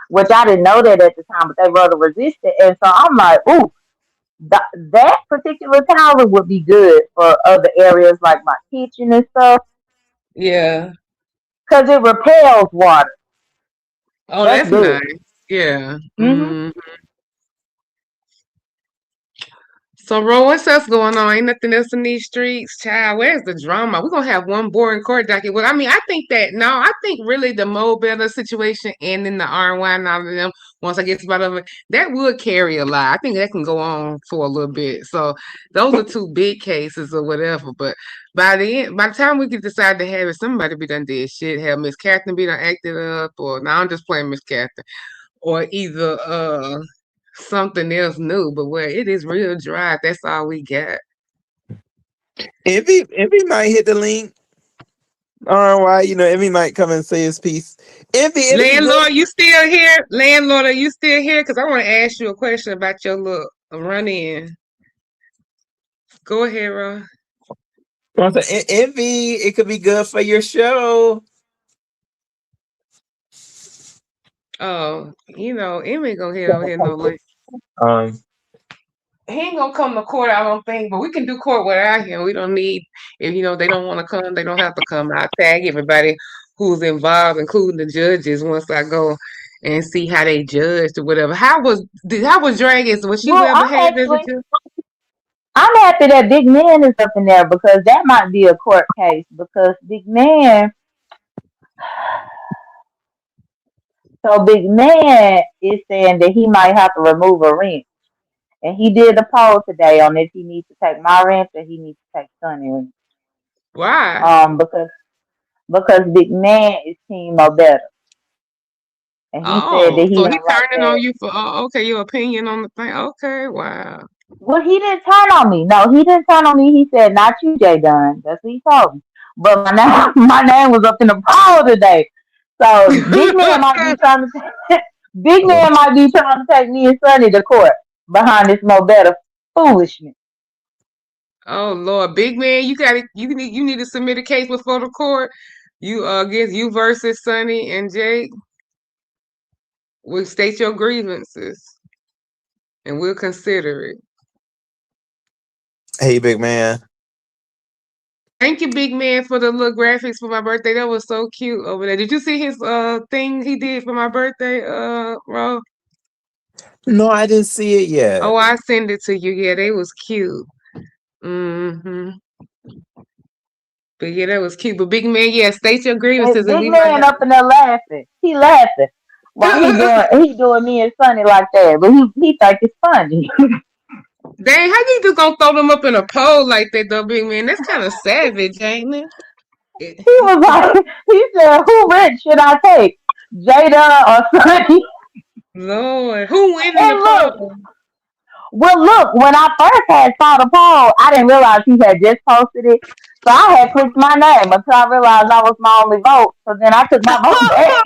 [SPEAKER 3] which I didn't know that at the time, but they water resistant, and so I'm like, ooh, that particular towel would be good for other areas like my kitchen and stuff,
[SPEAKER 1] Yeah.
[SPEAKER 3] because it repels water.
[SPEAKER 1] Oh,
[SPEAKER 3] That's
[SPEAKER 1] that's
[SPEAKER 3] good.
[SPEAKER 1] nice. Yeah.
[SPEAKER 3] Hmm.
[SPEAKER 1] So, Ro, what's else going on? Ain't nothing else in these streets, child. Where's the drama? We're gonna have one boring court docket. Well, I mean, I think that no, I think really the Mo Better situation and then the RY and all of them. Once I get to the bottom of it, that would carry a lot. I think that can go on for a little bit. So, those are two big cases or whatever. But by the time we get decide to have it, somebody be done did shit. Have Miss Catherine be done acted up, or now I'm just playing Miss Catherine, or either something else new, but where it is real dry, that's all we got.
[SPEAKER 2] If he might hit the link, RY, if he might come and say his piece. It'll be good.
[SPEAKER 1] Landlord, you still here? Landlord, are you still here? Because I want to ask you a question about your little run in. Go ahead, Ron.
[SPEAKER 2] Envy, it could be good for your show.
[SPEAKER 1] Oh, Emmy gonna hit over here no late.
[SPEAKER 2] Um,
[SPEAKER 1] He ain't gonna come to court, I don't think, but we can do court without him. We don't need if they don't want to come, they don't have to come. I tag everybody who's involved, including the judges, once I go and see how they judged or whatever. How was Dragons? Was she
[SPEAKER 3] Well,
[SPEAKER 1] well behaved as a judge?
[SPEAKER 3] I'm happy that Big Man is up in there because that might be a court case because Big Man. So Big Man is saying that he might have to remove a wrench. And he did a poll today on if he needs to take my wrench or he needs to take Sonny wrench.
[SPEAKER 1] Why?
[SPEAKER 3] Because Big Man is Team Mo Better. And he said
[SPEAKER 1] Oh,
[SPEAKER 3] that he
[SPEAKER 1] so he
[SPEAKER 3] don't like
[SPEAKER 1] turning
[SPEAKER 3] that.
[SPEAKER 1] on you for okay, your opinion on the thing. Okay, wow.
[SPEAKER 3] Well, he didn't turn on me. No, he didn't turn on me. He said, not you, Jay Dunn. That's what he told me. But my name, my name was up in the poll today. So Big Man might be trying to Big Man might be trying to take me and Sonny to court behind this Mo Better foolishness.
[SPEAKER 1] Oh Lord, big man, you need to submit a case before the court. You against you versus Sonny and Jake. We'll state your grievances and we'll consider it.
[SPEAKER 2] hey, big man.
[SPEAKER 1] Thank you, big man, for the little graphics for my birthday. That was so cute over there. Did you see his thing he did for my birthday, Ro?
[SPEAKER 2] No, I didn't see it yet.
[SPEAKER 1] Oh, I send it to you. Yeah, they was cute. Mm-hmm. But yeah, that was cute. But big man, yeah, state your grievances and
[SPEAKER 3] Big
[SPEAKER 1] we might
[SPEAKER 3] Man
[SPEAKER 1] have
[SPEAKER 3] up in there laughing. He laughing. Why he doing me and Sonny like that? But he think it's funny.
[SPEAKER 1] Dang, how you just gonna throw them up in a pole like that though, big man? That's kind of savage, ain't it?
[SPEAKER 3] He was like, he said, "Who rich should I take, Jada or Sonny?"
[SPEAKER 1] Lord, who winning the
[SPEAKER 3] And look,
[SPEAKER 1] poll?
[SPEAKER 3] well, look, when I first had saw the poll, I didn't realize he had just posted it. So I had clicked my name until I realized I was my only vote. So then I took my vote back.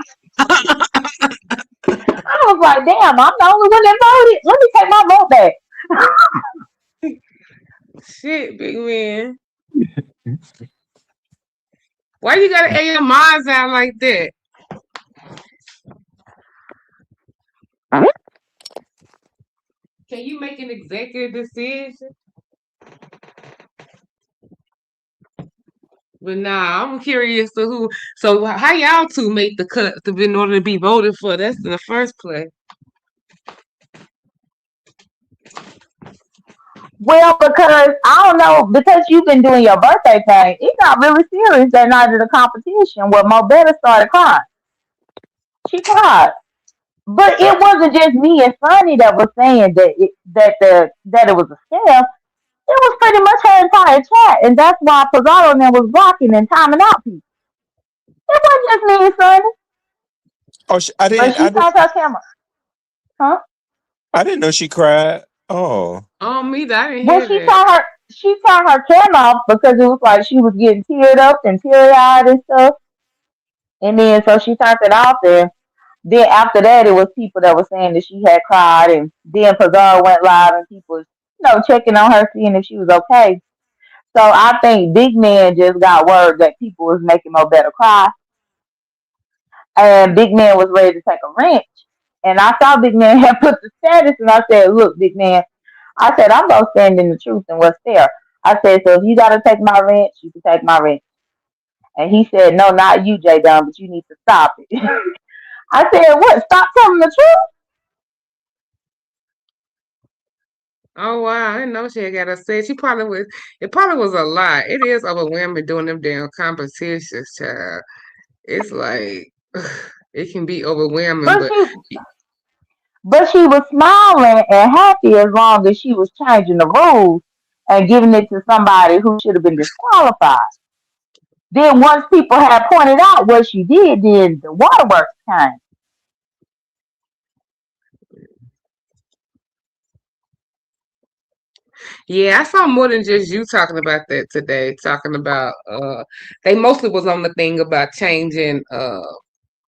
[SPEAKER 3] I was like, damn, I'm the only one that voted. Let me take my vote back.
[SPEAKER 1] Shit, big man. Why you gotta air your minds out like that? Can you make an executive decision? But nah, I'm curious to who. So how y'all two make the cut in order to be voted for? That's in the first place.
[SPEAKER 3] Well, because I don't know, because you've been doing your birthday thing, it got really serious that night of the competition where Mo Better started crying. She cried. But it wasn't just me and Sonny that was saying that it was a scam. It was pretty much her entire chat, and that's why Pizarro and them was blocking and timing out people. It wasn't just me and Sonny,
[SPEAKER 2] Oh,
[SPEAKER 3] but she turned her camera, huh?
[SPEAKER 2] I didn't know she cried. Oh,
[SPEAKER 1] Oh, me, I didn't
[SPEAKER 3] Well,
[SPEAKER 1] hear that.
[SPEAKER 3] she turned her camera off because it was like she was getting teared up and teary eyed and stuff. And then so she turned it off, and then after that, it was people that were saying that she had cried, and then Pizarro went live, and people was, checking on her, seeing if she was okay. So I think Big Man just got word that people was making Mo Better cry, and Big Man was ready to take a wrench. And I saw Big Man had put the status, and I said, "Look, Big Man," I said, "I'm gonna stand in the truth and what's there." I said, "So if you gotta take my wrench, you can take my wrench." And he said, "No, not you, J Dunn, but you need to stop it." I said, "What? Stop telling the truth?"
[SPEAKER 1] Oh wow, I didn't know she had got upset. She probably was. It probably was a lot. It is overwhelming doing them damn competitions, child. It's like it can be overwhelming,
[SPEAKER 3] But
[SPEAKER 1] but
[SPEAKER 3] she But she was smiling and happy as long as she was changing the rules and giving it to somebody who should have been disqualified. Then once people had pointed out what she did, then the waterworks came.
[SPEAKER 1] yeah, I saw more than just you talking about that today. Talking about they mostly was on the thing about changing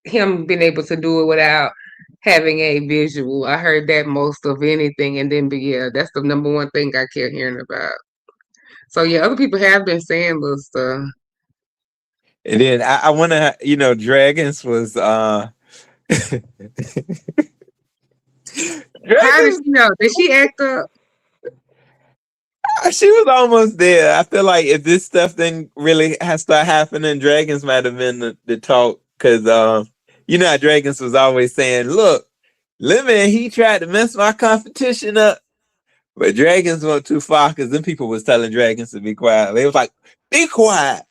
[SPEAKER 1] him being able to do it without having a visual. I heard that most of anything, and then but yeah, that's the number one thing I kept hearing about. So yeah, other people have been saying little stuff.
[SPEAKER 2] and then I want to, Dragons was
[SPEAKER 1] How did
[SPEAKER 2] Dragons.
[SPEAKER 1] she know? Did she act up?
[SPEAKER 2] She was almost there. I feel like if this stuff then really has start happening, Dragons might have been the talk because how Dragons was always saying, "Look, Lemon, he tried to mess my competition up." But Dragons went too far because then people was telling Dragons to be quiet. They was like, "Be quiet."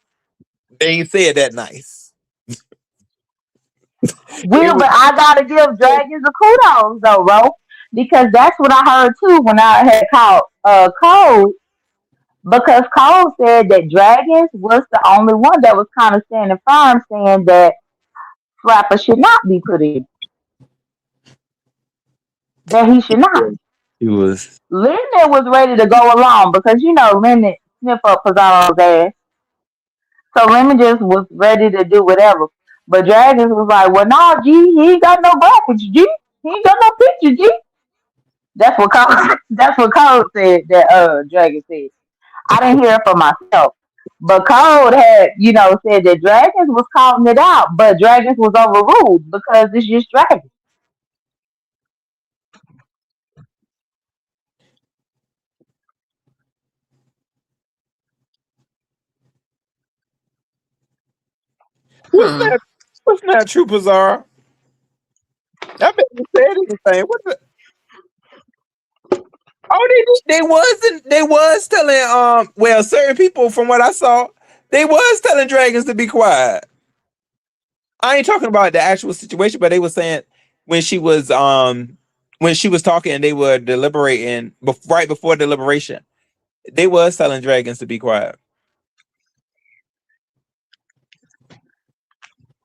[SPEAKER 2] They ain't said that nice. They
[SPEAKER 3] Will,
[SPEAKER 2] was
[SPEAKER 3] but I gotta give Dragons a kudos though, bro. Because that's what I heard too when I had called Cole. Because Cole said that Dragons was the only one that was kind of standing firm, saying that Flapper should not be put in. That he should not.
[SPEAKER 2] he was
[SPEAKER 3] Lemon was ready to go along because Lemon sniff up Pizarro's ass. So Lemon just was ready to do whatever. But Dragons was like, "Well, no, G, he ain't got no graphics, G. He ain't got no picture, G." That's what Cole. That's what Cole said. That Dragon said. I didn't hear it for myself. But Cole had, said that Dragons was calling it out, but Dragons was overruled because it's just Dragons.
[SPEAKER 2] what's
[SPEAKER 1] Huh.
[SPEAKER 2] that? What's that? True Bizarre. I bet you said anything. What the? Oh, they was telling well, certain people from what I saw, they was telling Dragons to be quiet. I ain't talking about the actual situation, but they were saying when she was when she was talking and they were deliberating right before deliberation, they was telling Dragons to be quiet.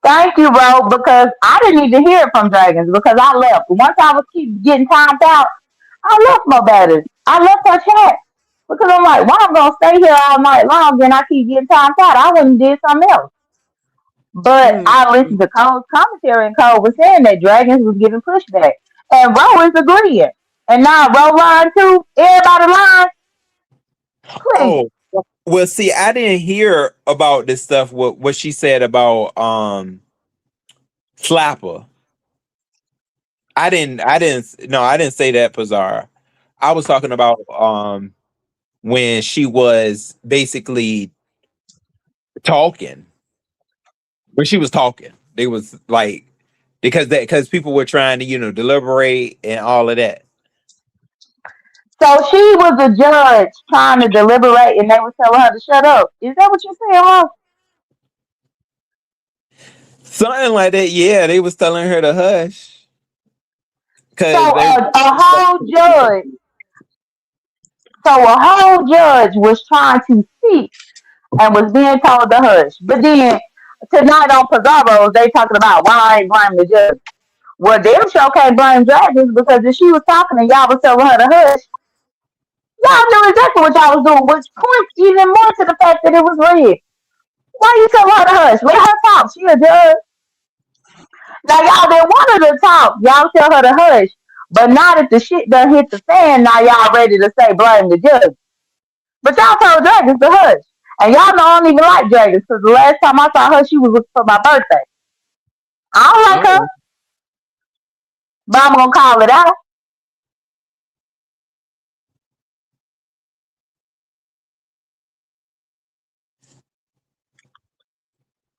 [SPEAKER 3] Thank you, bro, because I didn't even hear it from Dragons because I left. Once I was keep getting timed out, I left my battery. I left her chat because I'm like, why I'm gonna stay here all night long and I keep getting timed out? I wouldn't did something else. But
[SPEAKER 1] Hmm.
[SPEAKER 3] I listened to Cole's commentary and Cole was saying that Dragons was giving pushback. And Ro is agreeing. And now Ro lying too. Everybody lying. Please.
[SPEAKER 2] Oh, well, see, I didn't hear about this stuff. What she said about Slapper. No, I didn't say that, Pizarra. I was talking about when she was basically talking. When she was talking, they was like because people were trying to deliberate and all of that.
[SPEAKER 3] So she was a judge trying to deliberate and they were telling her to shut up. Is that what you're saying, Ro?
[SPEAKER 2] Something like that. Yeah, they was telling her to hush
[SPEAKER 3] So
[SPEAKER 2] because they.
[SPEAKER 3] a whole judge. So a whole judge was trying to speak and was being told to hush. But then tonight on Pizarro's, they talking about why I ain't blame the judge. Well, damn sure can't blame Dragons because if she was talking and y'all was telling her to hush, y'all knew exactly what y'all was doing, which points even more to the fact that it was rigged. Why you telling her to hush? Let her talk. She a judge. Now y'all didn't want her to talk. Y'all tell her to hush. But now that the shit done hit the fan, now y'all ready to say blame the judge. But y'all told Dragons to hush. And y'all know I don't even like Dragons because the last time I saw her, she was looking for my birthday. I don't like her,
[SPEAKER 1] Oh,
[SPEAKER 3] but I'm gonna call it out.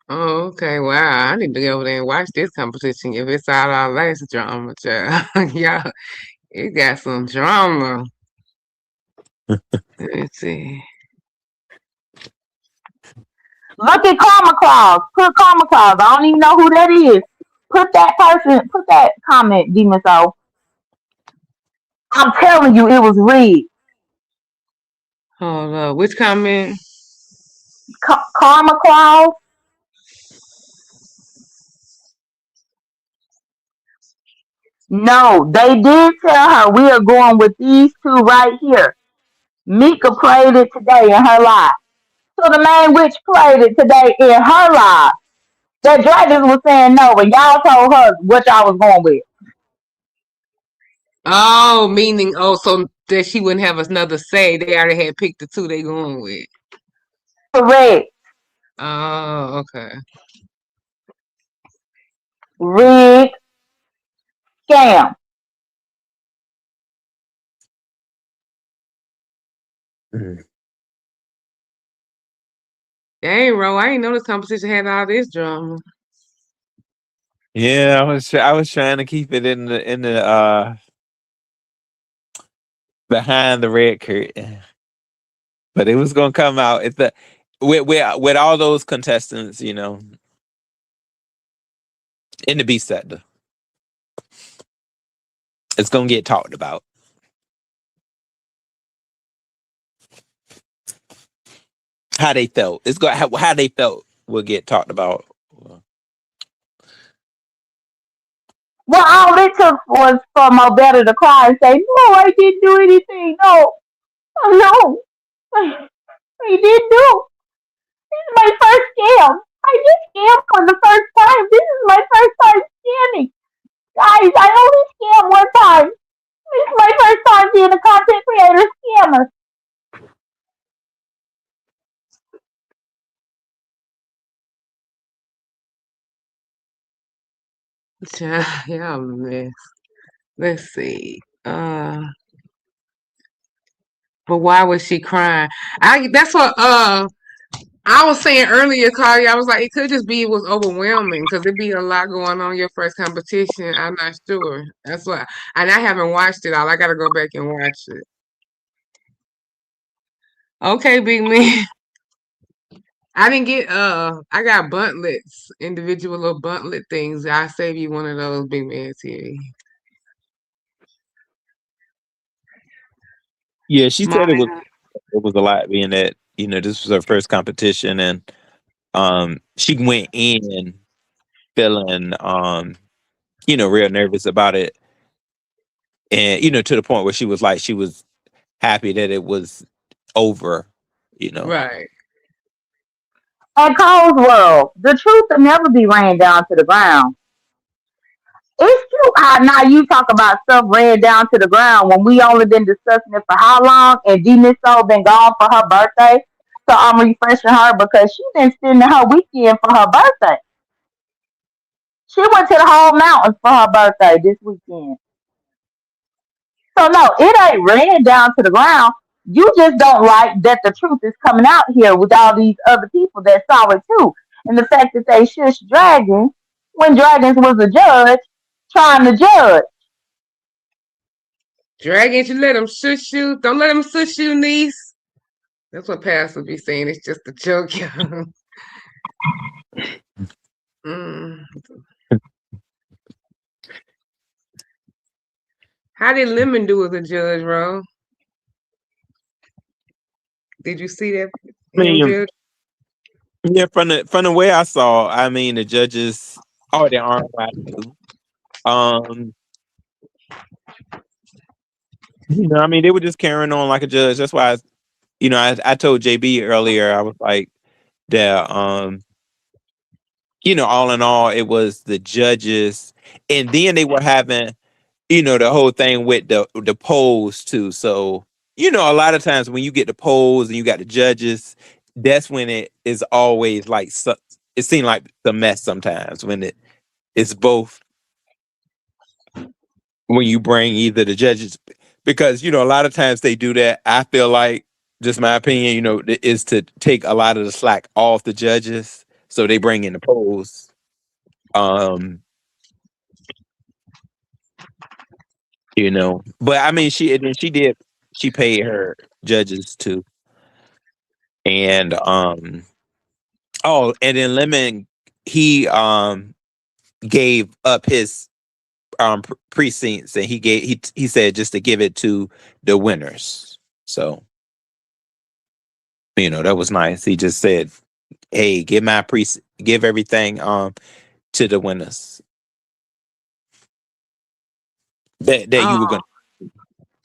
[SPEAKER 1] oh, okay. Wow. I need to go over there and watch this competition if it's all that drama, child. Y'all, it got some drama. Let's see.
[SPEAKER 3] Look at Karma Claus. Put Karma Claus. I don't even know who that is. Put that person. Put that comment, Demon Soul. I'm telling you, it was rigged.
[SPEAKER 1] Hold up. Which comment?
[SPEAKER 3] Karma Claus. No, they did tell her we are going with these two right here. Mika played it today in her live. So the main witch played it today in her live. That Dragons was saying no, and y'all told her what y'all was going with.
[SPEAKER 1] Oh, meaning, oh, so that she wouldn't have another say. They already had picked the two they going with.
[SPEAKER 3] Correct.
[SPEAKER 1] Oh, okay.
[SPEAKER 3] Rig. Scam.
[SPEAKER 2] Mhm.
[SPEAKER 1] Dang, bro, I ain't know this competition had all this drama.
[SPEAKER 2] Yeah, I was trying to keep it in the behind the red curtain, but it was gonna come out at the with all those contestants, you know, in the B sector. It's gonna get talked about. How they felt. It's going how they felt will get talked about.
[SPEAKER 3] Well, all it took was for Mobetta to cry and say, "No, I didn't do anything. No, oh, no, I didn't do. This is my first scam. I just scammed for the first time. This is my first time scamming. Guys, I only scammed one time. This is my first time being a content creator scammer."
[SPEAKER 1] Child, y'all a mess. Let's see. But why was she crying? That's what I was saying earlier, Carly. I was like, it could just be it was overwhelming because it'd be a lot going on your first competition. I'm not sure. That's why, and I haven't watched it all. I gotta go back and watch it. Okay, big man. I didn't get I got buntlets, individual little buntlet things. I'll save you one of those, big man TV.
[SPEAKER 2] Yeah, she said
[SPEAKER 1] Mine.
[SPEAKER 2] it was a lot being that, you know, this was her first competition, and she went in feeling you know, real nervous about it, and you know, to the point where she was like she was happy that it was over, you know.
[SPEAKER 1] Right.
[SPEAKER 3] At Cole's World, the truth will never be ran down to the ground. It's true how now you talk about stuff ran down to the ground when we only been discussing it for how long and D Miss Soul been gone for her birthday. So I'm refreshing her because she been spending her weekend for her birthday. She went to the whole mountains for her birthday this weekend. So no, it ain't ran down to the ground. You just don't like that the truth is coming out here with all these other people that saw it too. And the fact that they shush Dragons when Dragons was a judge trying to judge.
[SPEAKER 1] Dragon, you let them shush you. Don't let them shush you, niece. That's what Pastor be saying. It's just a joke, y'all. Mm. How did Lemon do as a judge, Ro? Did you see that
[SPEAKER 2] I
[SPEAKER 1] him
[SPEAKER 2] mean,
[SPEAKER 1] judge?
[SPEAKER 2] yeah, from the way I saw, I mean, the judges, oh, they aren't white too. Um, I mean, they were just carrying on like a judge. That's why, I told JB earlier, I was like that. All in all, it was the judges, and then they were having, the whole thing with the polls too. So, a lot of times when you get the polls and you got the judges, that's when it is always like it seemed like the mess sometimes when it's both, when you bring either the judges, because a lot of times they do that. I feel like, just my opinion, is to take a lot of the slack off the judges, so they bring in the polls. Um, but I mean, she paid her judges too, and oh, and then Lemon, he gave up his precincts, and he said just to give it to the winners. So that was nice. He just said, "Hey, give everything to the winners that you were
[SPEAKER 1] Oh,
[SPEAKER 2] gonna."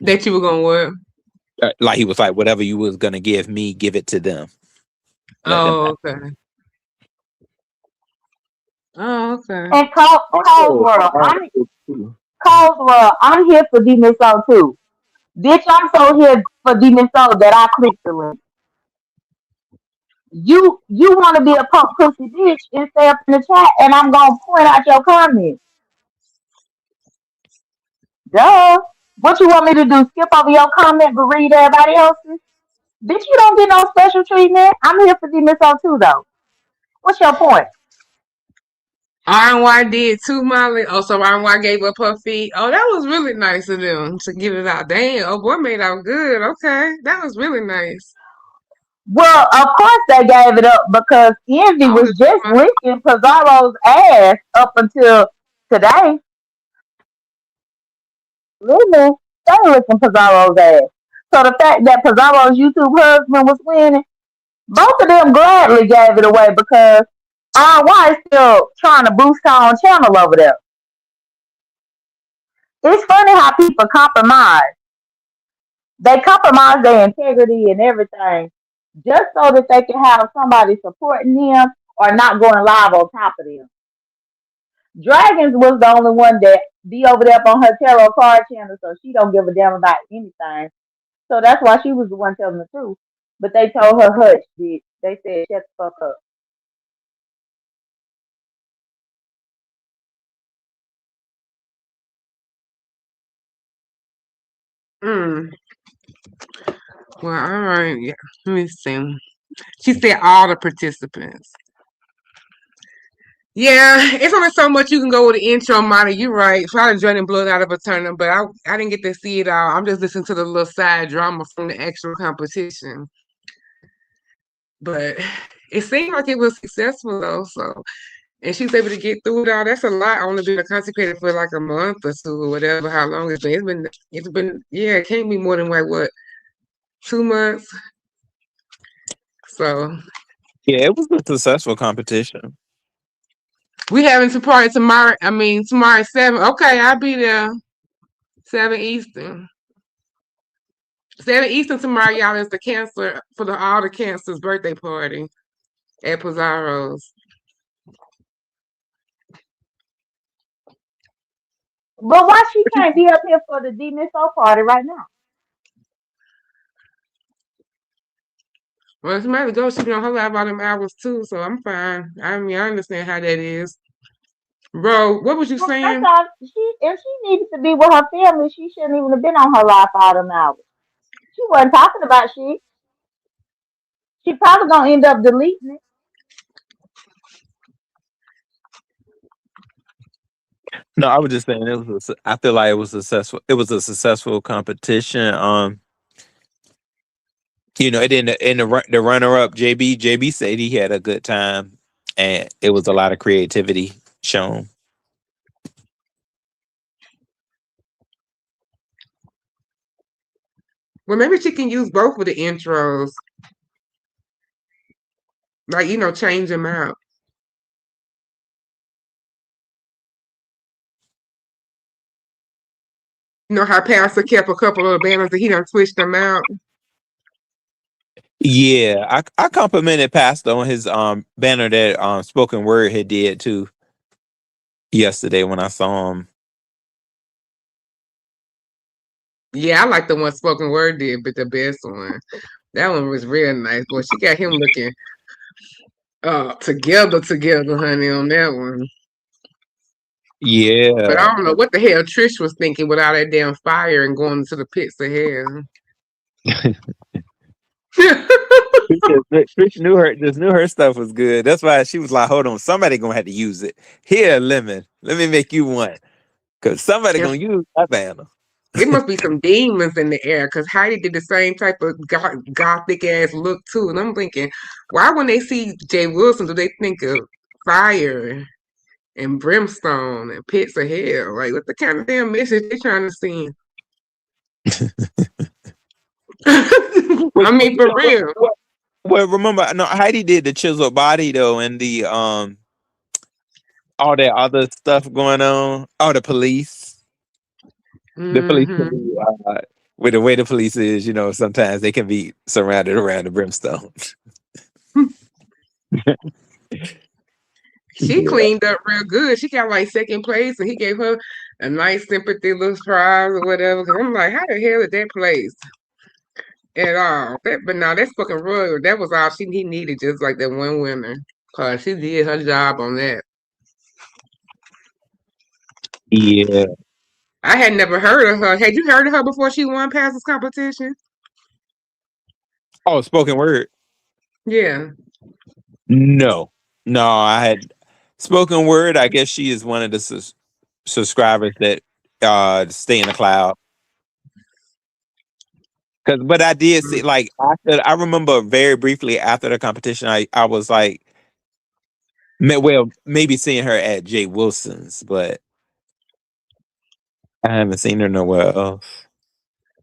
[SPEAKER 1] that you were gonna what?
[SPEAKER 2] Like, he was like, whatever you was gonna give me, give it to them. Let them have.
[SPEAKER 1] Oh, okay. Oh, okay.
[SPEAKER 3] And
[SPEAKER 2] Oh,
[SPEAKER 3] Cosworld, I'm here for Demon Soul too. Bitch, I'm so here for Demon Soul that I clicked the link. You want to be a punk pussy bitch and stay up in the chat, and I'm gonna point out your comments. Duh. What you want me to do? Skip over your comment but read everybody else's? Bitch, you don't get no special treatment. I'm here for Demon Soul too, though. What's your point?
[SPEAKER 1] RY did too, Molly. Oh, so RY gave up her fee. Oh, that was really nice of them to give it out. Damn, oh boy made out good. Okay, that was really nice.
[SPEAKER 3] Well, of course they gave it up because Envy
[SPEAKER 1] I was
[SPEAKER 3] was
[SPEAKER 1] just
[SPEAKER 3] just
[SPEAKER 1] talking
[SPEAKER 3] licking Pizarro's ass up until today. Lily, they licking Pizarro's ass. So the fact that Pizarro's YouTube husband was winning, both of them gladly gave it away because RY is still trying to boost her own channel over there. It's funny how people compromise. They compromise their integrity and everything just so that they can have somebody supporting them or not going live on top of them. Dragons was the only one that be over there on her tarot card channel, so she don't give a damn about anything. So that's why she was the one telling the truth. But they told her hush, bitch. They said shut the fuck up.
[SPEAKER 1] Mm. Well, all right. Yeah. Let me see. She said all the participants. Yeah, it's only so much you can go with the intro model. You're right. Try to draining blood out of a turnip, but I didn't get to see it all. I'm just listening to the little side drama from the actual competition. But it seemed like it was successful though. So, and she was able to get through it all. That's a lot. Only been consecrated for like a month or two or whatever. How long it's been? It's been. Yeah, it can't be more than like what 2 months. So
[SPEAKER 2] yeah, it was a successful competition.
[SPEAKER 1] we having some party tomorrow. I mean tomorrow at 7. Okay, I'll be there. 7 Eastern. 7 Eastern tomorrow, y'all, is the cancer for all the cancers birthday party at Pizarro's.
[SPEAKER 3] But why she can't be up here for the D Miss O party right now?
[SPEAKER 1] Well, somebody go, she be on her live all them hours too, so I'm fine. I mean, I understand how that is. Bro, what was you
[SPEAKER 3] Well, first
[SPEAKER 1] saying?
[SPEAKER 3] off, if she needed to be with her family, she shouldn't even have been on her live for all them hours. She wasn't talking about shit. She probably gonna end up deleting it.
[SPEAKER 2] No, I was just saying I feel like it was successful. It was a successful competition. It didn't. And the runner up, JB said he had a good time, and it was a lot of creativity shown.
[SPEAKER 1] Well, maybe she can use both of the intros, like change them out. You know how Pastor kept a couple of banners that he done switched them out.
[SPEAKER 2] Yeah, I complimented Pastor on his banner that spoken word had did too yesterday when I saw him.
[SPEAKER 1] Yeah, I like the one spoken word did, but the best one. That one was real nice. Boy, she got him looking together, honey, on that one. But I
[SPEAKER 2] Yeah.
[SPEAKER 1] don't know what the hell Trish was thinking with all that damn fire and going into the pits of hell.
[SPEAKER 2] Trish knew her stuff was good. That's why she was like, "Hold on, somebody gonna have to use it. Here, Lemon, let me make you one, cause somebody
[SPEAKER 1] And
[SPEAKER 2] gonna use that banner."
[SPEAKER 1] it must be some demons in the air because Heidi did the same type of gothic ass look too. And I'm thinking, why when they see Jay Wilson do they think of fire and brimstone and pits of hell? Like, what the kind of damn message they trying to send?
[SPEAKER 2] Well,
[SPEAKER 1] I mean, for real.
[SPEAKER 2] well, remember, no, Heidi did the chiseled body though, and the all that other stuff going on. Oh, the police. The police can
[SPEAKER 1] Hmm.
[SPEAKER 2] be with the way the police is, sometimes they can be surrounded around the brimstone.
[SPEAKER 1] She
[SPEAKER 2] Yeah.
[SPEAKER 1] cleaned up real good. She got like second place, and he gave her a nice sympathy little prize or whatever. Cause I'm like, how the hell did that place at all? But no, that's fucking royal. That was all he needed, just like that one winner. Cause she did her job on that.
[SPEAKER 2] Yeah.
[SPEAKER 1] I had never heard of her. Had you heard of her before she won past this competition?
[SPEAKER 2] Oh, spoken word.
[SPEAKER 1] Yeah.
[SPEAKER 2] No, no, I had spoken word. I guess she is one of the subscribers that stay in the cloud. But I did see,
[SPEAKER 1] Mm.
[SPEAKER 2] like, after, I remember very briefly after the competition, I was like, well, maybe seeing her at Jay Wilson's, but I haven't seen her nowhere else.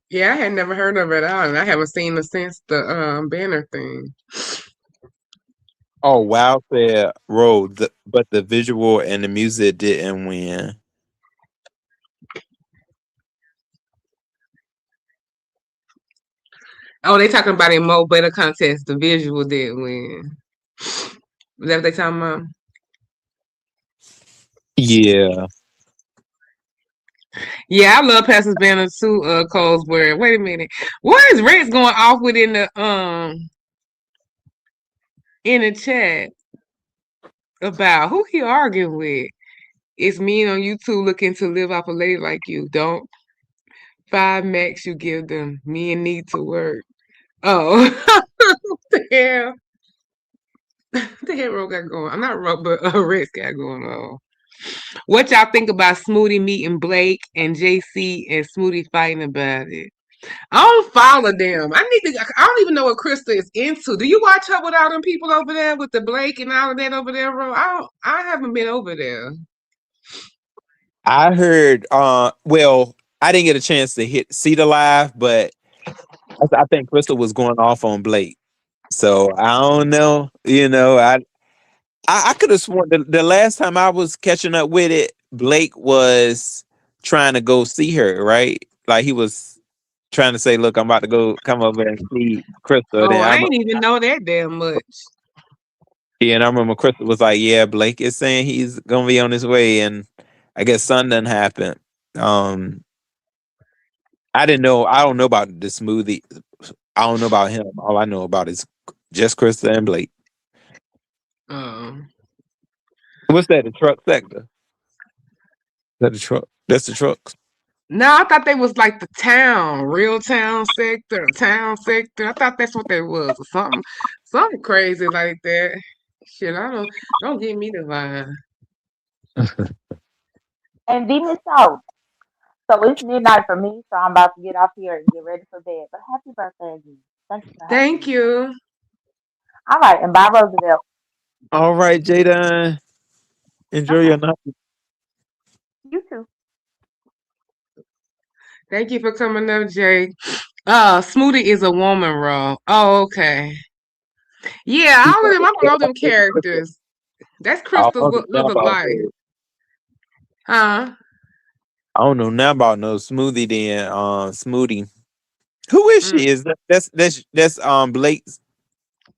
[SPEAKER 1] Yeah, I had never heard of her at all, and I haven't seen her since the banner thing.
[SPEAKER 2] Oh, wow, said Road, but the visual and the music didn't win.
[SPEAKER 1] Oh, they talking about in Mo Better contest. The visual did win. Is that what they talking about?
[SPEAKER 2] Yeah.
[SPEAKER 1] Yeah, I love Pastor's banner too, Colesbury. Wait a minute. What is Rex going off with in the chat about? Who he arguing with? It's me on YouTube looking to live off a lady like you. Don't 5 max you give them. Me and need to work. Oh, what the hell? What the hell Ro got going? I'm not Ro, but Rex got going on. What y'all think about Smoothie meeting Blake and JC and Smoothie fighting about it? I don't follow them. I need to. I don't even know what Krista is into. Do you watch her with all them people over there with the Blake and all of that over there, bro? I don't. I haven't been over there.
[SPEAKER 2] I heard, well, I didn't get a chance to see the live, but I think Crystal was going off on Blake. So I don't know. I could have sworn the last time I was catching up with it, Blake was trying to go see her, right? Like he was trying to say, "Look, I'm about to go come over and see Crystal."
[SPEAKER 1] Oh,
[SPEAKER 2] Then
[SPEAKER 1] I ain't even know that damn much.
[SPEAKER 2] and I remember Crystal was like, "Yeah, Blake is saying he's gonna be on his way," and I guess something done happened. Um, I didn't know. I don't know about the smoothie. I don't know about him. All I know about is just Krista and Blake.
[SPEAKER 1] Um,
[SPEAKER 2] What's that? The truck sector? Is that the truck? That's the trucks.
[SPEAKER 1] no, I thought they was like the town, real town sector. I thought that's what they was, or something crazy like that. Shit, I don't give me the vibe.
[SPEAKER 3] And Demon Soul. So it's midnight for me, so I'm about to get off here and get ready for bed. But happy birthday again. Thank you for having
[SPEAKER 1] Thank
[SPEAKER 3] me.
[SPEAKER 1] you.
[SPEAKER 3] All right, and bye Roosevelt.
[SPEAKER 2] All right, Jada. Enjoy
[SPEAKER 3] Okay.
[SPEAKER 2] your night.
[SPEAKER 3] You too.
[SPEAKER 1] Thank you for coming up, Jay. Smoothie is a woman role. Oh, okay. Yeah, all of them. I don't know them characters. That's
[SPEAKER 2] I
[SPEAKER 1] Crystal's
[SPEAKER 2] don't know
[SPEAKER 1] look
[SPEAKER 2] about
[SPEAKER 1] alike.
[SPEAKER 2] no,
[SPEAKER 1] Huh?
[SPEAKER 2] I don't know now about no smoothie then smoothie. Who is
[SPEAKER 1] Mm,
[SPEAKER 2] she? Is that's Blake's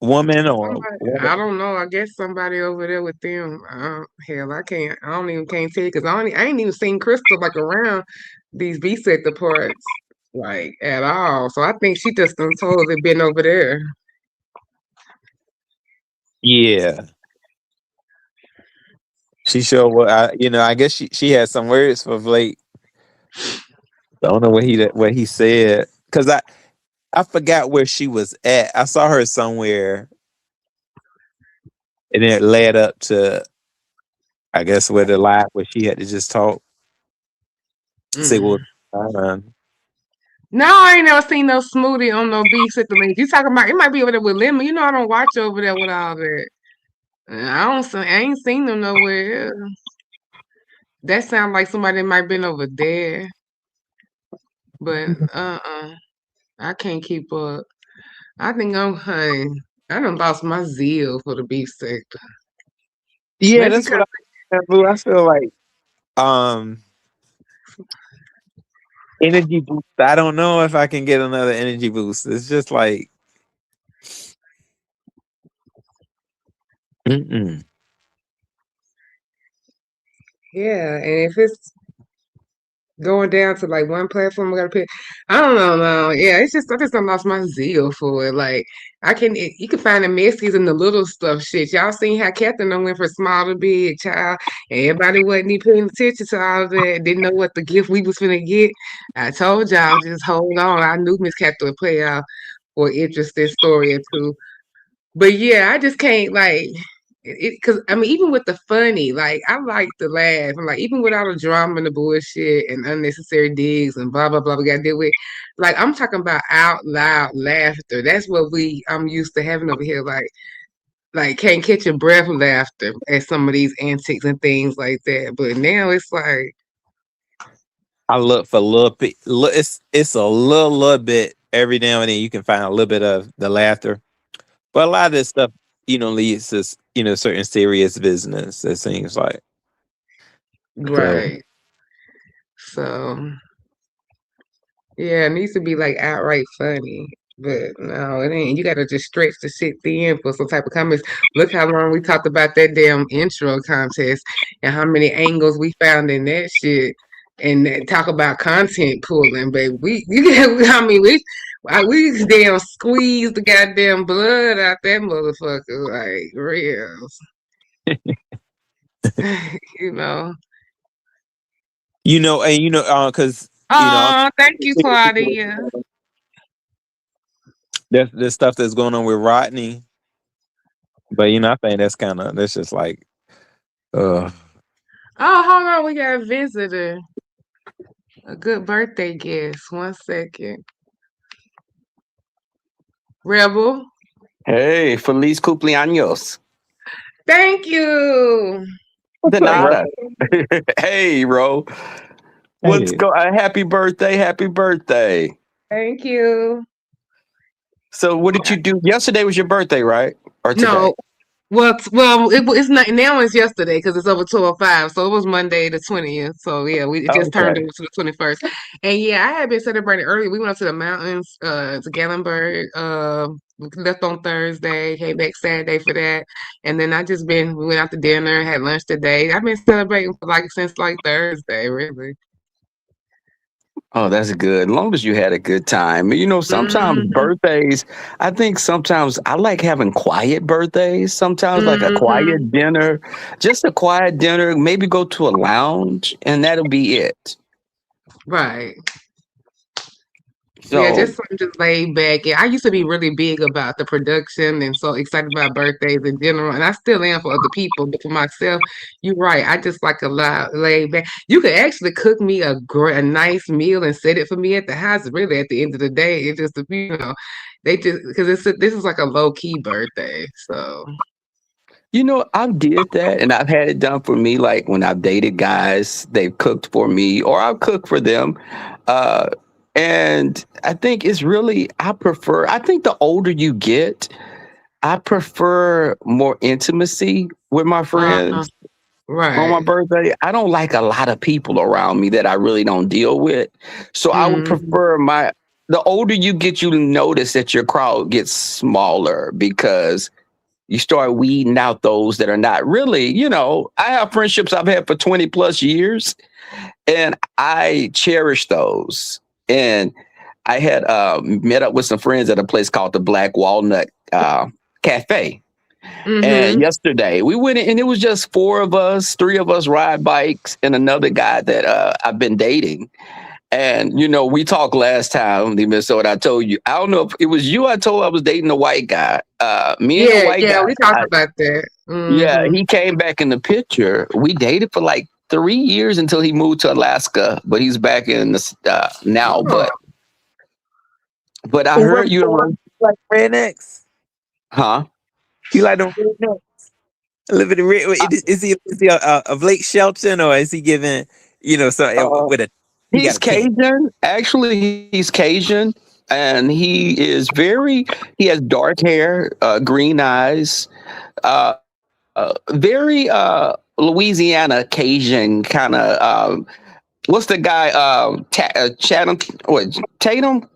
[SPEAKER 2] woman or
[SPEAKER 1] somebody,
[SPEAKER 2] woman?
[SPEAKER 1] I don't know. I guess somebody over there with them. Hell, I can't. I don't even can't tell you because I ain't even seen Crystal like around these B sector parts like at all. So I think she just done totally been over there.
[SPEAKER 2] Yeah. She sure what I guess she had some words for Blake. I don't know what he said. Cause I forgot where she was at. I saw her somewhere and it led up to I guess where the live where she had to just talk, say what
[SPEAKER 1] Mm.
[SPEAKER 2] was going on.
[SPEAKER 1] No, I ain't never seen no smoothie on no beef at the link. You talking about it might be over there with lemon. You know I don't watch over there with all that. I ain't seen them nowhere. That sounds like somebody that might been over there. But I can't keep up. I think honey, I done lost my zeal for the beef sector.
[SPEAKER 2] Yeah,
[SPEAKER 1] Maybe
[SPEAKER 2] that's what
[SPEAKER 1] because
[SPEAKER 2] I feel like um energy boost. I don't know if I can get another energy boost. It's just like mm-mm.
[SPEAKER 1] yeah, and if it's going down to like one platform, I gotta pick. I don't know, no. Yeah, it's just I just done lost my zeal for it. Like you can find the messies and the little stuff. Shit, y'all seen how Catherine done went from small to big, child. And everybody wasn't even paying attention to all of that. Didn't know what the gift we was gonna get. I told y'all just hold on. I knew Miss Catherine would play out for an interesting story or two. But yeah, I just can't like it because I mean, even with the funny, like I like to laugh, and like even with all the drama and the bullshit and unnecessary digs and blah blah blah we got to deal with, like I'm talking about out loud laughter. That's what I'm used to having over here, like can't catch your breath laughter at some of these antics and things like that. But now it's like
[SPEAKER 2] I look for a little bit. It's a little bit every now and then. You can find a little bit of the laughter, but a lot of this stuff, leads to certain serious business. It seems like so.
[SPEAKER 1] right. So yeah, it needs to be like outright funny. But no, it ain't. You gotta just stretch the shit thin for some type of comments. Look how long we talked about that damn intro contest and how many angles we found in that shit. And talk about content pulling, baby. I mean, we damn squeezed the goddamn blood out that motherfucker, like real, you know.
[SPEAKER 2] And because
[SPEAKER 1] Oh, thank you, Claudia.
[SPEAKER 2] there's stuff that's going on with Rodney, but I think that's just like, uh,
[SPEAKER 1] Oh, hold on, we got a visitor. A good birthday guest. One second. Rebel.
[SPEAKER 6] Hey, feliz cumpleaños.
[SPEAKER 1] Thank you.
[SPEAKER 2] what's
[SPEAKER 6] De
[SPEAKER 2] up, bro?
[SPEAKER 6] nada. Hey, Ro.
[SPEAKER 2] Hey,
[SPEAKER 6] Happy birthday. Happy birthday.
[SPEAKER 1] Thank you.
[SPEAKER 6] So, what did you do? Yesterday was your birthday, right? Or today?
[SPEAKER 1] No, it's not now. It's yesterday because it's over 2:05. So it was Monday the 20th. So yeah, we it just turned
[SPEAKER 6] Okay.
[SPEAKER 1] over to the 21st. And yeah, I had been celebrating early. We went up to the mountains, to Gatlinburg. We left on Thursday, came back Saturday for that, and then we went out to dinner, had lunch today. I've been celebrating for like since like Thursday, really.
[SPEAKER 6] Oh, that's good. As long as you had a good time. Sometimes
[SPEAKER 1] Hmm.
[SPEAKER 6] birthdays, I think sometimes I like having quiet birthdays, sometimes like a
[SPEAKER 1] Hmm.
[SPEAKER 6] quiet dinner, just a quiet dinner, maybe go to a lounge, and that'll be it.
[SPEAKER 1] Right. Yeah,
[SPEAKER 6] So,
[SPEAKER 1] just something just laid back. Yeah, I used to be really big about the production and so excited about birthdays in general, and I still am for other people. But for myself, you're right. I just like a lot laid back. You could actually cook me a nice meal and set it for me at the house. Really, at the end of the day, it's just they just because this is like a low key birthday. So
[SPEAKER 6] I've did that and I've had it done for me. Like when I've dated guys, they've cooked for me or I've cooked for them. Uh, And I think it's really, I think the older you get, I prefer more intimacy with my
[SPEAKER 1] Uh-huh.
[SPEAKER 6] friends on my
[SPEAKER 1] Right.
[SPEAKER 6] birthday. I don't like a lot of people around me that I really don't deal with. So I would
[SPEAKER 1] Mm-hmm.
[SPEAKER 6] prefer the older you get, you notice that your crowd gets smaller because you start weeding out those that are not really, I have friendships I've had for 20 plus years and I cherish those. And I had met up with some friends at a place called the Black Walnut Cafe. And
[SPEAKER 1] Mm-hmm.
[SPEAKER 6] yesterday we went in, and it was just four of us, three of us ride bikes, and another guy that I've been dating. And we talked last time, the episode I told you. I don't know if it was you. I told I was dating a white guy. Me and the
[SPEAKER 1] Yeah,
[SPEAKER 6] white
[SPEAKER 1] yeah,
[SPEAKER 6] guy.
[SPEAKER 1] we talked about that.
[SPEAKER 6] Yeah,
[SPEAKER 1] Mm-hmm.
[SPEAKER 6] he came back in the picture. We dated for like 3 years until he moved to Alaska, but he's back in this now.
[SPEAKER 1] Oh,
[SPEAKER 6] But I
[SPEAKER 2] Well,
[SPEAKER 6] heard
[SPEAKER 2] Rebel,
[SPEAKER 6] you
[SPEAKER 2] so
[SPEAKER 6] around,
[SPEAKER 2] you like rednecks?
[SPEAKER 6] huh?
[SPEAKER 2] You like them rednecks? Living in red. Is he a Blake Shelton or is he giving so
[SPEAKER 6] Uh,
[SPEAKER 2] with a he got
[SPEAKER 6] he's
[SPEAKER 2] a tan?
[SPEAKER 6] Cajun. Actually, he's Cajun, and he has dark hair, green eyes, very Louisiana Cajun kind of. What's the guy? Chatham. What Tatum?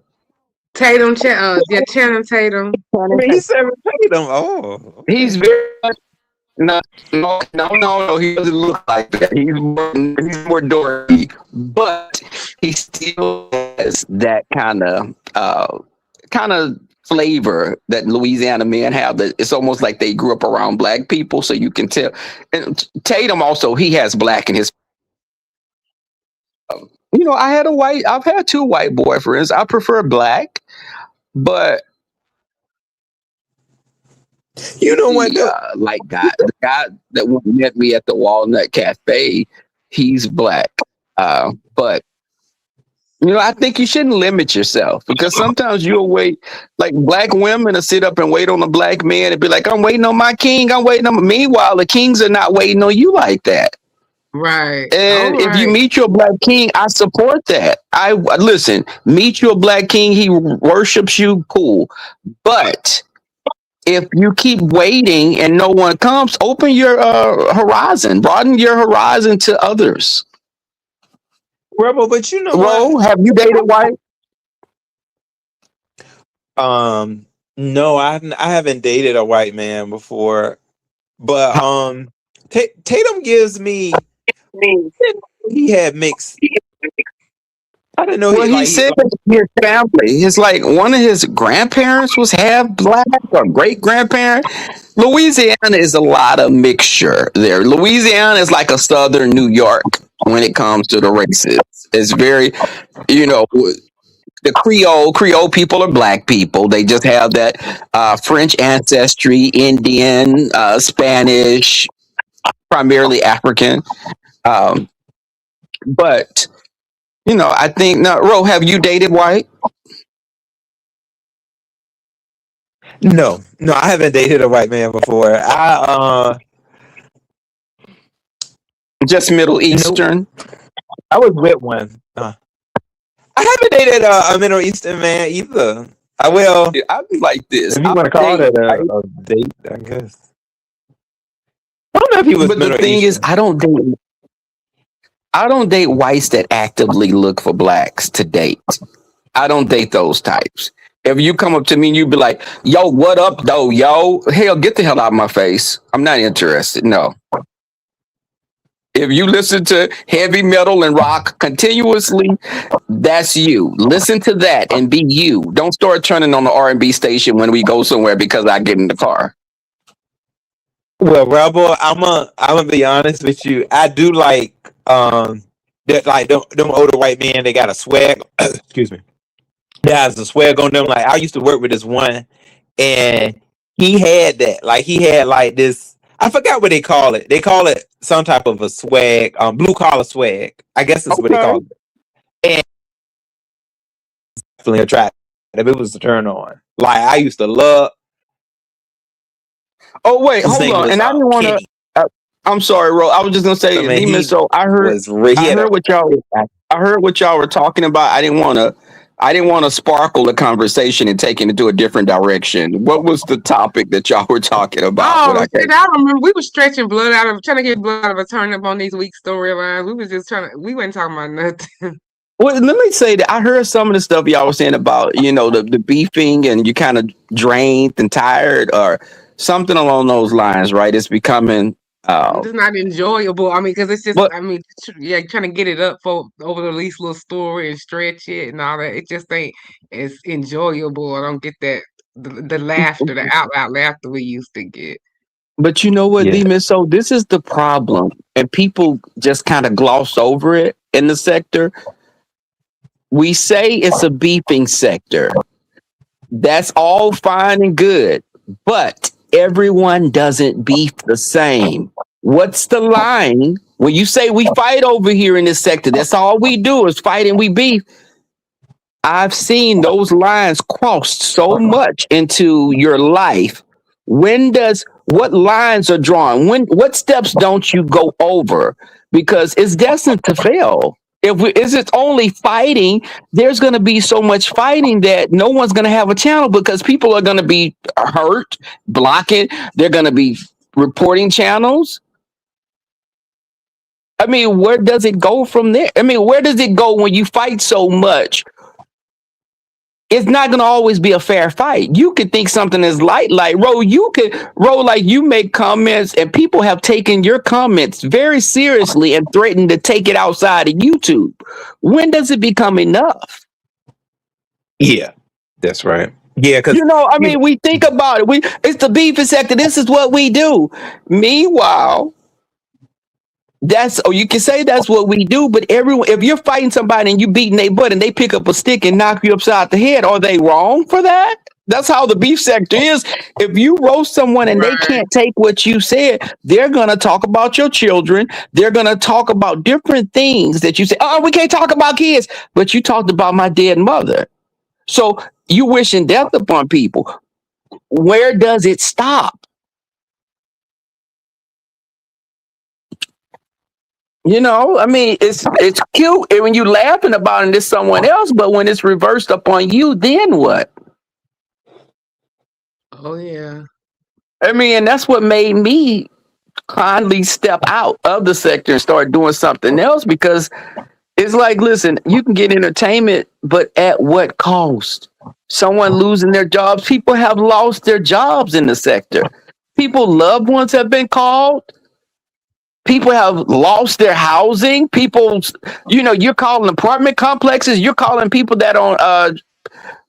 [SPEAKER 1] Yeah, Channing Tatum.
[SPEAKER 2] I mean, he's 7 them. Oh,
[SPEAKER 6] He's
[SPEAKER 2] okay.
[SPEAKER 6] very no, no. He doesn't look like that. He's more dorky, but he still has that kind of flavor that Louisiana men have. That it's almost like they grew up around black people, so you can tell. And Tatum also, he has black in his. I've had two white boyfriends. I prefer black, but
[SPEAKER 2] You know what
[SPEAKER 6] the
[SPEAKER 2] though?
[SPEAKER 6] the guy that met me at the Walnut Cafe, he's black. But I think you shouldn't limit yourself because sometimes you'll wait, like black women to sit up and wait on a black man and be like, I'm waiting on my king. I'm waiting on. Meanwhile, the kings are not waiting on you like that.
[SPEAKER 1] Right. All
[SPEAKER 6] And if you
[SPEAKER 1] right.
[SPEAKER 6] meet your black king, I support that. I listen, meet your black king. He worships you. Cool. But if you keep waiting and no one comes, open your horizon, broaden your horizon to others.
[SPEAKER 2] Rebel, but you know what?
[SPEAKER 6] Ro, have you dated white?
[SPEAKER 2] Um, no, I haven't dated a white man before, but Tatum gives me. He had mixed. I didn't know
[SPEAKER 6] Well,
[SPEAKER 2] he
[SPEAKER 6] he
[SPEAKER 2] like he
[SPEAKER 6] said that his family, his like one of his grandparents was half black or great grandparent. Louisiana is a lot of mixture there. Louisiana is like a southern New York when it comes to the races. It's very, you know, the Creole people are black people. They just have that French ancestry, Indian, Spanish, primarily African. Um, but I think now, Ro, have you dated white?
[SPEAKER 2] no, I haven't dated a white man before.
[SPEAKER 6] Just Middle
[SPEAKER 2] Nope.
[SPEAKER 6] Eastern?
[SPEAKER 2] I was with one. I haven't dated a Middle Eastern man either. I will,
[SPEAKER 6] Yeah, I'd be like this.
[SPEAKER 2] if you
[SPEAKER 6] I'll
[SPEAKER 2] want to call
[SPEAKER 6] date
[SPEAKER 2] it
[SPEAKER 6] white,
[SPEAKER 2] a date, I guess. I don't know if he was
[SPEAKER 6] but the
[SPEAKER 2] Middle
[SPEAKER 6] thing is,
[SPEAKER 2] Eastern.
[SPEAKER 6] I don't date whites that actively look for blacks to date. I don't date those types. If you come up to me and you be like, "Yo, what up, though, yo? Hell, get the hell out of my face. I'm not interested." No. If you listen to heavy metal and rock continuously, that's you. Listen to that and be you. Don't start turning on the R&B station when we go somewhere because I get in the car.
[SPEAKER 2] Well, Rebel, I'm gonna be honest with you. I do like that like them older white men. They got a swag. Excuse me. There's a swag on them. Like I used to work with this one, and he had that. Like he had like this. I forgot what they call it. They call it some type of a swag, blue collar swag. I guess that's what they
[SPEAKER 6] Okay.
[SPEAKER 2] call it. And definitely attractive. It was a turn on. Like I used to love.
[SPEAKER 6] Oh wait,
[SPEAKER 2] His
[SPEAKER 6] hold
[SPEAKER 2] name
[SPEAKER 6] on.
[SPEAKER 2] was
[SPEAKER 6] And I didn't want to.
[SPEAKER 2] Kenny.
[SPEAKER 6] I'm sorry, Ro. I was just gonna
[SPEAKER 2] I
[SPEAKER 6] say,
[SPEAKER 2] mean,
[SPEAKER 6] Demon.
[SPEAKER 2] he
[SPEAKER 6] So I heard,
[SPEAKER 2] was. He
[SPEAKER 6] I
[SPEAKER 2] had a.
[SPEAKER 6] heard what y'all, I heard what y'all were talking about. I didn't want to I didn't want to sparkle the conversation and take it into a different direction. What was the topic that y'all were talking about? What
[SPEAKER 1] Oh,
[SPEAKER 6] I
[SPEAKER 1] shit, I remember we were stretching blood out of trying to get blood out of a turnip on these weak storylines. We was just we wasn't talking about nothing.
[SPEAKER 6] Well, let me say that I heard some of the stuff y'all was saying about, the beefing and you kind of drained and tired or something along those lines, right? It's becoming
[SPEAKER 1] It's not enjoyable. I mean, because it's just,
[SPEAKER 6] but
[SPEAKER 1] I mean, yeah, trying to get it up for over the least little story and stretch it and all that. It just ain't as enjoyable. I don't get that the laughter, the out loud laughter we used to get.
[SPEAKER 6] but you know what,
[SPEAKER 2] Yeah.
[SPEAKER 6] Demon? So this is the problem, and people just kind of gloss over it in the sector. We say it's a beefing sector. That's all fine and good, but everyone doesn't beef the same. What's the line when you say we fight over here in this sector? That's all we do is fight and we beef. I've seen those lines crossed so much into your life. What lines are drawn? What steps don't you go over? Because it's destined to fail. Is it only fighting, there's going to be so much fighting that no one's going to have a channel because people are going to be hurt, blocking. They're going to be reporting channels. I mean, where does it go from there? I mean, where does it go when you fight so much? It's not gonna always be a fair fight. You could think something is light, like like you make comments and people have taken your comments very seriously and threatened to take it outside of YouTube. When does it become enough?
[SPEAKER 2] Yeah, that's right. Yeah, because
[SPEAKER 6] I mean, we think about it. It's the beef sector. This is what we do. Meanwhile, you can say that's what we do, but if you're fighting somebody and you beating their butt and they pick up a stick and knock you upside the head, are they wrong for that? That's how the beef sector is. If you roast someone and they
[SPEAKER 1] Right.
[SPEAKER 6] can't take what you said, they're gonna talk about your children. They're gonna talk about different things that you say. Oh, we can't talk about kids, but you talked about my dead mother. So you wishing death upon people. Where does it stop? I mean, it's cute when you laughing about it to someone else, but when it's reversed upon you, then what?
[SPEAKER 1] Oh yeah.
[SPEAKER 6] I mean, and that's what made me kindly step out of the sector and start doing something else because it's like, listen, you can get entertainment, but at what cost? Someone losing their jobs. People have lost their jobs in the sector. People, loved ones have been called. People have lost their housing. You're calling apartment complexes. You're calling people that on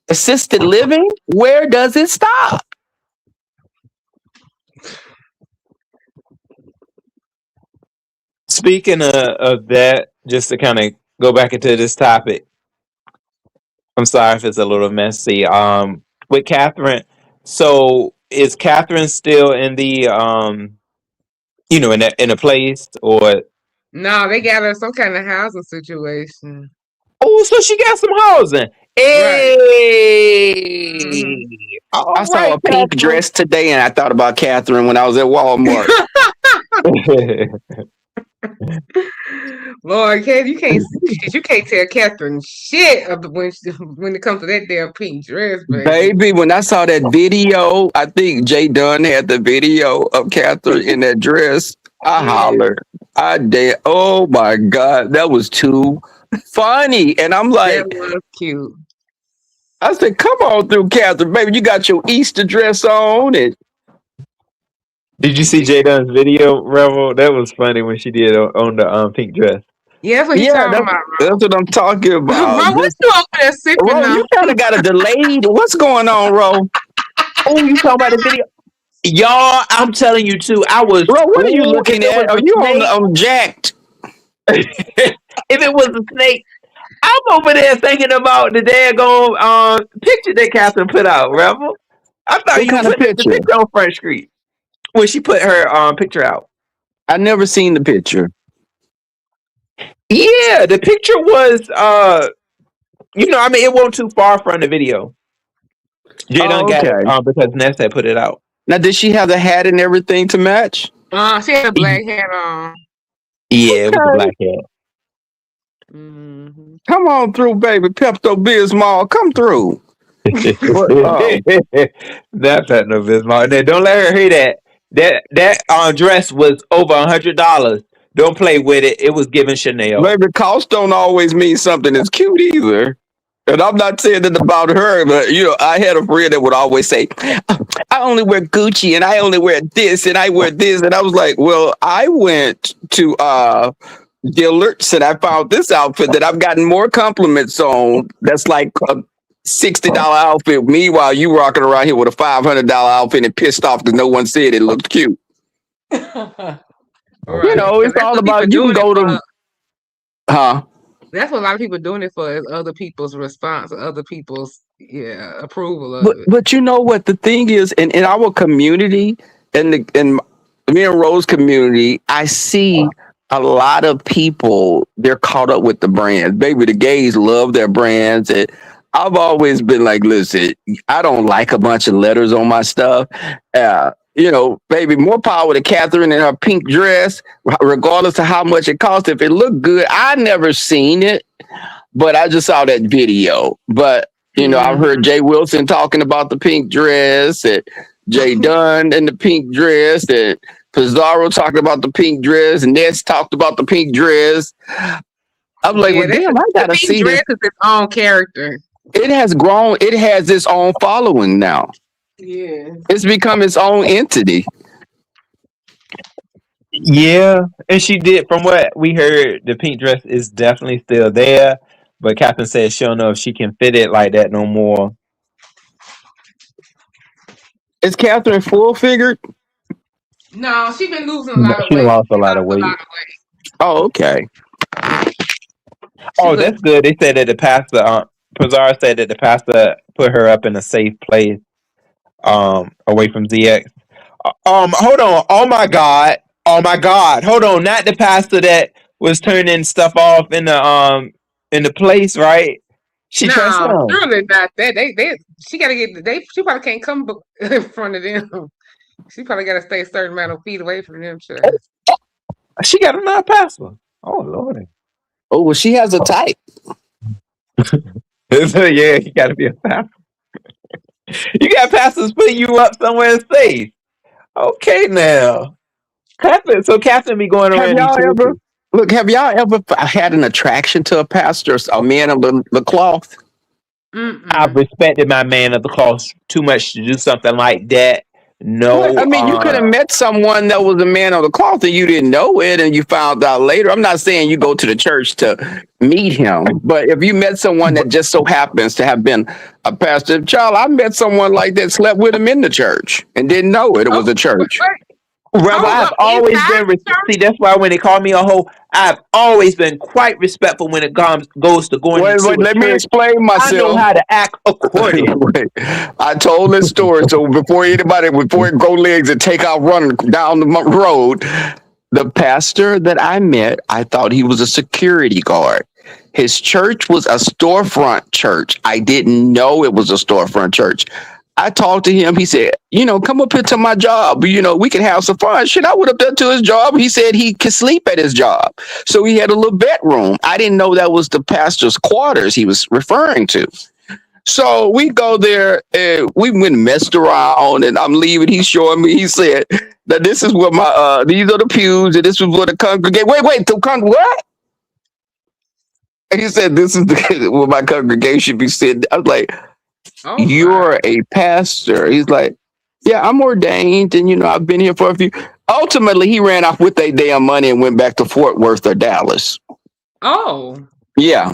[SPEAKER 6] assisted living. Where does it stop?
[SPEAKER 2] speaking of that, just to kind of go back into this topic, I'm sorry if it's a little messy. With Catherine, so is Catherine still in the in a place or?
[SPEAKER 1] No, they got her some kind of housing situation.
[SPEAKER 2] Oh, so she got some housing.
[SPEAKER 1] Right.
[SPEAKER 2] Hey,
[SPEAKER 1] Hmm.
[SPEAKER 6] I
[SPEAKER 2] all
[SPEAKER 6] saw
[SPEAKER 2] right,
[SPEAKER 6] a pink
[SPEAKER 2] Catherine.
[SPEAKER 6] dress today, and I thought about Catherine when I was at Walmart.
[SPEAKER 1] Lord, you can't tell Catherine shit when it comes to that damn pink dress, baby.
[SPEAKER 6] Baby, when I saw that video, I think Jay Dunn had the video of Catherine in that dress. I
[SPEAKER 1] Yeah,
[SPEAKER 6] hollered. I did. Oh my God, that was too funny. And I'm
[SPEAKER 1] that
[SPEAKER 6] like,
[SPEAKER 1] was cute.
[SPEAKER 6] I said, come on through, Catherine, baby. You got your Easter dress on. And
[SPEAKER 2] Did you see Jay Dunn's video, Revel? That was funny when she did on the pink dress.
[SPEAKER 1] Yeah, that's what he
[SPEAKER 6] yeah,
[SPEAKER 1] talking about,
[SPEAKER 6] that's what I'm talking
[SPEAKER 1] bro.
[SPEAKER 6] about.
[SPEAKER 1] Bro, what you over there sipping
[SPEAKER 6] Ro,
[SPEAKER 1] on?
[SPEAKER 6] you kind of got a delayed. What's going on, Ro?
[SPEAKER 2] Oh, you talking about the video? Y'all, I'm telling you too. I was.
[SPEAKER 6] Ro, what are you
[SPEAKER 2] Oh, if
[SPEAKER 6] looking
[SPEAKER 2] it was
[SPEAKER 6] at? Are
[SPEAKER 2] a
[SPEAKER 6] you
[SPEAKER 2] snake,
[SPEAKER 6] on jacked?
[SPEAKER 2] if it was a snake, I'm over there thinking about the daggone picture that Catherine put out, Revel. I thought
[SPEAKER 6] What
[SPEAKER 2] you were
[SPEAKER 6] kind of
[SPEAKER 2] putting the
[SPEAKER 6] picture?
[SPEAKER 2] picture on Front Street when she put her picture out.
[SPEAKER 6] I never seen the picture.
[SPEAKER 2] Yeah, the picture was I mean, it wasn't too far from the video. Jay Dunn
[SPEAKER 6] Oh,
[SPEAKER 2] got it
[SPEAKER 6] okay.
[SPEAKER 2] because Ness had put it out.
[SPEAKER 6] Now, did she have the hat and everything to match?
[SPEAKER 1] She had a black hat on.
[SPEAKER 2] Yeah, it was a
[SPEAKER 6] Okay.
[SPEAKER 2] black hat.
[SPEAKER 1] Hmm.
[SPEAKER 6] Come on through, baby. Pepto Bismol, come through. But
[SPEAKER 2] That's at no Bismarck. Now, don't let her hear that. That dress was over $100. Don't play with it. It was given Chanel.
[SPEAKER 6] baby, cost don't always mean something that's cute either. And I'm not saying that about her, but I had a friend that would always say, "Oh, I only wear Gucci and I only wear this and I wear this." And I was like, well, I went to Dillard's and I found this outfit that I've gotten more compliments on. That's like a $60 outfit. Meanwhile, you rocking around here with a $500 outfit and pissed off because no one said it looked cute.
[SPEAKER 1] Right. Because
[SPEAKER 6] It's
[SPEAKER 1] that's
[SPEAKER 6] all
[SPEAKER 1] what people
[SPEAKER 6] about you can
[SPEAKER 1] doing it
[SPEAKER 6] go
[SPEAKER 1] for.
[SPEAKER 6] to, huh?
[SPEAKER 1] That's what a lot of people doing it for is other people's response, or other people's approval
[SPEAKER 6] But
[SPEAKER 1] of it.
[SPEAKER 6] but you know what the thing is, in our community, in me and Rose community, I see a lot of people. They're caught up with the brands. Baby, the gays love their brands, and I've always been like, listen, I don't like a bunch of letters on my stuff. Baby, more power to Catherine and her pink dress, regardless of how much it costs. If it looked good, I never seen it. But I just saw that video. But I've heard
[SPEAKER 1] Hmm.
[SPEAKER 6] Jay Wilson talking about the pink dress, and Jay Dunn in the pink dress, and Pizarro talking about the pink dress, and Ness talked about the pink dress. I'm like, well,
[SPEAKER 1] Yeah, that's
[SPEAKER 6] damn, I
[SPEAKER 1] the
[SPEAKER 6] gotta
[SPEAKER 1] pink
[SPEAKER 6] see this.
[SPEAKER 1] dress is its own character.
[SPEAKER 6] It has grown. It has its own following now.
[SPEAKER 1] Yeah.
[SPEAKER 6] It's become its own entity.
[SPEAKER 2] Yeah, and she did. From what we heard, the pink dress is definitely still there. But Catherine said she don't know if she can fit it like that no more.
[SPEAKER 6] Is Catherine full figured?
[SPEAKER 1] No, she been losing a lot of
[SPEAKER 2] She
[SPEAKER 1] weight.
[SPEAKER 2] lost a
[SPEAKER 1] She
[SPEAKER 2] lot
[SPEAKER 1] lost
[SPEAKER 2] of
[SPEAKER 1] a lot
[SPEAKER 2] weight.
[SPEAKER 1] of
[SPEAKER 6] Oh, okay.
[SPEAKER 1] weight. She
[SPEAKER 2] Oh,
[SPEAKER 1] look.
[SPEAKER 2] that's good. They said that the pastor, Pizarro said that the pastor put her up in a safe place, away from ZX. Hold on. Oh my God. Oh my God. Hold on. Not the pastor that was turning stuff off in the place, right? She trusts
[SPEAKER 1] No,
[SPEAKER 2] him.
[SPEAKER 1] surely not that. She gotta get she probably can't come in front of them. She probably gotta stay a certain amount of feet away from them. Sure.
[SPEAKER 2] She got another pastor. Oh Lord.
[SPEAKER 6] Oh, well, she has a type.
[SPEAKER 2] So yeah, you gotta be a pastor. You got pastors putting you up somewhere safe. Okay now. Catherine be going
[SPEAKER 6] Have
[SPEAKER 2] around these
[SPEAKER 6] y'all ever
[SPEAKER 2] churches.
[SPEAKER 6] look? Have y'all ever had an attraction to a pastor, a man of the cloth?
[SPEAKER 2] I've
[SPEAKER 1] Mm-mm.
[SPEAKER 2] respected my man of the cross too much to do something like that.
[SPEAKER 6] Well, I
[SPEAKER 2] No,
[SPEAKER 6] mean, you could have met someone that was a man of the cloth and you didn't know it and you found out later. I'm not saying you go to the church to meet him, but if you met someone that just so happens to have been a pastor, child, I met someone like that, slept with him in the church and didn't know it. It
[SPEAKER 1] Oh,
[SPEAKER 6] was a church.
[SPEAKER 1] wait.
[SPEAKER 2] Revel,
[SPEAKER 1] Oh,
[SPEAKER 2] I've always
[SPEAKER 1] inside
[SPEAKER 2] been
[SPEAKER 1] the church?
[SPEAKER 2] see. That's why when they call me a hoe, I've always been quite respectful when it goes to going
[SPEAKER 6] Wait,
[SPEAKER 2] into
[SPEAKER 6] wait,
[SPEAKER 2] a
[SPEAKER 6] let me
[SPEAKER 2] church.
[SPEAKER 6] explain
[SPEAKER 2] I know
[SPEAKER 6] myself.
[SPEAKER 2] how to act according.
[SPEAKER 6] Wait, I told this story, so before it go legs and take out running down the road, the pastor that I met, I thought he was a security guard. His church was a storefront church. I didn't know it was a storefront church. I talked to him. He said, come up here to my job. We can have some fun. Shit, I went up there to his job. He said he could sleep at his job. So he had a little bedroom. I didn't know that was the pastor's quarters he was referring to. So we go there and we went and messed around and I'm leaving. He's showing me, he said that this is where these are the pews and this is where the congregation, wait, what? And he said, this is where my congregation be sitting. I was like,
[SPEAKER 1] Oh my.
[SPEAKER 6] you're a pastor. He's like, yeah, I'm ordained and, I've been here for a few. Ultimately, he ran off with their damn money and went back to Fort Worth or Dallas.
[SPEAKER 1] Oh,
[SPEAKER 6] Yeah.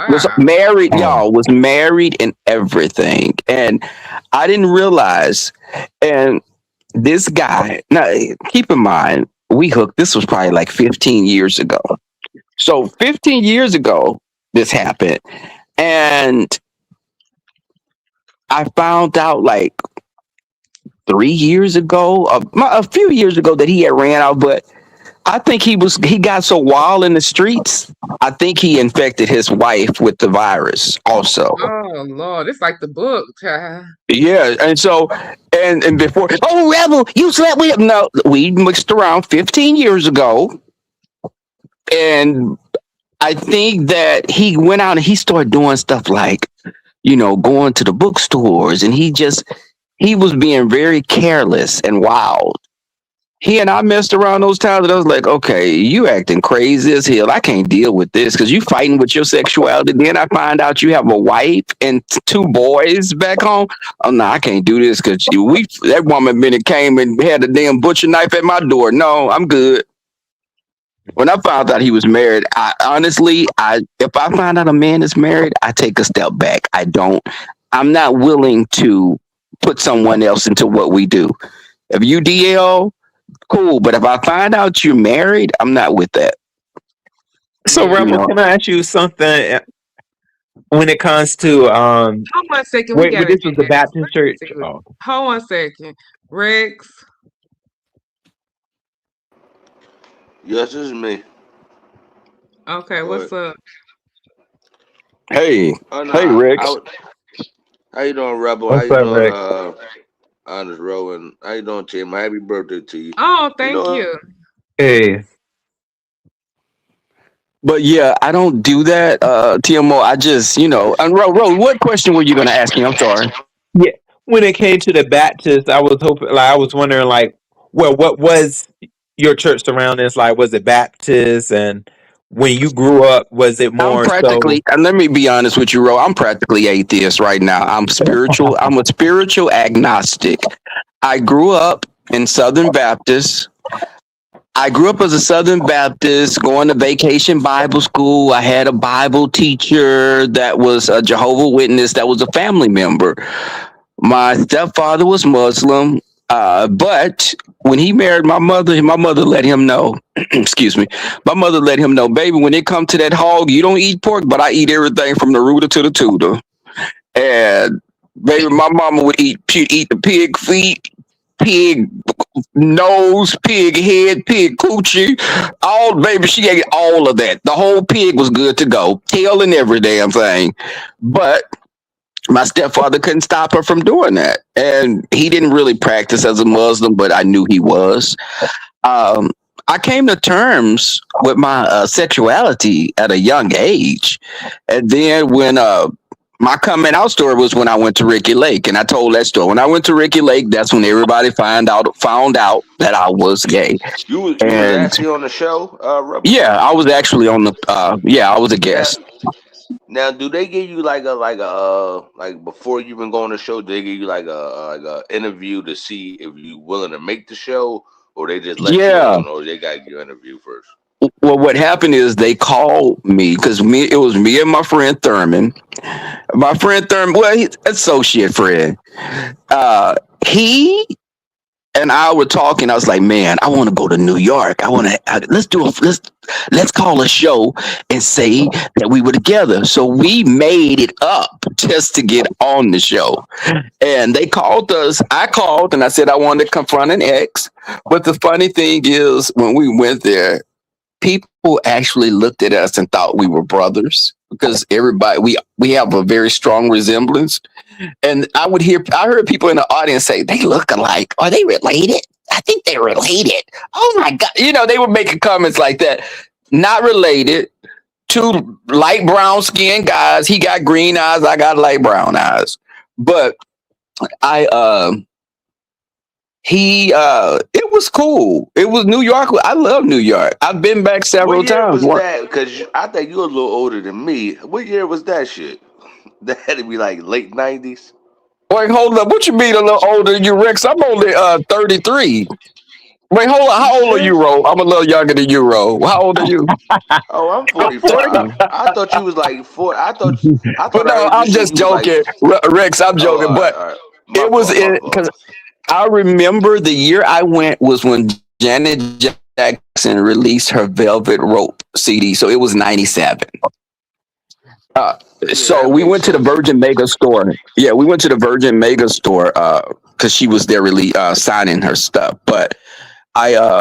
[SPEAKER 6] Was
[SPEAKER 1] wow.
[SPEAKER 6] married,
[SPEAKER 2] Oh,
[SPEAKER 6] y'all, was married and everything. And I didn't realize. And this guy, now keep in mind, we hooked, this was probably like 15 years ago. So 15 years ago, this happened. And I found out like 3 years ago, a few years ago that he had ran out, but I think he got so wild in the streets. I think he infected his wife with the virus also.
[SPEAKER 1] Oh Lord, it's like the book, child.
[SPEAKER 6] Yeah, and so and before, oh Rebel, you slept with him. No, we mixed around 15 years ago, and I think that he went out and he started doing stuff like, going to the bookstores, and he was being very careless and wild. He and I messed around those times, and I was like, okay, you acting crazy as hell. I can't deal with this because you fighting with your sexuality. Then I find out you have a wife and two boys back home. Oh no, I can't do this because we that woman been and came and had a damn butcher knife at my door. No, I'm good. When I found out he was married, I honestly, I if I find out a man is married, I take a step back. I don't. I'm not willing to put someone else into what we do. If you DL, cool. But if I find out you're married, I'm not with that.
[SPEAKER 2] So,
[SPEAKER 1] Yeah.
[SPEAKER 6] You
[SPEAKER 2] Rebel,
[SPEAKER 6] know,
[SPEAKER 2] can I ask you something when it comes to
[SPEAKER 1] Hold on a second. We
[SPEAKER 2] wait,
[SPEAKER 1] gotta
[SPEAKER 2] this was the
[SPEAKER 1] ask.
[SPEAKER 2] Baptist
[SPEAKER 1] Let me
[SPEAKER 2] church?
[SPEAKER 1] see what.
[SPEAKER 2] Oh,
[SPEAKER 1] Hold on a second. Rex.
[SPEAKER 7] Yes, this is me.
[SPEAKER 1] Okay,
[SPEAKER 7] Go
[SPEAKER 1] what's
[SPEAKER 7] ahead.
[SPEAKER 1] up?
[SPEAKER 6] hey,
[SPEAKER 7] Oh no,
[SPEAKER 6] hey,
[SPEAKER 7] I
[SPEAKER 6] Rex.
[SPEAKER 7] would. How you doing, Rebel? How
[SPEAKER 2] what's
[SPEAKER 7] you
[SPEAKER 2] up,
[SPEAKER 7] doing,
[SPEAKER 2] Rick?
[SPEAKER 7] Honest Rowan? How you doing, Tim? Happy birthday to you.
[SPEAKER 1] Oh,
[SPEAKER 7] You
[SPEAKER 1] thank
[SPEAKER 7] know,
[SPEAKER 1] you.
[SPEAKER 2] Hey,
[SPEAKER 6] But yeah, I don't do that, TMO. I just, and Ro, what question were you going to ask me? I'm sorry.
[SPEAKER 2] yeah. When it came to the Baptist, I was hoping, like, I was wondering, like, well, what was your church surroundings like? Was it Baptist? And when you grew up, was it
[SPEAKER 6] I'm
[SPEAKER 2] more so?
[SPEAKER 6] practically, and let me be honest with you, Ro. I'm practically atheist right now. I'm spiritual. I'm a spiritual agnostic. I grew up in Southern Baptist. I grew up as a Southern Baptist, going to vacation Bible school. I had a Bible teacher that was a Jehovah Witness, that was a family member. My stepfather was Muslim, but when he married my mother let him know. Excuse me, my mother let him know, baby. When it comes to that hog, you don't eat pork, but I eat everything from the rooter to the tutor. And baby, my mama would she'd eat the pig feet, pig nose, pig head, pig coochie, all baby. She ate all of that. The whole pig was good to go, tail and every damn thing. But my stepfather couldn't stop her from doing that, and he didn't really practice as a Muslim, but I knew he was. Um, I came to terms with my sexuality at a young age, and then when my coming out story was when I went to Ricky Lake, and I told that story. When I went to Ricky Lake, that's when everybody found out that I was gay.
[SPEAKER 7] you was
[SPEAKER 6] And
[SPEAKER 7] actually on the show, Rebel.
[SPEAKER 6] yeah, I was actually on the yeah, I was a
[SPEAKER 7] Now,
[SPEAKER 6] guest.
[SPEAKER 7] now, do they give you like before you even go on the show? Do they give you like a interview to see if you willing to make the show, or they just let you
[SPEAKER 6] Yeah.
[SPEAKER 7] on, or they got your interview first?
[SPEAKER 6] Well, what happened is they called me because it was me and my friend Thurman. My friend Thurman, well, he's associate friend. Uh, he and I were talking. I was like, man, I want to go to New York. I want to let's call a show and say that we were together. So we made it up just to get on the show. And they called us. I called and I said I wanted to confront an ex. But the funny thing is, when we went there, people actually looked at us and thought we were brothers because everybody we have a very strong resemblance. And I heard people in the audience say they look alike. Are they related? I think they're related. Oh my god! They were making comments like that. Not related. Two light brown skinned guys. He got green eyes. I got light brown eyes. But I he it was cool. It was New York. I love New York. I've been back
[SPEAKER 7] What
[SPEAKER 6] several
[SPEAKER 7] year
[SPEAKER 6] times.
[SPEAKER 7] was that? Because I think you're a little older than me. What year was that shit? That had to be like late '90s.
[SPEAKER 6] Wait, hold up. What you mean a little older than you, Rex? I'm only 33. Wait, hold on.
[SPEAKER 7] You
[SPEAKER 6] How old are you,
[SPEAKER 7] serious?
[SPEAKER 6] Ro? I'm a little younger than you, Ro. How old are you?
[SPEAKER 7] Oh, I'm
[SPEAKER 6] I'm
[SPEAKER 7] 45.
[SPEAKER 6] 40.
[SPEAKER 7] I thought you was like 40. I thought
[SPEAKER 6] But
[SPEAKER 7] I
[SPEAKER 6] no,
[SPEAKER 7] heard you
[SPEAKER 6] I'm
[SPEAKER 7] say
[SPEAKER 6] just
[SPEAKER 7] you was like.
[SPEAKER 6] joking. Rex, I'm
[SPEAKER 7] Oh,
[SPEAKER 6] joking.
[SPEAKER 7] all right,
[SPEAKER 6] But
[SPEAKER 7] all right. My
[SPEAKER 6] it was
[SPEAKER 7] fault, my
[SPEAKER 6] in
[SPEAKER 7] fault.
[SPEAKER 6] because I remember the year I went was when Janet Jackson released her Velvet Rope CD. So it was 97. Uh,
[SPEAKER 7] Yeah,
[SPEAKER 6] so
[SPEAKER 7] that
[SPEAKER 6] we
[SPEAKER 7] makes
[SPEAKER 6] went to the
[SPEAKER 7] sense.
[SPEAKER 6] Virgin Mega store. Yeah, we went to the Virgin Mega store because she was there really signing her stuff. But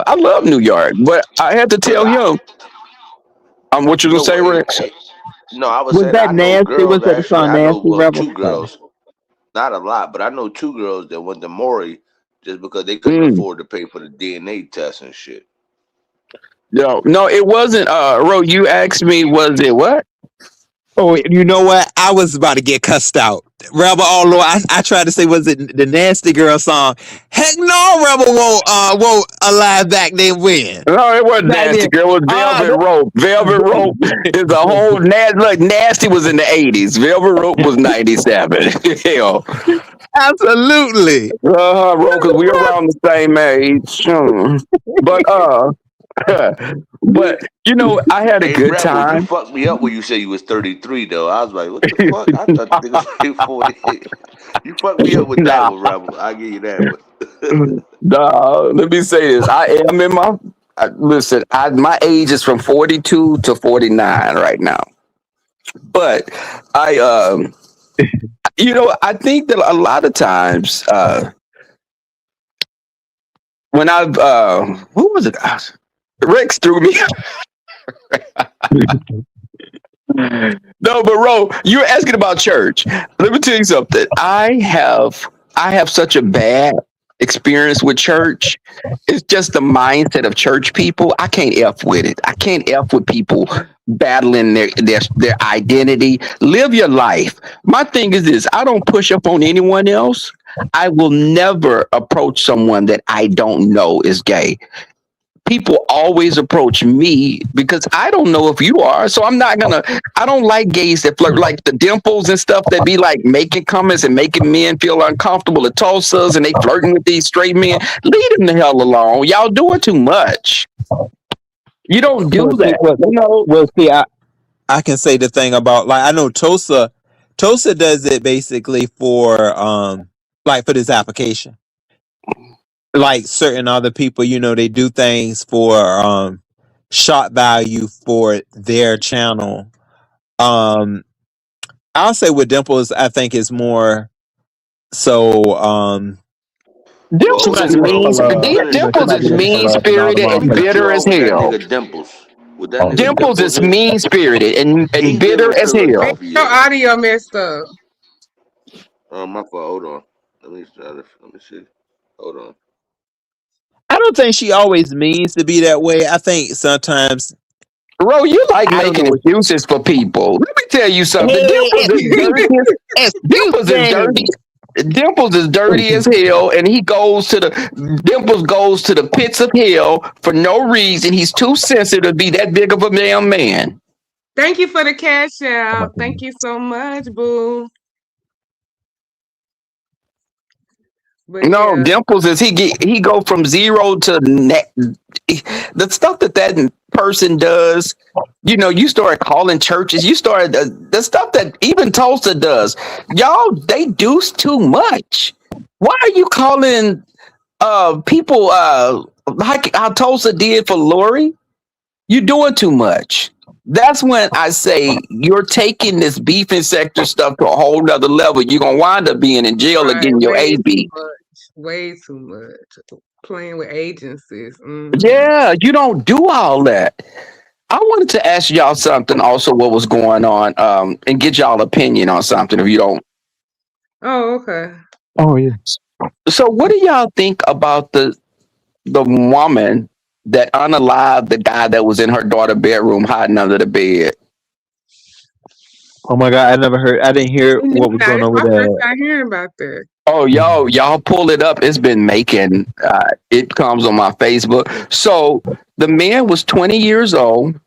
[SPEAKER 6] I love New York, but I had to
[SPEAKER 7] Cause
[SPEAKER 6] tell
[SPEAKER 7] I
[SPEAKER 6] him what you gonna
[SPEAKER 7] no
[SPEAKER 6] say,
[SPEAKER 7] wait,
[SPEAKER 6] Rex?
[SPEAKER 7] no, I was
[SPEAKER 2] Was
[SPEAKER 7] saying
[SPEAKER 2] that
[SPEAKER 7] I know
[SPEAKER 2] Nancy? Was
[SPEAKER 7] girls
[SPEAKER 2] that the
[SPEAKER 7] actually.
[SPEAKER 2] song
[SPEAKER 7] I know
[SPEAKER 2] Nancy Rebel?
[SPEAKER 7] two
[SPEAKER 2] Sorry.
[SPEAKER 7] girls, not a lot, but I know two girls that went to Maury just because they couldn't
[SPEAKER 6] Mm.
[SPEAKER 7] afford to pay for the DNA test and shit.
[SPEAKER 6] Yo, no, it wasn't. Ro, you asked me, was it what?
[SPEAKER 2] Oh, you know what? I was about to get cussed out. Rebel, oh Lord, I tried to say, was it the Nasty Girl song? Heck no, Rebel won't alive back then when.
[SPEAKER 6] No, it wasn't
[SPEAKER 2] Back
[SPEAKER 6] Nasty
[SPEAKER 2] then.
[SPEAKER 6] Girl. It was
[SPEAKER 2] Ah,
[SPEAKER 6] Velvet Rope. Velvet Rope is a whole look. Nasty was in the 80s. Velvet Rope was 97. Hell,
[SPEAKER 2] absolutely.
[SPEAKER 6] Ro, because we around the same age. But but I had a
[SPEAKER 7] Hey,
[SPEAKER 6] good
[SPEAKER 7] Rebel, you
[SPEAKER 6] time.
[SPEAKER 7] fucked me up when you said you was 33, though. I was like, what the fuck? I thought the nigga was like 48. You fucked me up with that
[SPEAKER 6] Nah,
[SPEAKER 7] one, Rebel. I'll give you that one.
[SPEAKER 6] nah. Let me say this. I am in my listen. My age is from 42 to 49 right now. But I I think that a lot of times when I've who was it? Rex threw me. No, but Ro, you were asking about church. Let me tell you something. I have such a bad experience with church. It's just the mindset of church people. I can't f with it. I can't f with people battling their identity. Live your life. My thing is this: I don't push up on anyone else. I will never approach someone that I don't know is gay. People always approach me because I don't know if you are. So I'm not gonna. I don't like gays that flirt, like the Dimples and stuff that be like making comments and making men feel uncomfortable at Tulsa's, and they flirting with these straight men. Leave them the hell alone. Y'all doing too much. You don't do
[SPEAKER 2] Well, see,
[SPEAKER 6] that.
[SPEAKER 2] well, well, see, I can say the thing about, like, I know Tosa does it basically for like for this application. Like certain other people, they do things for shot value for their channel. Um I'll say with Dimples, I think is more so
[SPEAKER 7] Well,
[SPEAKER 2] she
[SPEAKER 6] Dimples
[SPEAKER 2] might
[SPEAKER 6] is
[SPEAKER 2] be
[SPEAKER 7] hold
[SPEAKER 2] looking
[SPEAKER 7] on.
[SPEAKER 2] for
[SPEAKER 6] mean.
[SPEAKER 2] love.
[SPEAKER 7] Finish,
[SPEAKER 2] She
[SPEAKER 6] Dimples
[SPEAKER 2] might
[SPEAKER 6] is
[SPEAKER 2] be
[SPEAKER 7] finish,
[SPEAKER 2] looking for
[SPEAKER 6] mean
[SPEAKER 2] love from all the
[SPEAKER 6] spirited
[SPEAKER 7] finish
[SPEAKER 6] and
[SPEAKER 2] motherfuckers.
[SPEAKER 7] cut you
[SPEAKER 6] bitter as
[SPEAKER 7] off with that
[SPEAKER 6] hell.
[SPEAKER 7] nigga Dimples. What that
[SPEAKER 2] Oh,
[SPEAKER 7] nigga
[SPEAKER 6] Dimples
[SPEAKER 7] Dimples
[SPEAKER 6] is
[SPEAKER 7] is?
[SPEAKER 6] mean spirited and
[SPEAKER 7] He
[SPEAKER 6] bitter
[SPEAKER 7] given
[SPEAKER 6] as
[SPEAKER 7] to us
[SPEAKER 6] hell.
[SPEAKER 7] off of
[SPEAKER 1] Your
[SPEAKER 7] you.
[SPEAKER 1] audio messed up.
[SPEAKER 7] My fault. Hold on. Let me see. Hold on.
[SPEAKER 2] I don't think she always means to be that way. I think sometimes
[SPEAKER 6] Bro, you like
[SPEAKER 2] I don't know
[SPEAKER 6] making
[SPEAKER 2] what.
[SPEAKER 6] excuses for people. Let me tell you something.
[SPEAKER 2] Hey,
[SPEAKER 6] Dimples is dirty.
[SPEAKER 2] excuse
[SPEAKER 6] Dimples is dirty.
[SPEAKER 2] me.
[SPEAKER 6] Dimples is dirty as hell, and Dimples goes to the pits of hell for no reason. He's too sensitive to be that big of a damn man.
[SPEAKER 1] Thank you for the cash
[SPEAKER 2] Oh my
[SPEAKER 1] out. Thank
[SPEAKER 2] goodness.
[SPEAKER 1] you so much, boo. But
[SPEAKER 6] No,
[SPEAKER 1] yeah,
[SPEAKER 6] Dimples is he go from zero to the stuff that person does. You start calling churches. You start the stuff that even Tulsa does. Y'all, they do too much. Why are you calling people like how Tulsa did for Lori? You're doing too much. That's when I say you're taking this beefing sector stuff to a whole nother level. You're gonna wind up being in jail or
[SPEAKER 1] right.
[SPEAKER 6] getting your
[SPEAKER 1] Way too
[SPEAKER 6] AB.
[SPEAKER 1] much. Way too much. Playing with agencies. Hmm.
[SPEAKER 6] Yeah, you don't do all that. I wanted to ask y'all something also what was going on, and get y'all opinion on something if you don't.
[SPEAKER 1] Oh, okay.
[SPEAKER 2] Oh yeah.
[SPEAKER 6] So what do y'all think about the woman that unalived the guy that was in her daughter bedroom hiding under the bed?
[SPEAKER 2] Oh my God. I never heard. I didn't hear
[SPEAKER 1] Me
[SPEAKER 2] what was
[SPEAKER 1] neither.
[SPEAKER 2] going
[SPEAKER 1] It's
[SPEAKER 2] on with
[SPEAKER 1] my first
[SPEAKER 2] that.
[SPEAKER 1] time hearing about that.
[SPEAKER 6] Oh, y'all pull it up. It's been making it comes on my Facebook. So the man was 20 years old.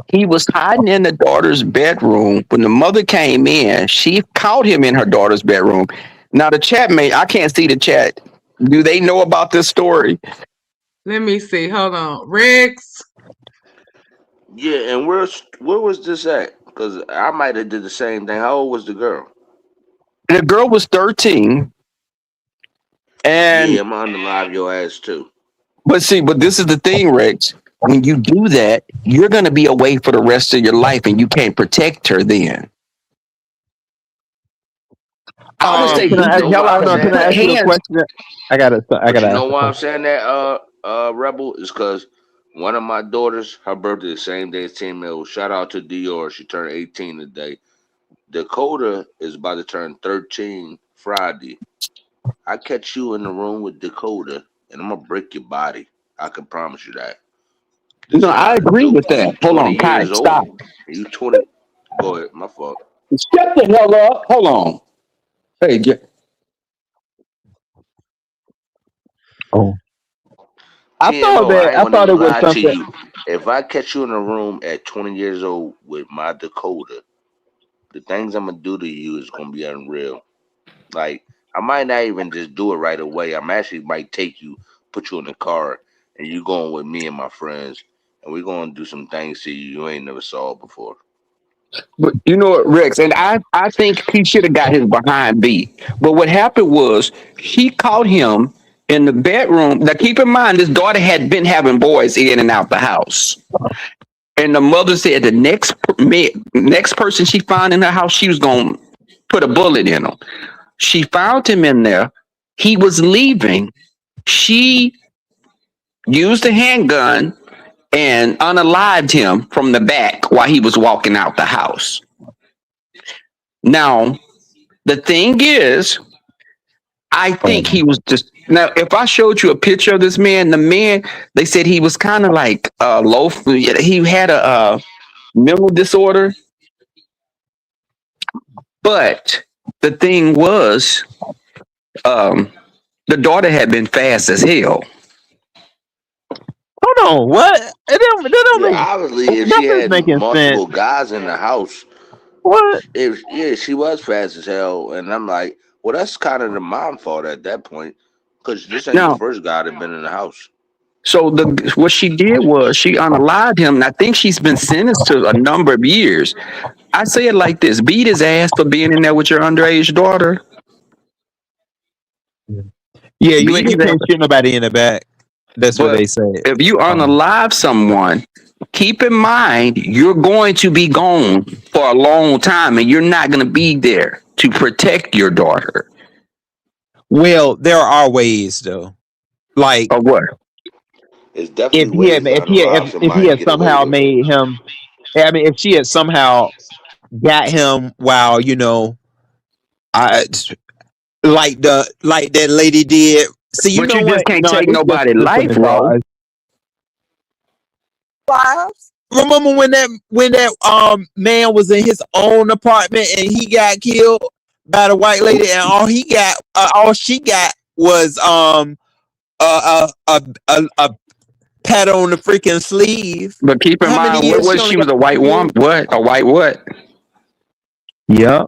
[SPEAKER 6] He was hiding in the daughter's bedroom. When the mother came in, she caught him in her daughter's bedroom. Now the chat mate, I can't see the chat. Do they know about this story?
[SPEAKER 1] Let me see. Hold on. Rex.
[SPEAKER 7] Yeah, and where was this at? Because I might have did the same thing. How old was the girl?
[SPEAKER 6] The girl was 13,
[SPEAKER 7] Yeah,
[SPEAKER 6] and
[SPEAKER 7] I'm gonna live your ass too.
[SPEAKER 6] but this is the thing, Rex. When you do that, you're gonna be away for the rest of your life, and you can't protect her then. I would
[SPEAKER 7] And
[SPEAKER 6] say
[SPEAKER 2] Can
[SPEAKER 7] you
[SPEAKER 6] beat
[SPEAKER 2] I
[SPEAKER 6] the
[SPEAKER 2] ask?
[SPEAKER 7] know
[SPEAKER 6] hell
[SPEAKER 7] why
[SPEAKER 6] out
[SPEAKER 7] I'm
[SPEAKER 6] of
[SPEAKER 2] No,
[SPEAKER 6] him.
[SPEAKER 2] can
[SPEAKER 7] saying
[SPEAKER 6] Put
[SPEAKER 2] I ask
[SPEAKER 7] that?
[SPEAKER 2] you a
[SPEAKER 6] hands.
[SPEAKER 2] question? I
[SPEAKER 7] But
[SPEAKER 2] gotta
[SPEAKER 7] you
[SPEAKER 2] ask
[SPEAKER 7] know
[SPEAKER 2] a
[SPEAKER 7] why I'm
[SPEAKER 2] question.
[SPEAKER 7] saying that, Rebel, is because one of my daughters, her birthday the same day as Tim Mills. Shout out to Dior. She turned 18 today. Dakota is about to turn 13 Friday. I catch you in the room with Dakota, and I'm gonna break your body. I can promise you that.
[SPEAKER 6] No,
[SPEAKER 7] It's
[SPEAKER 6] I
[SPEAKER 7] not a
[SPEAKER 6] agree
[SPEAKER 7] joke.
[SPEAKER 6] with that.
[SPEAKER 7] You
[SPEAKER 6] Hold
[SPEAKER 7] 20
[SPEAKER 6] on, Kai,
[SPEAKER 7] years
[SPEAKER 6] stop.
[SPEAKER 7] old. You 20. Go ahead. My fault.
[SPEAKER 6] Shut the hell up. Hold on. Hey,
[SPEAKER 2] Oh, I thought
[SPEAKER 7] TMO,
[SPEAKER 2] that
[SPEAKER 7] I ain't
[SPEAKER 2] I
[SPEAKER 7] gonna
[SPEAKER 2] thought
[SPEAKER 7] even
[SPEAKER 2] it was
[SPEAKER 7] lie to
[SPEAKER 2] something.
[SPEAKER 7] you. If I catch you in a room at 20 years old with my Dakota, the things I'm gonna do to you is gonna be unreal. Like I might not even just do it right away. I'm actually might take you, put you in the car, and you going with me and my friends, and we're gonna do some things to you ain't never saw before.
[SPEAKER 6] but you know what, Rex, and I think he should have got his behind beat. But what happened was he caught him in the bedroom. Now, keep in mind, this daughter had been having boys in and out the house. And the mother said the next person she found in her house, she was going to put a bullet in him. She found him in there. He was leaving. She used a handgun and unalived him from the back while he was walking out the house. Now, the thing is, I
[SPEAKER 2] Oh
[SPEAKER 6] think he was just now. If I showed you a picture of this man, the man, they said he was kind of like low. He had a mental disorder, but the thing was, um, the daughter had been fast as hell.
[SPEAKER 2] hold on, what? That don't
[SPEAKER 7] Yeah,
[SPEAKER 2] make
[SPEAKER 7] obviously, if she
[SPEAKER 2] nothing's
[SPEAKER 7] had
[SPEAKER 2] making sense.
[SPEAKER 7] multiple guys in the house,
[SPEAKER 2] What?
[SPEAKER 7] if yeah, she was fast as hell, and I'm like, well, that's kind of the mom fault at that point, because this ain't the
[SPEAKER 6] Now,
[SPEAKER 7] first guy that been in the house.
[SPEAKER 6] so the what she did was she unalived him, and I think she's been sentenced to a number of years. I say it like this: beat his ass for being in there with your underage daughter.
[SPEAKER 2] Yeah,
[SPEAKER 6] Beat
[SPEAKER 2] you
[SPEAKER 6] his
[SPEAKER 2] can't
[SPEAKER 6] ass.
[SPEAKER 2] shoot nobody in the back. That's what
[SPEAKER 6] But
[SPEAKER 2] they said.
[SPEAKER 6] if you
[SPEAKER 2] Um,
[SPEAKER 6] unalive someone, keep in mind you're going to be gone for a long time, and you're not going to be there to protect your daughter.
[SPEAKER 2] well, there are ways though. Like
[SPEAKER 6] Or what?
[SPEAKER 7] It's definitely ways to
[SPEAKER 2] if
[SPEAKER 7] unalive
[SPEAKER 2] he
[SPEAKER 7] somebody and
[SPEAKER 2] had
[SPEAKER 7] get away
[SPEAKER 2] somehow
[SPEAKER 7] with it.
[SPEAKER 2] made him, I mean, if she had somehow got him while I like that lady did. See, you
[SPEAKER 6] But
[SPEAKER 2] know
[SPEAKER 6] you just
[SPEAKER 2] what?
[SPEAKER 6] can't
[SPEAKER 2] No,
[SPEAKER 6] take
[SPEAKER 2] it's just
[SPEAKER 6] nobody's life,
[SPEAKER 2] different,
[SPEAKER 6] Ro.
[SPEAKER 2] guys.
[SPEAKER 5] Wives?
[SPEAKER 2] Remember when that man was in his own apartment and he got killed by the white lady, and all she got was a pat on the freaking sleeve.
[SPEAKER 6] But keep in
[SPEAKER 2] How many
[SPEAKER 6] mind, what
[SPEAKER 2] years she
[SPEAKER 6] was
[SPEAKER 2] only
[SPEAKER 6] she
[SPEAKER 2] got
[SPEAKER 6] was a
[SPEAKER 2] for
[SPEAKER 6] white woman?
[SPEAKER 2] you?
[SPEAKER 6] What a white what?
[SPEAKER 2] Yeah,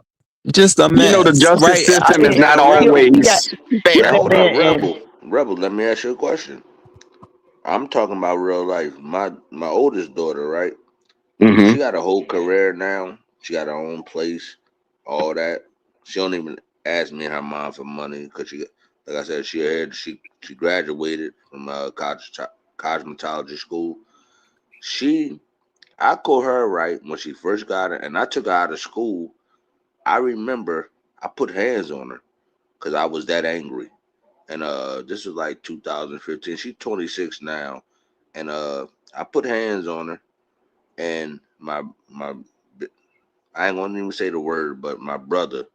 [SPEAKER 2] just a
[SPEAKER 6] You know the
[SPEAKER 2] mess,
[SPEAKER 6] justice
[SPEAKER 2] right?
[SPEAKER 6] system is not
[SPEAKER 7] Now,
[SPEAKER 2] He
[SPEAKER 7] Rebel,
[SPEAKER 2] got
[SPEAKER 6] always
[SPEAKER 2] killed
[SPEAKER 6] fair.
[SPEAKER 2] that
[SPEAKER 7] hold up,
[SPEAKER 2] man, and
[SPEAKER 7] Rebel. Let me ask you a question. I'm talking about real life. My oldest daughter, right? She
[SPEAKER 6] Hmm.
[SPEAKER 7] got a whole career now. She got her own place, all that. She don't even ask me and her mom for money because like I said, she graduated from cosmetology school. She, I called her right when she first got it, and I took her out of school. I remember I put hands on her because I was that angry. And this was like 2015. She's 26 now, and I put hands on her, and my I ain't gonna even say the word, but my brother,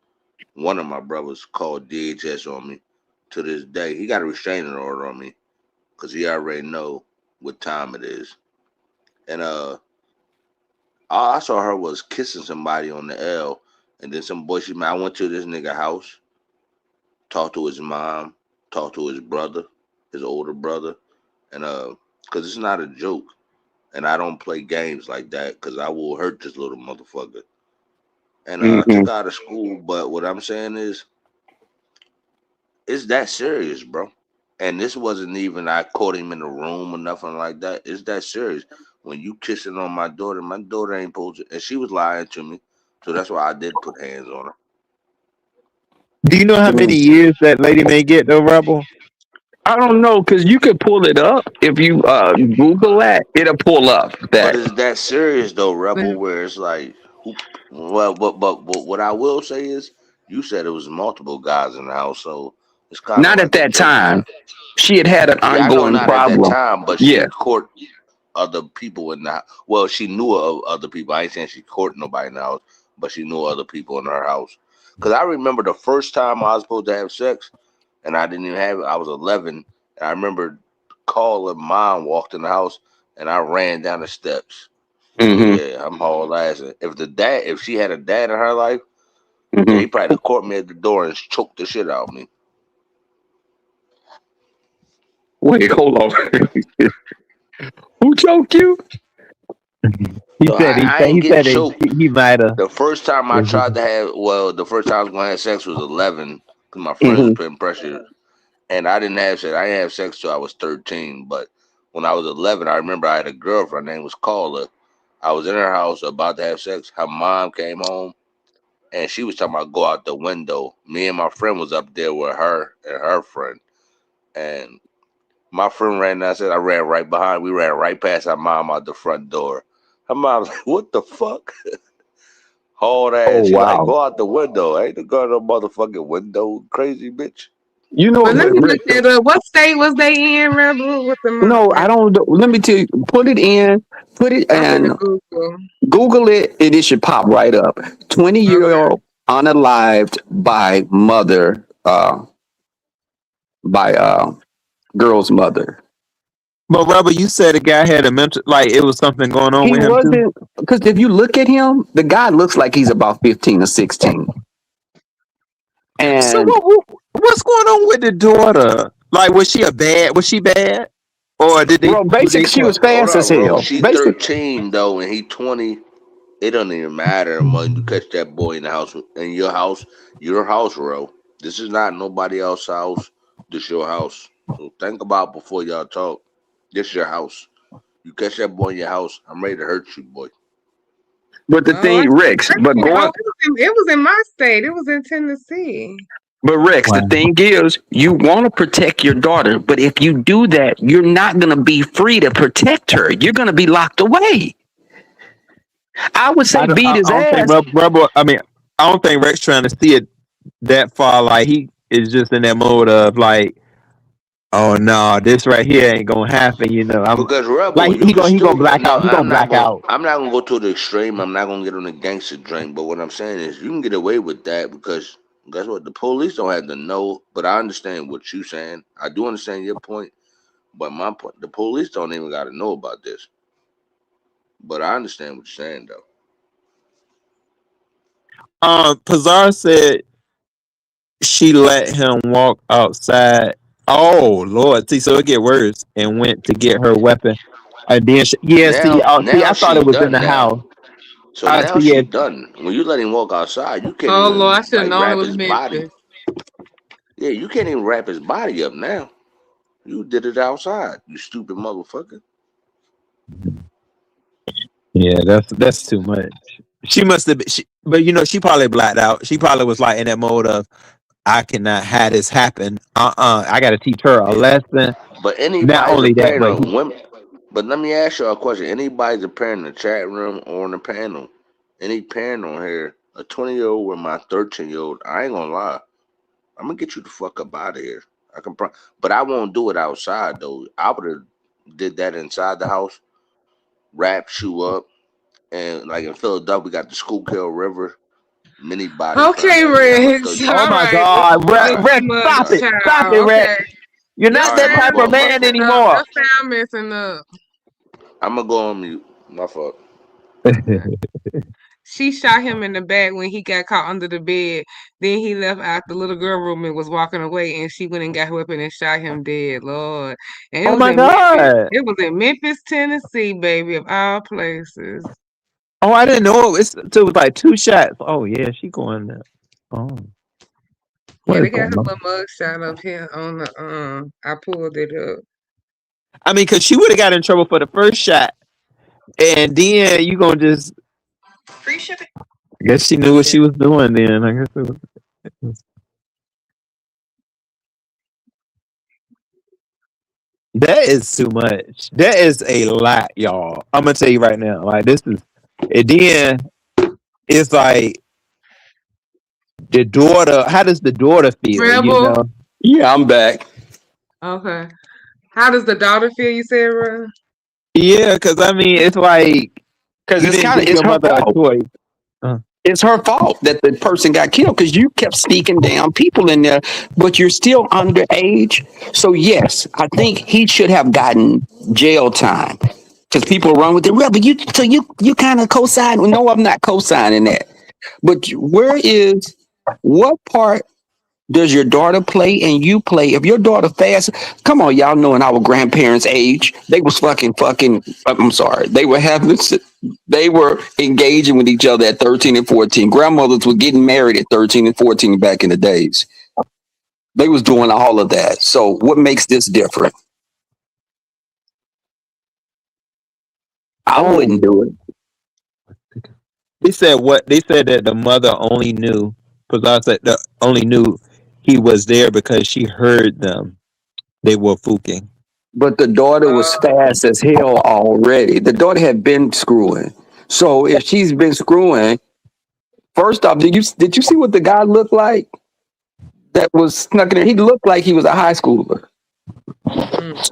[SPEAKER 7] one of my brothers, called DHS on me. To this day, he got a restraining order on me because he already know what time it is. And all I saw her was kissing somebody on the L, and then some boy she met. I went to this nigga house, talked to his mom, talked to his brother, his older brother, and because it's not a joke, and I don't play games like that because I will hurt this little motherfucker. And I
[SPEAKER 6] Hmm.
[SPEAKER 7] took her out of school, but what I'm saying is, it's that serious, bro. And this wasn't even I caught him in the room or nothing like that. It's that serious. When you kissing on my daughter ain't supposed to, and she was lying to me, so that's why I did put hands on her.
[SPEAKER 2] do you know how many years that lady may get though, Rebel?
[SPEAKER 6] I don't know because you could pull it up if you Google that. It'll pull up
[SPEAKER 7] But
[SPEAKER 6] that.
[SPEAKER 7] it's that serious though, Rebel,
[SPEAKER 1] But
[SPEAKER 7] where it's like, who, well, but what I will say is, you said it was multiple guys in the house, so it's kind of
[SPEAKER 6] Not at
[SPEAKER 7] like a
[SPEAKER 6] that
[SPEAKER 7] joke
[SPEAKER 6] time.
[SPEAKER 7] now.
[SPEAKER 6] She had had an
[SPEAKER 7] Yeah, I know
[SPEAKER 6] ongoing
[SPEAKER 7] not at that
[SPEAKER 6] problem.
[SPEAKER 7] time, but
[SPEAKER 6] Yeah.
[SPEAKER 7] she court other people in the house. Well, she knew of other people. I ain't saying she court nobody in the house, but she knew other people in her house. Cause I remember the first time I was supposed to have sex, and I didn't even have it. I was 11, and I remember calling mom walked in the house, and I ran down the steps. So
[SPEAKER 6] Mm-hmm.
[SPEAKER 7] yeah, I'm haul ass. If she had a dad in her life, yeah, he
[SPEAKER 6] Mm-hmm.
[SPEAKER 7] probably caught me at the door and choked the shit out of me.
[SPEAKER 6] Wait, hold on. Who choked you?
[SPEAKER 2] He
[SPEAKER 7] So
[SPEAKER 2] said
[SPEAKER 7] I ain't
[SPEAKER 2] he
[SPEAKER 7] getting
[SPEAKER 2] said
[SPEAKER 7] choked.
[SPEAKER 2] he might have.
[SPEAKER 7] The first time I tried to have, well, the first time I was gonna have sex was 11, because my friends was
[SPEAKER 6] Mm-hmm.
[SPEAKER 7] putting pressure, and I didn't have sex. I didn't have sex till I was 13. But when I was 11, I remember I had a girlfriend. Her name was Carla. I was in her house about to have sex. Her mom came home, and she was talking about go out the window. Me and my friend was up there with her and her friend, and my friend ran downstairs. I ran right behind. We ran right past her mom out the front door. Her mom was like, "What the fuck?" Hauled
[SPEAKER 6] Oh
[SPEAKER 7] ass. She like,
[SPEAKER 6] wow.
[SPEAKER 7] go out the window. Ain't the gun no motherfucking window, crazy bitch.
[SPEAKER 6] You know
[SPEAKER 1] But let
[SPEAKER 6] what,
[SPEAKER 1] me look
[SPEAKER 6] Rick?
[SPEAKER 1] that up. What state was they in, Rebel? With the
[SPEAKER 6] No, I don't. Let me tell you. Put it in. Put it
[SPEAKER 1] I'm
[SPEAKER 6] and
[SPEAKER 1] finna Google.
[SPEAKER 6] Google it, and it should pop right up. 20-year-old
[SPEAKER 1] Okay.
[SPEAKER 6] unalived by mother. By girl's mother.
[SPEAKER 2] But Robert, you said the guy had a mental, like it was something going on
[SPEAKER 6] He
[SPEAKER 2] with him too.
[SPEAKER 6] wasn't, because if you look at him, the guy looks like he's about 15 or 16.
[SPEAKER 2] So
[SPEAKER 6] And
[SPEAKER 2] what's going on with the daughter? Like, was she a bad? Was she bad, or did they
[SPEAKER 6] bro,
[SPEAKER 2] do they
[SPEAKER 6] basic, she
[SPEAKER 2] call?
[SPEAKER 6] was
[SPEAKER 7] Hold
[SPEAKER 6] fast as
[SPEAKER 7] on, bro.
[SPEAKER 6] hell.
[SPEAKER 7] She
[SPEAKER 6] Basic,
[SPEAKER 7] 13 though, and he 20. It doesn't even matter when you catch that boy in the house, in your house, bro. This is not nobody else's house. This your house. So think about before y'all talk. This your house. You catch that boy in your house, I'm ready to hurt you, boy.
[SPEAKER 6] but the
[SPEAKER 1] Oh, I
[SPEAKER 6] thing, Rex,
[SPEAKER 1] can't. Oh, it was in my state. It was in Tennessee.
[SPEAKER 6] The
[SPEAKER 2] Wow.
[SPEAKER 6] thing is, you want to protect your daughter, but if you do that, you're not going to be free to protect her. You're going to be locked away. I would say beat his
[SPEAKER 2] I don't think
[SPEAKER 6] ass.
[SPEAKER 2] Rebel. I mean, I don't think Rex trying to see it that far. Like he is just in that mode of like, oh no, this right here ain't gonna happen. You know, I'm
[SPEAKER 7] Because Rebel,
[SPEAKER 2] like
[SPEAKER 7] you can
[SPEAKER 2] he gonna
[SPEAKER 7] still
[SPEAKER 2] black
[SPEAKER 7] no.
[SPEAKER 2] out. He gonna black out.
[SPEAKER 7] I'm not gonna go to the extreme. I'm not gonna get on the gangster drink. But what I'm saying is, you can get away with that because guess what? The police don't have to know. But I understand what you're saying. I do understand your point. But my point, the police don't even got to know about this. But I understand what you're saying, though.
[SPEAKER 2] Pazar said she let him walk outside. Oh Lord, see, so it get worse, and went to get her weapon. And then, yeah, see,
[SPEAKER 7] Now
[SPEAKER 2] I thought
[SPEAKER 7] she
[SPEAKER 2] it was in
[SPEAKER 7] done
[SPEAKER 2] the
[SPEAKER 7] now.
[SPEAKER 2] house.
[SPEAKER 7] So now
[SPEAKER 2] See,
[SPEAKER 7] she
[SPEAKER 2] yeah,
[SPEAKER 7] done. When you let him walk outside, you can't
[SPEAKER 1] Oh Lord, I
[SPEAKER 7] even
[SPEAKER 1] should have
[SPEAKER 7] like
[SPEAKER 1] known it
[SPEAKER 7] wrap
[SPEAKER 1] was
[SPEAKER 7] his body.
[SPEAKER 1] Memphis.
[SPEAKER 7] Yeah, you can't even wrap his body up now. You did it outside, you stupid motherfucker.
[SPEAKER 2] yeah, that's too much. She must have been, but you know, she probably blacked out. She probably was like in that mode of, I cannot have this happen. I got to teach her a lesson.
[SPEAKER 7] But
[SPEAKER 2] Not
[SPEAKER 7] anybody's a
[SPEAKER 2] only that,
[SPEAKER 7] parent
[SPEAKER 2] but
[SPEAKER 7] of women. But let me ask you a question. Anybody's a parent in the chat room or on the panel. Any parent on here, a 20-year-old with my 13-year-old, I ain't gonna lie. I'm gonna get you the fuck up out of here. But I won't do it outside though. I would have did that inside the house, wrapped you up, and like in Philadelphia, we got the Schuylkill River. Many bodies found
[SPEAKER 1] Okay,
[SPEAKER 7] out there. I'm gonna throw
[SPEAKER 1] Rex.
[SPEAKER 7] you.
[SPEAKER 2] oh
[SPEAKER 1] All
[SPEAKER 2] my
[SPEAKER 1] right, this
[SPEAKER 2] God,
[SPEAKER 1] is a little
[SPEAKER 2] Rex,
[SPEAKER 1] too much,
[SPEAKER 7] All
[SPEAKER 2] stop
[SPEAKER 7] right,
[SPEAKER 2] it, stop it,
[SPEAKER 1] child.
[SPEAKER 2] Rex.
[SPEAKER 1] Okay,
[SPEAKER 2] You're
[SPEAKER 1] your
[SPEAKER 2] not
[SPEAKER 7] all right.
[SPEAKER 2] that
[SPEAKER 7] I'm gonna
[SPEAKER 2] type
[SPEAKER 1] sound
[SPEAKER 7] go
[SPEAKER 2] of
[SPEAKER 7] on
[SPEAKER 1] is
[SPEAKER 7] mute.
[SPEAKER 2] man
[SPEAKER 1] messing up.
[SPEAKER 2] anymore.
[SPEAKER 1] Your sound messing up.
[SPEAKER 7] I'm gonna go on mute. My fault.
[SPEAKER 1] Okay. She shot him in the back when he got caught under the bed. Then he left out the little girl room and was walking away, and she went and got her weapon and shot him dead. Lord, and it
[SPEAKER 2] Oh
[SPEAKER 1] was
[SPEAKER 2] my
[SPEAKER 1] in Memphis.
[SPEAKER 2] God.
[SPEAKER 1] It was in Memphis, Tennessee, baby, of all places.
[SPEAKER 2] Oh, I didn't know it was like two shots. Oh yeah, she going there. Oh,
[SPEAKER 1] Yeah,
[SPEAKER 2] what
[SPEAKER 1] they
[SPEAKER 2] is
[SPEAKER 1] got
[SPEAKER 2] going
[SPEAKER 1] her
[SPEAKER 2] on?
[SPEAKER 1] little mug shot up here on the I pulled it up.
[SPEAKER 2] I mean, because she would have got in trouble for the first shot, and then you gonna just. I guess she knew what
[SPEAKER 1] Yeah.
[SPEAKER 2] she was doing. Then I guess that is too much. That is a lot, y'all. I'm gonna tell you right now. Like this is, and then it's like the daughter. How does the daughter feel? You
[SPEAKER 1] Rebel.
[SPEAKER 2] know?
[SPEAKER 6] Yeah, I'm back.
[SPEAKER 1] Okay. How does the daughter feel? You said, Rebel?
[SPEAKER 2] Yeah, because I mean, it's like
[SPEAKER 6] Because
[SPEAKER 2] you didn't give
[SPEAKER 6] it's
[SPEAKER 2] your
[SPEAKER 6] her
[SPEAKER 2] mother a
[SPEAKER 6] fault.
[SPEAKER 2] choice. Uh,
[SPEAKER 6] It's her fault that the person got killed because you kept sneaking down people in there, but you're still underage. So yes, I think he should have gotten jail time because people run with it. Rebel, you kind of co-sign. No, I'm not co-signing that. But what part does your daughter play and you play? If your daughter fast, come on, y'all know in our grandparents' age, they was fucking. I'm sorry, they were engaging with each other at 13 and 14. Grandmothers were getting married at 13 and 14 back in the days. They was doing all of that. So what makes this different? I
[SPEAKER 2] Oh,
[SPEAKER 6] wouldn't do it.
[SPEAKER 2] they said what? They said that the mother only knew because I said the only knew he was there because she heard them. They were fuking.
[SPEAKER 6] But the daughter was fast as hell already. The daughter had been screwing. So if she's been screwing, first off, did you see what the guy looked like that was snuck in there? He looked like he was a high schooler.
[SPEAKER 1] Mm.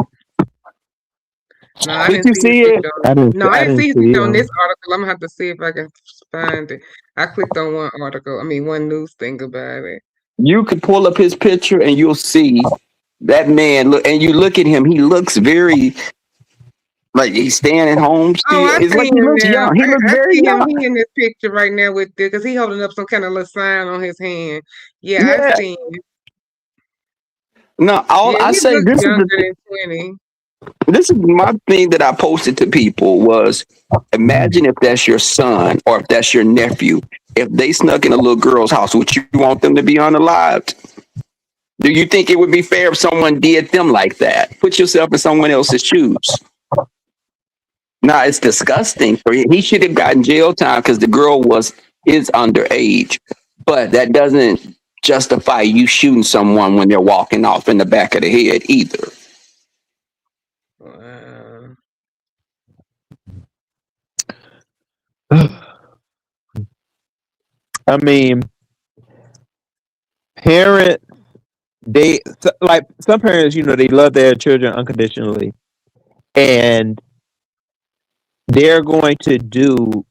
[SPEAKER 1] No, I
[SPEAKER 6] Did
[SPEAKER 1] didn't
[SPEAKER 6] you
[SPEAKER 1] see his
[SPEAKER 6] see it?
[SPEAKER 1] picture. No, I didn't see his picture on this article. I'm gonna have to see if I can find it. I clicked on one article. I mean, one news thing about it.
[SPEAKER 6] You could pull up his picture and you'll see that man look, and you look at him, he looks very like he's staying at home
[SPEAKER 1] Oh,
[SPEAKER 6] still.
[SPEAKER 1] I
[SPEAKER 6] It's
[SPEAKER 1] see
[SPEAKER 6] like he
[SPEAKER 1] him
[SPEAKER 6] looks
[SPEAKER 1] now.
[SPEAKER 6] young. He looks
[SPEAKER 1] I
[SPEAKER 6] very
[SPEAKER 1] see him.
[SPEAKER 6] young.
[SPEAKER 1] He in this picture right now with it because he holding up some kind of little sign on his hand. Yeah, I
[SPEAKER 6] Yeah.
[SPEAKER 1] see him.
[SPEAKER 6] No, all
[SPEAKER 1] Yeah,
[SPEAKER 6] I
[SPEAKER 1] he
[SPEAKER 6] say
[SPEAKER 1] looks younger than 20.
[SPEAKER 6] this is my thing that I posted to people was imagine if that's your son or if that's your nephew. If they snuck in a little girl's house, would you want them to be unalived? Do you think it would be fair if someone did them like that? Put yourself in someone else's shoes. Nah, it's disgusting. He should have gotten jail time because the girl is underage. But that doesn't justify you shooting someone when they're walking off in the back of the head either.
[SPEAKER 1] Wow.
[SPEAKER 2] I mean, parent like some parents, they love their children unconditionally, and they're going to do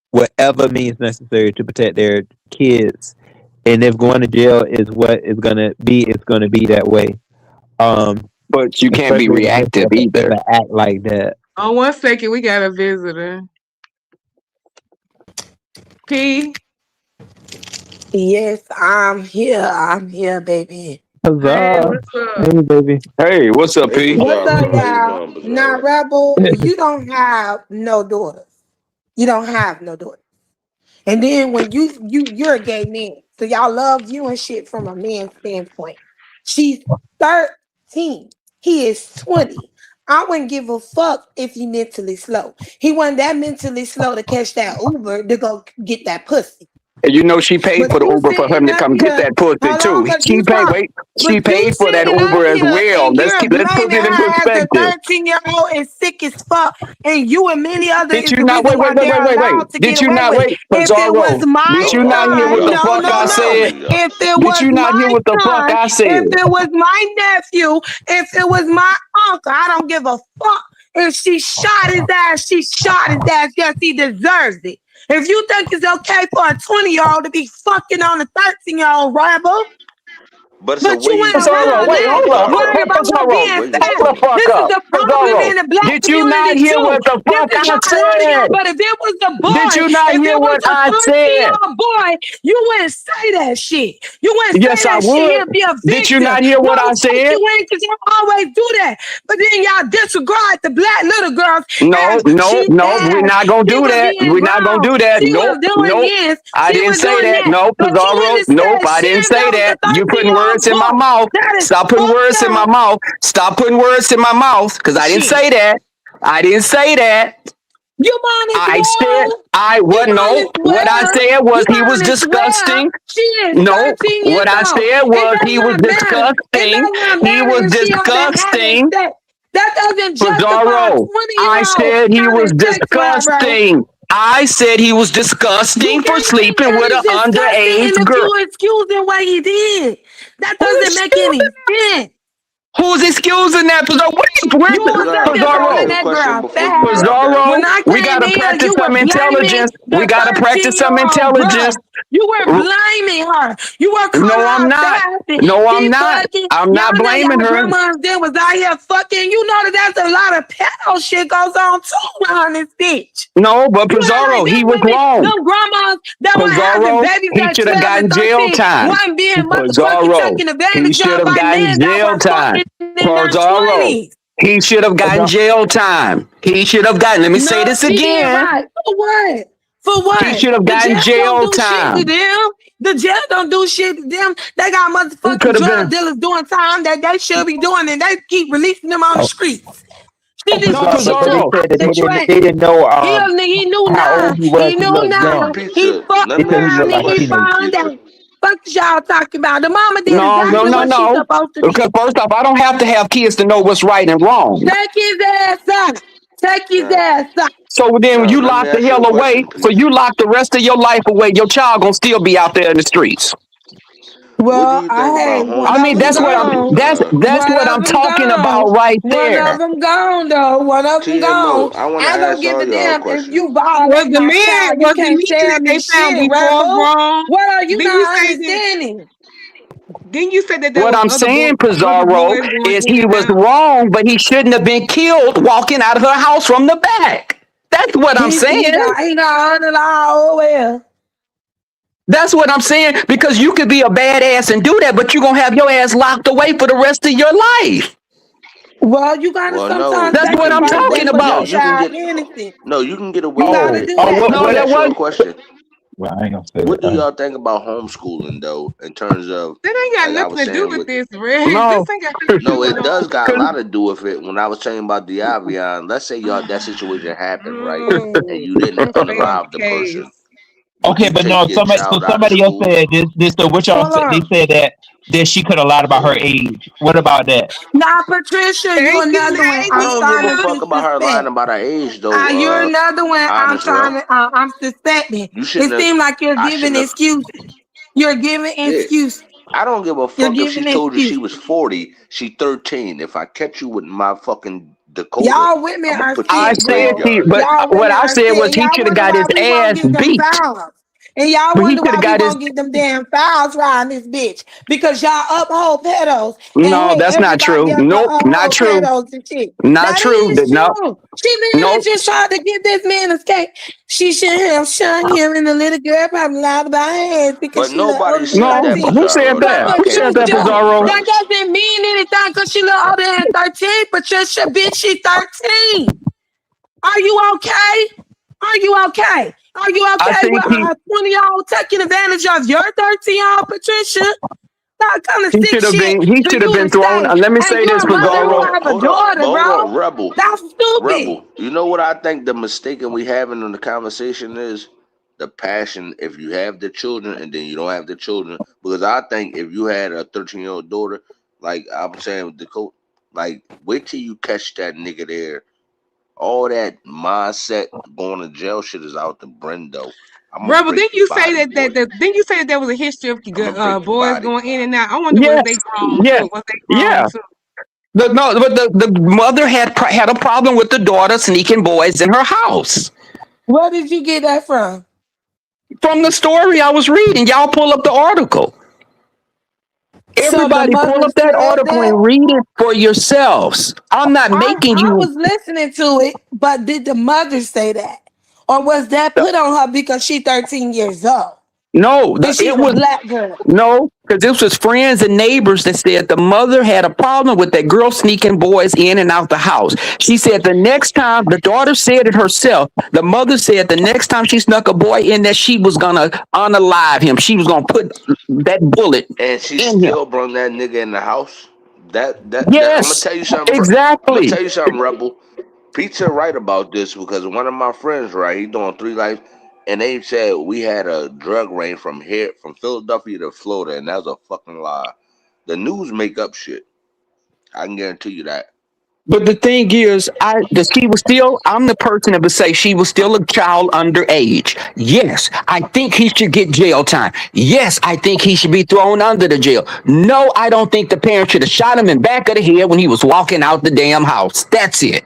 [SPEAKER 2] whatever means necessary to protect their kids. And if going to jail is what is gonna be, it's gonna be that way.
[SPEAKER 6] But you can't be
[SPEAKER 2] Especially
[SPEAKER 6] reactive
[SPEAKER 2] if
[SPEAKER 6] either.
[SPEAKER 2] an act like that.
[SPEAKER 1] Oh, 1 second, we got a visitor. P.
[SPEAKER 8] Yes, I'm here. I'm here, baby.
[SPEAKER 1] Hey,
[SPEAKER 2] Huzzah!
[SPEAKER 1] what's up?
[SPEAKER 2] Hey, baby.
[SPEAKER 6] Hey, what's up,
[SPEAKER 7] Hey,
[SPEAKER 6] P?
[SPEAKER 8] What's up,
[SPEAKER 7] Bizarro. How you
[SPEAKER 8] y'all?
[SPEAKER 7] doing,
[SPEAKER 8] Now,
[SPEAKER 7] Bizarro?
[SPEAKER 8] Rebel, you don't have no daughters. You don't have no daughters. And then when you're a gay man, so y'all love you and shit from a man's standpoint. She's 13. He is 20. I wouldn't give a fuck if he mentally slow. He wasn't that mentally slow to catch that Uber to go get that pussy.
[SPEAKER 6] And you know she paid
[SPEAKER 8] But
[SPEAKER 6] for the
[SPEAKER 8] you
[SPEAKER 6] Uber for him
[SPEAKER 8] sitting
[SPEAKER 6] to
[SPEAKER 8] up
[SPEAKER 6] come get
[SPEAKER 8] here,
[SPEAKER 6] that pussy
[SPEAKER 8] hold on,
[SPEAKER 6] too.
[SPEAKER 8] but
[SPEAKER 6] She
[SPEAKER 8] you
[SPEAKER 6] paid.
[SPEAKER 8] talk.
[SPEAKER 6] Wait,
[SPEAKER 8] But
[SPEAKER 6] she
[SPEAKER 8] you
[SPEAKER 6] paid for that
[SPEAKER 8] sitting up
[SPEAKER 6] Uber as
[SPEAKER 8] here
[SPEAKER 6] well.
[SPEAKER 8] and
[SPEAKER 6] Let's
[SPEAKER 8] you're
[SPEAKER 6] put
[SPEAKER 8] blaming
[SPEAKER 6] it in
[SPEAKER 8] her as a
[SPEAKER 6] perspective.
[SPEAKER 8] 13-year-old and sick as fuck. And you and many others
[SPEAKER 6] Did
[SPEAKER 8] is
[SPEAKER 6] you
[SPEAKER 8] the
[SPEAKER 6] not
[SPEAKER 8] reason why they're
[SPEAKER 6] wait?
[SPEAKER 8] allowed to
[SPEAKER 6] Did
[SPEAKER 8] get
[SPEAKER 6] you
[SPEAKER 8] away
[SPEAKER 6] not
[SPEAKER 8] with it.
[SPEAKER 6] wait,
[SPEAKER 8] If it was
[SPEAKER 6] Pizarro?
[SPEAKER 8] my
[SPEAKER 6] Did you not hear
[SPEAKER 7] Hold
[SPEAKER 6] what
[SPEAKER 8] son,
[SPEAKER 6] the
[SPEAKER 7] up.
[SPEAKER 8] no,
[SPEAKER 6] fuck
[SPEAKER 8] no,
[SPEAKER 6] I
[SPEAKER 8] no.
[SPEAKER 6] said?
[SPEAKER 7] Hold up.
[SPEAKER 8] If it
[SPEAKER 6] Did
[SPEAKER 8] was
[SPEAKER 6] you not hear
[SPEAKER 8] my
[SPEAKER 6] what the fuck
[SPEAKER 8] son,
[SPEAKER 6] I
[SPEAKER 8] if
[SPEAKER 6] said?
[SPEAKER 8] it was my nephew, if it was my uncle, I don't give a fuck. If she shot his ass, she shot his ass. Yes, he deserves it. If you think it's okay for a 20-year-old to be fucking on a 13-year-old rebel,
[SPEAKER 7] But it's a
[SPEAKER 8] but you
[SPEAKER 7] way you
[SPEAKER 8] went
[SPEAKER 6] Pizarro,
[SPEAKER 8] around
[SPEAKER 6] wait,
[SPEAKER 8] that
[SPEAKER 7] respond,
[SPEAKER 6] hold up.
[SPEAKER 8] worry
[SPEAKER 7] Bizarro.
[SPEAKER 8] about her
[SPEAKER 7] It's a
[SPEAKER 6] Pizarro,
[SPEAKER 8] being
[SPEAKER 7] way you
[SPEAKER 8] fat.
[SPEAKER 6] hold the
[SPEAKER 7] respond.
[SPEAKER 6] fuck
[SPEAKER 8] This is
[SPEAKER 6] up.
[SPEAKER 8] the problem
[SPEAKER 6] Pizarro,
[SPEAKER 8] in the black
[SPEAKER 6] did you not
[SPEAKER 8] community
[SPEAKER 6] hear
[SPEAKER 8] too.
[SPEAKER 6] what the
[SPEAKER 8] This
[SPEAKER 6] fuck
[SPEAKER 8] is
[SPEAKER 6] I
[SPEAKER 8] why I don't
[SPEAKER 6] said?
[SPEAKER 8] know. But if it was a
[SPEAKER 6] Did
[SPEAKER 8] boy,
[SPEAKER 6] you not
[SPEAKER 8] if
[SPEAKER 6] hear
[SPEAKER 8] it was
[SPEAKER 6] what
[SPEAKER 8] a
[SPEAKER 6] I said?
[SPEAKER 8] 13-year-old boy, you wouldn't say that shit. You wouldn't say
[SPEAKER 6] Yes, I
[SPEAKER 8] that shit.
[SPEAKER 6] would.
[SPEAKER 8] He'll be a
[SPEAKER 6] Did you
[SPEAKER 8] victim.
[SPEAKER 6] not hear
[SPEAKER 8] No,
[SPEAKER 6] what I
[SPEAKER 8] fuck
[SPEAKER 6] said?
[SPEAKER 8] you ain't, because y'all always do that. But then y'all disregard the black little girls
[SPEAKER 6] No,
[SPEAKER 8] as
[SPEAKER 6] no,
[SPEAKER 8] she
[SPEAKER 6] no, we're
[SPEAKER 8] said.
[SPEAKER 6] not gonna
[SPEAKER 8] She
[SPEAKER 6] do
[SPEAKER 8] was
[SPEAKER 6] that.
[SPEAKER 8] being
[SPEAKER 6] We're not gonna
[SPEAKER 8] grown.
[SPEAKER 6] do that.
[SPEAKER 8] She was
[SPEAKER 6] Nope,
[SPEAKER 8] doing
[SPEAKER 6] nope.
[SPEAKER 8] this.
[SPEAKER 6] I
[SPEAKER 8] She
[SPEAKER 6] didn't
[SPEAKER 8] was
[SPEAKER 6] say
[SPEAKER 8] doing
[SPEAKER 6] that.
[SPEAKER 8] that.
[SPEAKER 6] No,
[SPEAKER 8] But you
[SPEAKER 6] Pizarro.
[SPEAKER 8] wouldn't
[SPEAKER 6] Nope,
[SPEAKER 8] say
[SPEAKER 6] I
[SPEAKER 8] shit
[SPEAKER 6] didn't
[SPEAKER 8] if
[SPEAKER 6] say
[SPEAKER 8] that was
[SPEAKER 6] that.
[SPEAKER 8] a
[SPEAKER 6] You putting
[SPEAKER 8] 13-year-old
[SPEAKER 6] words in my
[SPEAKER 8] boy.
[SPEAKER 6] mouth.
[SPEAKER 8] That is
[SPEAKER 6] Stop putting
[SPEAKER 8] fucked
[SPEAKER 6] words in my
[SPEAKER 8] up.
[SPEAKER 6] mouth. Stop putting words in my mouth because I didn't
[SPEAKER 8] Shit.
[SPEAKER 6] say that. I didn't say that.
[SPEAKER 8] You might as
[SPEAKER 6] I said
[SPEAKER 8] well.
[SPEAKER 6] I
[SPEAKER 8] You
[SPEAKER 6] what
[SPEAKER 8] might
[SPEAKER 6] no.
[SPEAKER 8] as
[SPEAKER 6] What I
[SPEAKER 8] well.
[SPEAKER 6] said was
[SPEAKER 8] You
[SPEAKER 6] he was
[SPEAKER 8] might as well.
[SPEAKER 6] disgusting.
[SPEAKER 8] She is
[SPEAKER 6] No,
[SPEAKER 8] 13 years
[SPEAKER 6] what I
[SPEAKER 8] old.
[SPEAKER 6] said
[SPEAKER 8] It
[SPEAKER 6] was
[SPEAKER 8] does
[SPEAKER 6] he was
[SPEAKER 8] not matter. It
[SPEAKER 6] disgusting.
[SPEAKER 8] does not
[SPEAKER 6] He
[SPEAKER 8] matter
[SPEAKER 6] was
[SPEAKER 8] if she out there having
[SPEAKER 6] disgusting.
[SPEAKER 8] sex. That doesn't justify a
[SPEAKER 6] Pizarro, I
[SPEAKER 8] 20-year-old
[SPEAKER 6] said he was
[SPEAKER 8] having sex with her, bro.
[SPEAKER 6] disgusting. I said he was
[SPEAKER 8] You
[SPEAKER 6] disgusting for
[SPEAKER 8] can't say
[SPEAKER 6] sleeping
[SPEAKER 8] that
[SPEAKER 6] with an
[SPEAKER 8] is disgusting,
[SPEAKER 6] underage
[SPEAKER 8] and if
[SPEAKER 6] girl.
[SPEAKER 8] you excusing what he did, that
[SPEAKER 6] Who's
[SPEAKER 8] doesn't make any
[SPEAKER 6] excusing?
[SPEAKER 8] sense.
[SPEAKER 6] Who's excusing that? Pizarro, where's
[SPEAKER 8] You was up there
[SPEAKER 7] Bizarro,
[SPEAKER 8] calling
[SPEAKER 6] Pizarro?
[SPEAKER 8] that
[SPEAKER 7] question
[SPEAKER 8] girl
[SPEAKER 7] before you
[SPEAKER 8] fat.
[SPEAKER 7] drop down.
[SPEAKER 8] When
[SPEAKER 6] Pizarro,
[SPEAKER 8] I
[SPEAKER 6] we
[SPEAKER 8] came
[SPEAKER 6] gotta
[SPEAKER 8] in here,
[SPEAKER 6] practice
[SPEAKER 8] you
[SPEAKER 6] some
[SPEAKER 8] were blaming
[SPEAKER 6] intelligence. We
[SPEAKER 8] the
[SPEAKER 6] gotta practice some
[SPEAKER 8] 13-year-old girl.
[SPEAKER 6] intelligence.
[SPEAKER 8] You were blaming her. You were
[SPEAKER 6] No, I'm
[SPEAKER 8] calling her
[SPEAKER 6] not.
[SPEAKER 8] fast.
[SPEAKER 6] No, I'm
[SPEAKER 8] She
[SPEAKER 6] not.
[SPEAKER 8] fucking.
[SPEAKER 6] I'm
[SPEAKER 8] Y'all
[SPEAKER 6] not
[SPEAKER 8] know
[SPEAKER 6] blaming
[SPEAKER 8] y'all
[SPEAKER 6] her.
[SPEAKER 8] grandmas then was out here fucking. You know that that's a lot of pedo shit goes on too around this bitch.
[SPEAKER 6] No, but
[SPEAKER 8] You act like
[SPEAKER 6] Pizarro, he
[SPEAKER 8] them
[SPEAKER 6] was
[SPEAKER 8] women,
[SPEAKER 6] wrong.
[SPEAKER 8] them grandmas that were having
[SPEAKER 6] Pizarro,
[SPEAKER 8] babies
[SPEAKER 6] he
[SPEAKER 8] at
[SPEAKER 6] should have
[SPEAKER 8] 12 and
[SPEAKER 6] gotten jail
[SPEAKER 8] 13
[SPEAKER 6] time.
[SPEAKER 8] wasn't being motherfucking
[SPEAKER 6] Pizarro,
[SPEAKER 8] taken
[SPEAKER 6] he
[SPEAKER 8] advantage
[SPEAKER 6] should
[SPEAKER 8] of
[SPEAKER 6] have
[SPEAKER 8] by
[SPEAKER 6] gotten
[SPEAKER 8] men that
[SPEAKER 6] jail
[SPEAKER 8] were
[SPEAKER 6] time.
[SPEAKER 8] fucking in their
[SPEAKER 6] Pizarro,
[SPEAKER 8] 20s.
[SPEAKER 6] he should have gotten
[SPEAKER 9] No,
[SPEAKER 6] jail time. He should have gotten, let me say
[SPEAKER 8] No,
[SPEAKER 6] this
[SPEAKER 8] she did
[SPEAKER 6] again.
[SPEAKER 8] right. For what? For
[SPEAKER 6] He
[SPEAKER 8] what?
[SPEAKER 6] should have
[SPEAKER 8] The
[SPEAKER 6] gotten
[SPEAKER 8] jail don't
[SPEAKER 6] jail
[SPEAKER 8] do shit to
[SPEAKER 6] time.
[SPEAKER 8] them. The jail don't do shit to them. They got
[SPEAKER 6] He
[SPEAKER 8] motherfucking
[SPEAKER 6] could have
[SPEAKER 8] drug
[SPEAKER 6] been.
[SPEAKER 8] dealers doing time that they should be doing, and they keep releasing them on the
[SPEAKER 9] oh,
[SPEAKER 8] streets. She just
[SPEAKER 6] No,
[SPEAKER 9] Pizarro,
[SPEAKER 8] she
[SPEAKER 9] but
[SPEAKER 8] took
[SPEAKER 9] they
[SPEAKER 6] Pizarro.
[SPEAKER 9] said
[SPEAKER 8] off
[SPEAKER 9] that
[SPEAKER 8] the track.
[SPEAKER 9] they didn't know
[SPEAKER 8] He knew
[SPEAKER 9] how
[SPEAKER 8] now.
[SPEAKER 9] old he was.
[SPEAKER 8] He
[SPEAKER 9] He
[SPEAKER 8] knew
[SPEAKER 9] looked
[SPEAKER 7] But
[SPEAKER 8] now.
[SPEAKER 9] young.
[SPEAKER 8] He
[SPEAKER 7] pizza,
[SPEAKER 8] fucked
[SPEAKER 7] let
[SPEAKER 9] They
[SPEAKER 7] me
[SPEAKER 9] said he
[SPEAKER 7] ask
[SPEAKER 8] around
[SPEAKER 9] looked
[SPEAKER 7] you a
[SPEAKER 8] and
[SPEAKER 9] like a
[SPEAKER 8] he
[SPEAKER 7] question,
[SPEAKER 9] teenager.
[SPEAKER 8] found
[SPEAKER 7] pizza.
[SPEAKER 8] out. Fuck y'all talking about. The mama did
[SPEAKER 6] No, no,
[SPEAKER 8] exactly
[SPEAKER 6] no,
[SPEAKER 8] what she
[SPEAKER 6] no.
[SPEAKER 8] supposed to
[SPEAKER 6] Because
[SPEAKER 8] do.
[SPEAKER 6] first off, I don't have to have kids to know what's right and wrong.
[SPEAKER 8] Take his ass out. Take his
[SPEAKER 7] Now,
[SPEAKER 8] ass out.
[SPEAKER 6] So then when
[SPEAKER 7] no,
[SPEAKER 6] you
[SPEAKER 7] let me
[SPEAKER 6] lock the
[SPEAKER 7] ask you a
[SPEAKER 6] hell away,
[SPEAKER 7] question,
[SPEAKER 6] so
[SPEAKER 7] pizza.
[SPEAKER 6] you lock the rest of your life away, your child gonna still be out there in the streets.
[SPEAKER 7] What do
[SPEAKER 8] Well,
[SPEAKER 7] you
[SPEAKER 8] I
[SPEAKER 7] think about
[SPEAKER 8] had one
[SPEAKER 6] I
[SPEAKER 8] of
[SPEAKER 6] mean,
[SPEAKER 8] them
[SPEAKER 6] that's what
[SPEAKER 7] homeschooling,
[SPEAKER 6] I'm
[SPEAKER 8] gone.
[SPEAKER 6] that's
[SPEAKER 8] One
[SPEAKER 6] what
[SPEAKER 8] of
[SPEAKER 6] I'm
[SPEAKER 8] them
[SPEAKER 6] talking about
[SPEAKER 8] gone.
[SPEAKER 6] right
[SPEAKER 8] One of
[SPEAKER 6] there.
[SPEAKER 8] them gone though. One of them
[SPEAKER 7] TMO?
[SPEAKER 8] gone.
[SPEAKER 7] I want to
[SPEAKER 8] I don't
[SPEAKER 7] ask
[SPEAKER 8] give
[SPEAKER 7] all
[SPEAKER 8] a
[SPEAKER 7] y'all a
[SPEAKER 8] damn if
[SPEAKER 7] question.
[SPEAKER 8] you violate my child. You
[SPEAKER 1] Was the
[SPEAKER 8] can't
[SPEAKER 1] men
[SPEAKER 8] tell
[SPEAKER 1] that
[SPEAKER 8] me
[SPEAKER 1] they found
[SPEAKER 8] shit,
[SPEAKER 1] before
[SPEAKER 8] Rebel.
[SPEAKER 1] grown?
[SPEAKER 8] What are you
[SPEAKER 1] Then you
[SPEAKER 8] not
[SPEAKER 1] say that
[SPEAKER 8] understanding?
[SPEAKER 1] then you said that there
[SPEAKER 6] What
[SPEAKER 1] was
[SPEAKER 6] I'm saying,
[SPEAKER 1] other
[SPEAKER 6] Pizarro,
[SPEAKER 1] boys going
[SPEAKER 6] is
[SPEAKER 1] in
[SPEAKER 6] he
[SPEAKER 1] and
[SPEAKER 6] was
[SPEAKER 1] out.
[SPEAKER 6] wrong, but he shouldn't have been killed walking out of her house from the back. That's what I'm
[SPEAKER 8] He
[SPEAKER 6] saying.
[SPEAKER 8] got hundred all well.
[SPEAKER 6] That's what I'm saying. Because you could be a badass and do that, but you're gonna have your ass locked away for the rest of your life.
[SPEAKER 8] Well, you gotta
[SPEAKER 7] Well,
[SPEAKER 8] sometimes
[SPEAKER 7] no,
[SPEAKER 6] That's
[SPEAKER 7] you
[SPEAKER 6] what
[SPEAKER 7] can
[SPEAKER 6] I'm
[SPEAKER 7] get
[SPEAKER 8] sacrifice
[SPEAKER 7] away.
[SPEAKER 8] that
[SPEAKER 6] talking
[SPEAKER 8] for
[SPEAKER 7] No,
[SPEAKER 8] your
[SPEAKER 6] about.
[SPEAKER 7] you can
[SPEAKER 8] child
[SPEAKER 7] get.
[SPEAKER 8] innocent.
[SPEAKER 7] No, you can get
[SPEAKER 8] You
[SPEAKER 7] away with
[SPEAKER 8] gotta
[SPEAKER 9] Oh,
[SPEAKER 7] it.
[SPEAKER 8] do
[SPEAKER 9] oh,
[SPEAKER 8] that.
[SPEAKER 7] Let
[SPEAKER 6] No,
[SPEAKER 7] me
[SPEAKER 6] that
[SPEAKER 7] ask you a
[SPEAKER 6] wasn't.
[SPEAKER 7] question.
[SPEAKER 9] well, I ain't gonna say
[SPEAKER 7] What
[SPEAKER 9] that.
[SPEAKER 7] do y'all think about homeschooling though, in terms of,
[SPEAKER 1] That ain't got
[SPEAKER 7] like I
[SPEAKER 1] nothing
[SPEAKER 7] was
[SPEAKER 1] to do
[SPEAKER 7] saying
[SPEAKER 1] with
[SPEAKER 7] with,
[SPEAKER 1] this, Red.
[SPEAKER 6] No.
[SPEAKER 1] This ain't got nothing to do
[SPEAKER 7] no,
[SPEAKER 1] with
[SPEAKER 7] it does got a
[SPEAKER 6] 'Cause-
[SPEAKER 7] lot to do with it. When I was telling about the Avion, let's say y'all that situation happened, right? And
[SPEAKER 1] Oh,
[SPEAKER 7] you didn't
[SPEAKER 1] a failed
[SPEAKER 7] unalive the
[SPEAKER 1] case.
[SPEAKER 7] person. Would
[SPEAKER 9] Okay,
[SPEAKER 7] you
[SPEAKER 9] but
[SPEAKER 7] take
[SPEAKER 9] no,
[SPEAKER 7] your
[SPEAKER 9] somebody. So
[SPEAKER 7] child out of
[SPEAKER 9] somebody else
[SPEAKER 7] school?
[SPEAKER 9] said this. So what y'all
[SPEAKER 8] Hold
[SPEAKER 9] said? They
[SPEAKER 8] on.
[SPEAKER 9] said that she could have lied about her age. What about that?
[SPEAKER 8] Now, Patricia, you
[SPEAKER 1] Thank you,
[SPEAKER 8] another one.
[SPEAKER 7] I
[SPEAKER 8] I'm
[SPEAKER 7] don't give a
[SPEAKER 8] starting
[SPEAKER 1] Nadia.
[SPEAKER 7] fuck
[SPEAKER 8] to
[SPEAKER 7] about her lying
[SPEAKER 8] suspect.
[SPEAKER 7] about her age though,
[SPEAKER 8] You're another one.
[SPEAKER 7] honest real.
[SPEAKER 8] I'm suspecting.
[SPEAKER 7] You shouldn't
[SPEAKER 8] It
[SPEAKER 7] have
[SPEAKER 8] seems like you're
[SPEAKER 7] I
[SPEAKER 8] giving
[SPEAKER 7] shouldn't have
[SPEAKER 8] excuses. You're giving
[SPEAKER 7] yeah.
[SPEAKER 8] excuses.
[SPEAKER 7] I don't give a
[SPEAKER 8] You're
[SPEAKER 7] fuck if she
[SPEAKER 8] giving
[SPEAKER 7] told you she was
[SPEAKER 8] excuses.
[SPEAKER 7] 40, she 13. If I catch you with my fucking Dakota,
[SPEAKER 8] Y'all women
[SPEAKER 7] I'm gonna
[SPEAKER 8] are
[SPEAKER 7] put you in
[SPEAKER 6] I
[SPEAKER 8] sick,
[SPEAKER 7] the
[SPEAKER 6] said
[SPEAKER 8] bro.
[SPEAKER 6] he,
[SPEAKER 7] graveyard.
[SPEAKER 6] but
[SPEAKER 8] Y'all
[SPEAKER 6] what
[SPEAKER 8] women
[SPEAKER 6] I
[SPEAKER 8] are
[SPEAKER 6] said
[SPEAKER 8] sick.
[SPEAKER 6] was
[SPEAKER 8] And
[SPEAKER 6] he
[SPEAKER 8] y'all
[SPEAKER 6] should have
[SPEAKER 8] wonder
[SPEAKER 6] got
[SPEAKER 8] why
[SPEAKER 6] his
[SPEAKER 8] we won't
[SPEAKER 6] ass
[SPEAKER 8] get them
[SPEAKER 6] beat.
[SPEAKER 8] files. And y'all
[SPEAKER 6] But he
[SPEAKER 8] wonder
[SPEAKER 6] should have
[SPEAKER 8] why we
[SPEAKER 6] got his.
[SPEAKER 8] won't get them damn files around this bitch. Because y'all uphold pedos. And
[SPEAKER 6] No,
[SPEAKER 8] hey,
[SPEAKER 6] that's not
[SPEAKER 8] everybody
[SPEAKER 6] true.
[SPEAKER 8] else
[SPEAKER 6] Nope, not
[SPEAKER 8] uphold
[SPEAKER 6] true.
[SPEAKER 8] pedos and shit.
[SPEAKER 6] Not
[SPEAKER 8] That
[SPEAKER 6] true.
[SPEAKER 8] is
[SPEAKER 6] No,
[SPEAKER 8] true. She literally
[SPEAKER 6] nope.
[SPEAKER 8] just tried to get this man escape. She should have shot him, and the little girl probably lied about her ass because
[SPEAKER 7] But
[SPEAKER 8] she look
[SPEAKER 7] nobody
[SPEAKER 8] older than
[SPEAKER 7] said
[SPEAKER 6] No,
[SPEAKER 7] that,
[SPEAKER 8] 13.
[SPEAKER 6] who said
[SPEAKER 7] Pizarro.
[SPEAKER 8] But
[SPEAKER 6] that? Who said that,
[SPEAKER 8] Patricia,
[SPEAKER 7] Hold on,
[SPEAKER 6] Pizarro?
[SPEAKER 8] that
[SPEAKER 7] brothers.
[SPEAKER 8] doesn't mean anything because she look older than 13. Patricia, bitch, she 13. Are you okay? Are you okay? Are you
[SPEAKER 6] I
[SPEAKER 8] okay
[SPEAKER 6] think
[SPEAKER 8] with 20-year-old taking advantage of your 13-year-old, Patricia? That kind of sick shit
[SPEAKER 6] he
[SPEAKER 8] for
[SPEAKER 6] should have
[SPEAKER 8] you to
[SPEAKER 6] been thrown.
[SPEAKER 8] say.
[SPEAKER 6] Let me
[SPEAKER 8] And
[SPEAKER 6] say
[SPEAKER 8] you're
[SPEAKER 6] this,
[SPEAKER 8] a
[SPEAKER 7] But
[SPEAKER 8] mother
[SPEAKER 7] hold
[SPEAKER 8] who
[SPEAKER 6] Pizarro.
[SPEAKER 7] on,
[SPEAKER 8] have a
[SPEAKER 7] hold on, but
[SPEAKER 8] daughter,
[SPEAKER 7] hold
[SPEAKER 8] bro.
[SPEAKER 7] on, Rebel.
[SPEAKER 8] That's stupid.
[SPEAKER 7] Rebel. You know what I think the mistaken we having in the conversation is? The passion if you have the children and then you don't have the children. Because I think if you had a 13-year-old daughter, like I'm saying with the coach, like wait till you catch that nigga there. All that mindset going to jail shit is out the Brendo. I'm gonna
[SPEAKER 1] Rebel,
[SPEAKER 7] break
[SPEAKER 1] didn't
[SPEAKER 7] your
[SPEAKER 1] you say
[SPEAKER 7] body,
[SPEAKER 1] that
[SPEAKER 7] boy.
[SPEAKER 1] didn't you say that there was a history of
[SPEAKER 7] I'm gonna break your
[SPEAKER 1] boys
[SPEAKER 7] body.
[SPEAKER 1] going in and out? I wonder was they
[SPEAKER 6] Yes,
[SPEAKER 1] grown
[SPEAKER 6] yes,
[SPEAKER 1] too? Was they grown
[SPEAKER 6] yeah.
[SPEAKER 1] too?
[SPEAKER 6] No, but the mother had a problem with the daughter sneaking boys in her house.
[SPEAKER 8] Where did you get that from?
[SPEAKER 6] From the story I was reading, y'all pull up the article.
[SPEAKER 8] So the
[SPEAKER 6] Everybody pull
[SPEAKER 8] mother
[SPEAKER 6] up that
[SPEAKER 8] said
[SPEAKER 6] article
[SPEAKER 8] that?
[SPEAKER 6] and read it for yourselves. I'm not making
[SPEAKER 8] I
[SPEAKER 6] you.
[SPEAKER 8] was listening to it, but did the mother say that? Or was that put on her because she 13 years old
[SPEAKER 6] No,
[SPEAKER 8] and she's
[SPEAKER 6] it
[SPEAKER 8] a
[SPEAKER 6] was
[SPEAKER 8] black girl?
[SPEAKER 6] no, because this was friends and neighbors that said the mother had a problem with that girl sneaking boys in and out the house. She said the next time, the daughter said it herself. The mother said the next time she snuck a boy in, that she was gonna unalive him. She was gonna put that bullet
[SPEAKER 7] And she
[SPEAKER 6] in him.
[SPEAKER 7] still brung that nigga in the house. That I'm gonna
[SPEAKER 6] Yes,
[SPEAKER 7] tell you something, bro. I'm gonna
[SPEAKER 6] exactly.
[SPEAKER 7] tell you something, Rebel. Pizza right about this because one of my friends, right, he doing 3 life, and they said we had a drug raid from here, from Philadelphia to Florida, and that was a fucking lie. The news make up shit. I can guarantee you that.
[SPEAKER 6] But the thing is, she was still. I'm the person that would say she was still a child underage. Yes, I think he should get jail time. Yes, I think he should be thrown under the jail. No, I don't think the parent should have shot him in back of the head when he was walking out the damn house. That's it.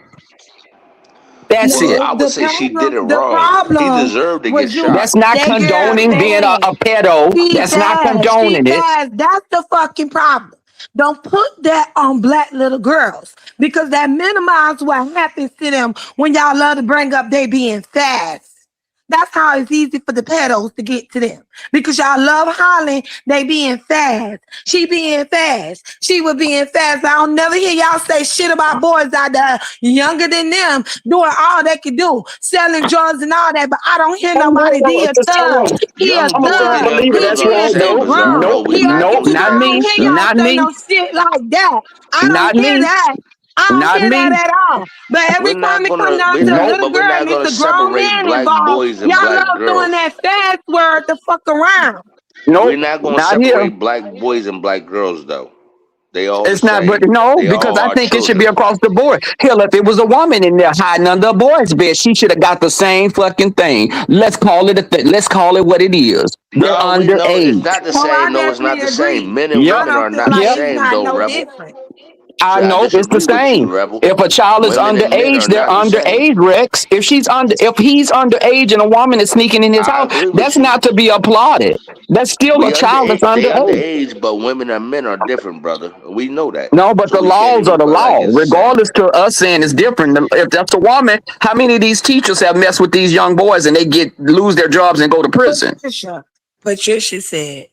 [SPEAKER 6] That's
[SPEAKER 7] Well,
[SPEAKER 6] it.
[SPEAKER 7] I
[SPEAKER 8] No,
[SPEAKER 7] would say she did it
[SPEAKER 8] the
[SPEAKER 7] wrong. He
[SPEAKER 8] problem
[SPEAKER 7] deserved to get
[SPEAKER 8] was you.
[SPEAKER 7] shot.
[SPEAKER 6] That's not
[SPEAKER 8] That girl
[SPEAKER 6] condoning being
[SPEAKER 8] fast.
[SPEAKER 6] a pedo.
[SPEAKER 8] She
[SPEAKER 6] That's not
[SPEAKER 8] fast. She
[SPEAKER 6] condoning it.
[SPEAKER 8] fast. That's the fucking problem. Don't put that on black little girls because that minimizes what happens to them when y'all love to bring up they being fast. That's how it's easy for the pedos to get to them because y'all love hollering they being fast. She being fast. She was being fast. I don't never hear y'all say shit about boys out there younger than them doing all they can do, selling drugs and all that. But I don't hear
[SPEAKER 6] Oh no,
[SPEAKER 8] nobody.
[SPEAKER 6] no,
[SPEAKER 8] He a thug. He a
[SPEAKER 7] Young
[SPEAKER 6] I'm a
[SPEAKER 7] boys
[SPEAKER 6] firm
[SPEAKER 7] and
[SPEAKER 8] thug.
[SPEAKER 7] young
[SPEAKER 6] believer.
[SPEAKER 8] He
[SPEAKER 7] girls
[SPEAKER 6] That's
[SPEAKER 7] are the
[SPEAKER 8] being
[SPEAKER 6] wrong,
[SPEAKER 8] too
[SPEAKER 7] same,
[SPEAKER 6] no,
[SPEAKER 8] grown.
[SPEAKER 7] Bizarro.
[SPEAKER 6] nope,
[SPEAKER 7] We
[SPEAKER 8] He
[SPEAKER 7] not
[SPEAKER 8] arguing
[SPEAKER 6] nope,
[SPEAKER 8] too
[SPEAKER 7] gonna
[SPEAKER 8] grown.
[SPEAKER 6] not
[SPEAKER 8] I don't
[SPEAKER 6] me,
[SPEAKER 8] hear
[SPEAKER 7] discriminate.
[SPEAKER 8] y'all
[SPEAKER 6] not
[SPEAKER 8] say
[SPEAKER 6] me,
[SPEAKER 8] no shit like that. I don't
[SPEAKER 6] not
[SPEAKER 8] hear
[SPEAKER 6] me,
[SPEAKER 8] that. I don't
[SPEAKER 6] not
[SPEAKER 8] hear
[SPEAKER 6] me.
[SPEAKER 8] that at all. But
[SPEAKER 7] We're
[SPEAKER 8] every time
[SPEAKER 7] not
[SPEAKER 8] it comes
[SPEAKER 7] gonna
[SPEAKER 8] down
[SPEAKER 7] we're
[SPEAKER 8] to a
[SPEAKER 7] not
[SPEAKER 6] Nope.
[SPEAKER 8] little
[SPEAKER 7] but we're
[SPEAKER 8] girl
[SPEAKER 7] not
[SPEAKER 8] and it's
[SPEAKER 7] gonna
[SPEAKER 8] a grown
[SPEAKER 7] separate
[SPEAKER 8] man
[SPEAKER 7] black
[SPEAKER 8] involved,
[SPEAKER 7] boys and
[SPEAKER 8] y'all
[SPEAKER 7] black
[SPEAKER 8] love throwing
[SPEAKER 7] girls.
[SPEAKER 8] that fast word the fuck around.
[SPEAKER 7] We're
[SPEAKER 6] Nope.
[SPEAKER 7] not gonna
[SPEAKER 6] Not here.
[SPEAKER 7] separate black boys and black girls though. They all the
[SPEAKER 6] It's not, but
[SPEAKER 7] same.
[SPEAKER 6] no,
[SPEAKER 7] They
[SPEAKER 6] because
[SPEAKER 7] all
[SPEAKER 6] I
[SPEAKER 7] are
[SPEAKER 6] think it should be
[SPEAKER 7] children.
[SPEAKER 6] across the board. Hell, if it was a woman in there hiding under a boy's bed, she should have got the same fucking thing. Let's call it let's call it what it is. They're
[SPEAKER 7] No, we know it's
[SPEAKER 6] underage.
[SPEAKER 7] not the
[SPEAKER 8] Oh, I
[SPEAKER 7] same. No, it's not
[SPEAKER 8] definitely
[SPEAKER 7] the same.
[SPEAKER 8] agree.
[SPEAKER 7] Men and
[SPEAKER 6] Yep,
[SPEAKER 8] I
[SPEAKER 7] women
[SPEAKER 8] don't
[SPEAKER 7] are
[SPEAKER 8] feel
[SPEAKER 7] not the
[SPEAKER 8] like
[SPEAKER 6] yep.
[SPEAKER 8] it's
[SPEAKER 7] same
[SPEAKER 8] not
[SPEAKER 7] though,
[SPEAKER 8] no
[SPEAKER 7] Rebel.
[SPEAKER 8] different.
[SPEAKER 6] I
[SPEAKER 7] See, I
[SPEAKER 6] know it's the
[SPEAKER 7] disagree with
[SPEAKER 6] same.
[SPEAKER 7] you, Rebel.
[SPEAKER 6] If a child is
[SPEAKER 7] Women and men
[SPEAKER 6] underage,
[SPEAKER 7] are
[SPEAKER 6] they're
[SPEAKER 7] not the same.
[SPEAKER 6] underage, Rex. If he's underage and a woman is sneaking in his
[SPEAKER 7] I
[SPEAKER 6] house,
[SPEAKER 7] agree with
[SPEAKER 6] that's
[SPEAKER 7] you.
[SPEAKER 6] not to be applauded. That's still a child that's
[SPEAKER 7] They
[SPEAKER 6] underage.
[SPEAKER 7] underage, but women and men are different, brother. We know that.
[SPEAKER 6] No, but
[SPEAKER 7] So
[SPEAKER 6] the
[SPEAKER 7] we can't
[SPEAKER 6] laws are
[SPEAKER 7] even
[SPEAKER 6] the
[SPEAKER 7] feel like
[SPEAKER 6] law.
[SPEAKER 7] it's the same.
[SPEAKER 6] Regardless to us saying it's different. If that's a woman, how many of these teachers have messed with these young boys and they get lose their jobs and go to prison?
[SPEAKER 8] Patricia said,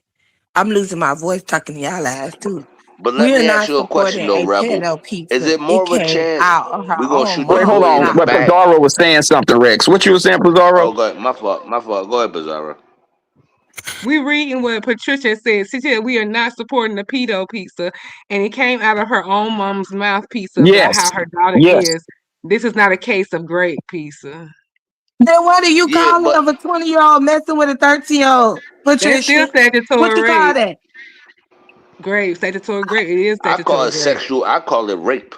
[SPEAKER 8] I'm losing my voice talking to y'all ass too.
[SPEAKER 7] But let
[SPEAKER 8] We are
[SPEAKER 7] me ask
[SPEAKER 8] not
[SPEAKER 7] you a question
[SPEAKER 8] supporting
[SPEAKER 7] though,
[SPEAKER 8] a
[SPEAKER 7] Rebel.
[SPEAKER 8] pedo
[SPEAKER 7] Is
[SPEAKER 8] pizza.
[SPEAKER 7] it
[SPEAKER 8] It
[SPEAKER 7] more of a
[SPEAKER 8] came
[SPEAKER 7] chance
[SPEAKER 8] out of her
[SPEAKER 7] we're gonna
[SPEAKER 8] own
[SPEAKER 7] shoot the
[SPEAKER 6] Wait, hold
[SPEAKER 7] boy
[SPEAKER 8] mother's
[SPEAKER 7] in
[SPEAKER 6] on.
[SPEAKER 7] the
[SPEAKER 8] mouth.
[SPEAKER 6] What
[SPEAKER 7] back?
[SPEAKER 6] Pizarro was saying something, Rex. What you were saying,
[SPEAKER 7] Oh,
[SPEAKER 6] Pizarro?
[SPEAKER 7] go ahead. My fault. My fault. Go ahead, Bizarro.
[SPEAKER 1] We reading what Patricia said. She said we are not supporting the pedo pizza, and it came out of her own mom's mouth pizza about how
[SPEAKER 6] Yes.
[SPEAKER 1] her daughter
[SPEAKER 6] Yes.
[SPEAKER 1] is. This is not a case of great pizza.
[SPEAKER 8] Then what do you
[SPEAKER 7] Yeah,
[SPEAKER 8] call it
[SPEAKER 7] but
[SPEAKER 8] of a 20-year-old messing with a 13-year-old?
[SPEAKER 1] That's still
[SPEAKER 8] Patricia, what you call
[SPEAKER 1] statutory
[SPEAKER 8] that?
[SPEAKER 1] grape. Statutory grape. It is
[SPEAKER 7] I call
[SPEAKER 1] statutory
[SPEAKER 7] it
[SPEAKER 1] grape.
[SPEAKER 7] sexual. I call it rape.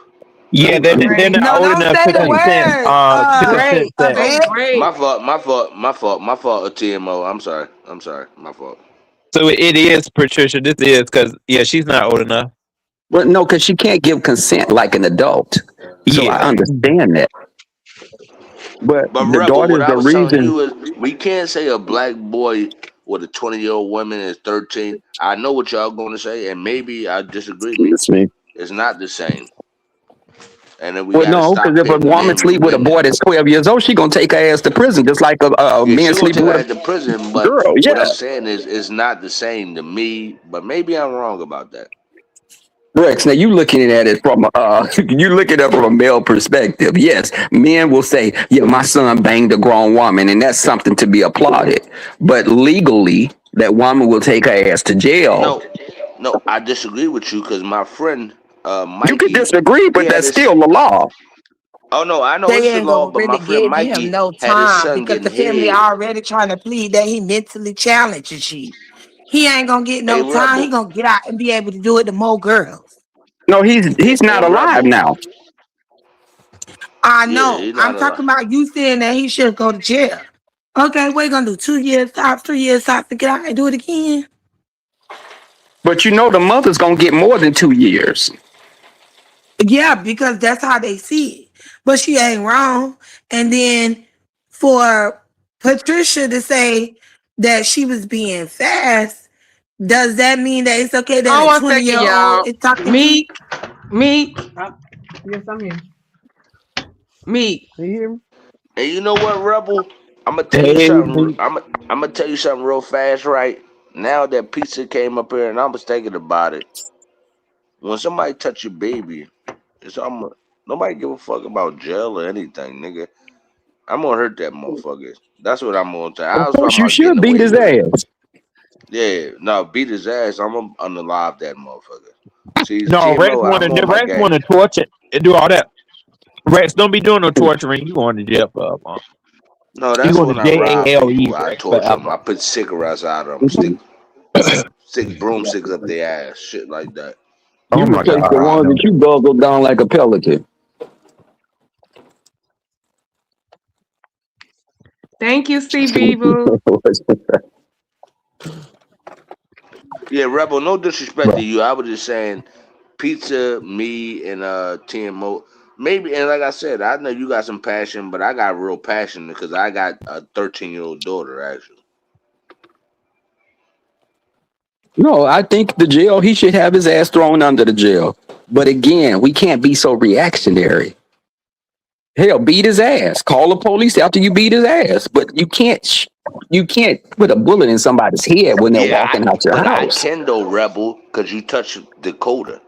[SPEAKER 9] Yeah, they're
[SPEAKER 1] Grape.
[SPEAKER 9] not
[SPEAKER 8] No,
[SPEAKER 9] old
[SPEAKER 8] don't
[SPEAKER 9] enough
[SPEAKER 8] say
[SPEAKER 9] to
[SPEAKER 8] the
[SPEAKER 6] Dang.
[SPEAKER 9] consent.
[SPEAKER 8] word.
[SPEAKER 9] To consent
[SPEAKER 1] Grape. She
[SPEAKER 9] sex.
[SPEAKER 1] said
[SPEAKER 8] Red.
[SPEAKER 1] grape.
[SPEAKER 7] My fault. TMO. I'm sorry. I'm sorry. My fault.
[SPEAKER 9] So it is Patricia. This is because yeah, she's not old enough.
[SPEAKER 6] Well, no, because she can't give consent like an adult. So I
[SPEAKER 9] Yeah.
[SPEAKER 6] understand that. But
[SPEAKER 7] But
[SPEAKER 6] the
[SPEAKER 7] Rebel,
[SPEAKER 6] daughter
[SPEAKER 7] what
[SPEAKER 6] is
[SPEAKER 7] I
[SPEAKER 6] the
[SPEAKER 7] was telling
[SPEAKER 6] reason.
[SPEAKER 7] you is we can't say a black boy with a 20-year-old woman is 13. I know what y'all going to say, and maybe I disagree. Me,
[SPEAKER 6] Excuse me.
[SPEAKER 7] it's not the same. And then we
[SPEAKER 6] Well,
[SPEAKER 7] got to
[SPEAKER 6] no, because
[SPEAKER 7] stop
[SPEAKER 6] if a
[SPEAKER 7] pitting
[SPEAKER 6] woman
[SPEAKER 7] men with
[SPEAKER 6] sleep with a boy
[SPEAKER 7] women.
[SPEAKER 6] that's 12 years old, she gonna take her ass to prison, just like a
[SPEAKER 7] Yeah,
[SPEAKER 6] man
[SPEAKER 7] she gonna
[SPEAKER 6] sleeping
[SPEAKER 7] take her
[SPEAKER 6] with
[SPEAKER 7] ass to prison,
[SPEAKER 6] a
[SPEAKER 7] but
[SPEAKER 6] girl.
[SPEAKER 7] what
[SPEAKER 6] Yeah.
[SPEAKER 7] I'm saying is it's not the same to me. But maybe I'm wrong about that.
[SPEAKER 6] Rex, now you looking at it from you looking at it from a male perspective. Yes, men will say, "Yeah, my son banged a grown woman," and that's something to be applauded. But legally, that woman will take her ass to jail.
[SPEAKER 7] No, no, I disagree with you because my friend
[SPEAKER 6] You could
[SPEAKER 7] Mikey,
[SPEAKER 6] disagree,
[SPEAKER 7] he
[SPEAKER 6] but
[SPEAKER 7] had
[SPEAKER 6] that's
[SPEAKER 7] his.
[SPEAKER 6] still the law.
[SPEAKER 7] Oh no, I know
[SPEAKER 8] They
[SPEAKER 7] it's the
[SPEAKER 8] ain't
[SPEAKER 7] law,
[SPEAKER 8] gonna
[SPEAKER 7] but my
[SPEAKER 8] really
[SPEAKER 7] friend
[SPEAKER 8] give him
[SPEAKER 7] Mikey
[SPEAKER 8] no
[SPEAKER 7] had his
[SPEAKER 8] time
[SPEAKER 7] son
[SPEAKER 8] because
[SPEAKER 7] getting
[SPEAKER 8] the family
[SPEAKER 7] head.
[SPEAKER 8] already trying to plead that he mentally challenged and shit. He ain't gonna get
[SPEAKER 7] A
[SPEAKER 8] no time. He
[SPEAKER 7] rebel,
[SPEAKER 8] gonna get out and be able to do it to more girls.
[SPEAKER 6] No, he's
[SPEAKER 7] a
[SPEAKER 6] not alive
[SPEAKER 7] rebel.
[SPEAKER 6] now.
[SPEAKER 8] I
[SPEAKER 7] Yeah,
[SPEAKER 8] know.
[SPEAKER 7] he's
[SPEAKER 8] I'm
[SPEAKER 7] not alive.
[SPEAKER 8] talking about you saying that he should go to jail. Okay, what you gonna do? 2 years tops, 3 years tops to get out and do it again?
[SPEAKER 6] But you know the mother's gonna get more than 2 years.
[SPEAKER 8] Yeah, because that's how they see it. But she ain't wrong. And then for Patricia to say that she was being fast, does that mean that it's okay that
[SPEAKER 1] Hold
[SPEAKER 8] a
[SPEAKER 1] on
[SPEAKER 8] 20
[SPEAKER 1] one second,
[SPEAKER 8] year old
[SPEAKER 1] y'all.
[SPEAKER 8] is talking to?
[SPEAKER 1] Meek. Meek. Yes, I'm here. Meek. Do you hear me?
[SPEAKER 7] And you know what, rebel? I'm gonna tell you
[SPEAKER 9] Hey,
[SPEAKER 7] something. I'm gonna tell you something real fast, right? Now that pizza came up here, and I was thinking about it. When somebody touch your baby, it's almost nobody give a fuck about jail or anything, nigga. I'm gonna hurt that motherfucker. That's what I'm gonna tell. I
[SPEAKER 6] Of
[SPEAKER 7] was
[SPEAKER 6] course,
[SPEAKER 7] talking
[SPEAKER 6] you
[SPEAKER 7] about getting
[SPEAKER 6] should beat
[SPEAKER 7] away
[SPEAKER 6] his
[SPEAKER 7] with it.
[SPEAKER 6] ass.
[SPEAKER 7] Yeah, no, beat his ass. I'm gonna unalive that motherfucker. See,
[SPEAKER 9] no, Rex
[SPEAKER 7] TMO,
[SPEAKER 9] want
[SPEAKER 7] I'm on
[SPEAKER 9] to
[SPEAKER 7] my
[SPEAKER 9] Rex want
[SPEAKER 7] game.
[SPEAKER 9] to torture and do all that. Rex, don't be doing no torturing. You going to jail forever.
[SPEAKER 7] No,
[SPEAKER 9] You
[SPEAKER 7] that's
[SPEAKER 9] going to
[SPEAKER 7] when I rob
[SPEAKER 9] JALE,
[SPEAKER 7] people. I
[SPEAKER 9] Rex,
[SPEAKER 7] torture them.
[SPEAKER 9] forever.
[SPEAKER 7] I put cigarettes out of them. Stick broomsticks up their ass. Shit like that.
[SPEAKER 6] You
[SPEAKER 9] Oh my
[SPEAKER 6] replace
[SPEAKER 9] God,
[SPEAKER 6] the
[SPEAKER 9] I
[SPEAKER 6] ones that
[SPEAKER 9] know.
[SPEAKER 6] you guzzle down like a pelican.
[SPEAKER 1] Thank you, C. Beeble.
[SPEAKER 7] Yeah, Rebel, no disrespect to you. I was just saying, pizza, me, and TMO. maybe, and like I said, I know you got some passion, but I got real passion because I got a 13-year-old daughter. Actually,
[SPEAKER 6] No, I think the jail, he should have his ass thrown under the jail. But again, we can't be so reactionary. Hell, beat his ass. Call the police after you beat his ass. But you can't put a bullet in somebody's head when they're
[SPEAKER 7] yeah,
[SPEAKER 6] walking out your
[SPEAKER 7] but I
[SPEAKER 6] house.
[SPEAKER 7] can though, rebel, because you touched Dakota.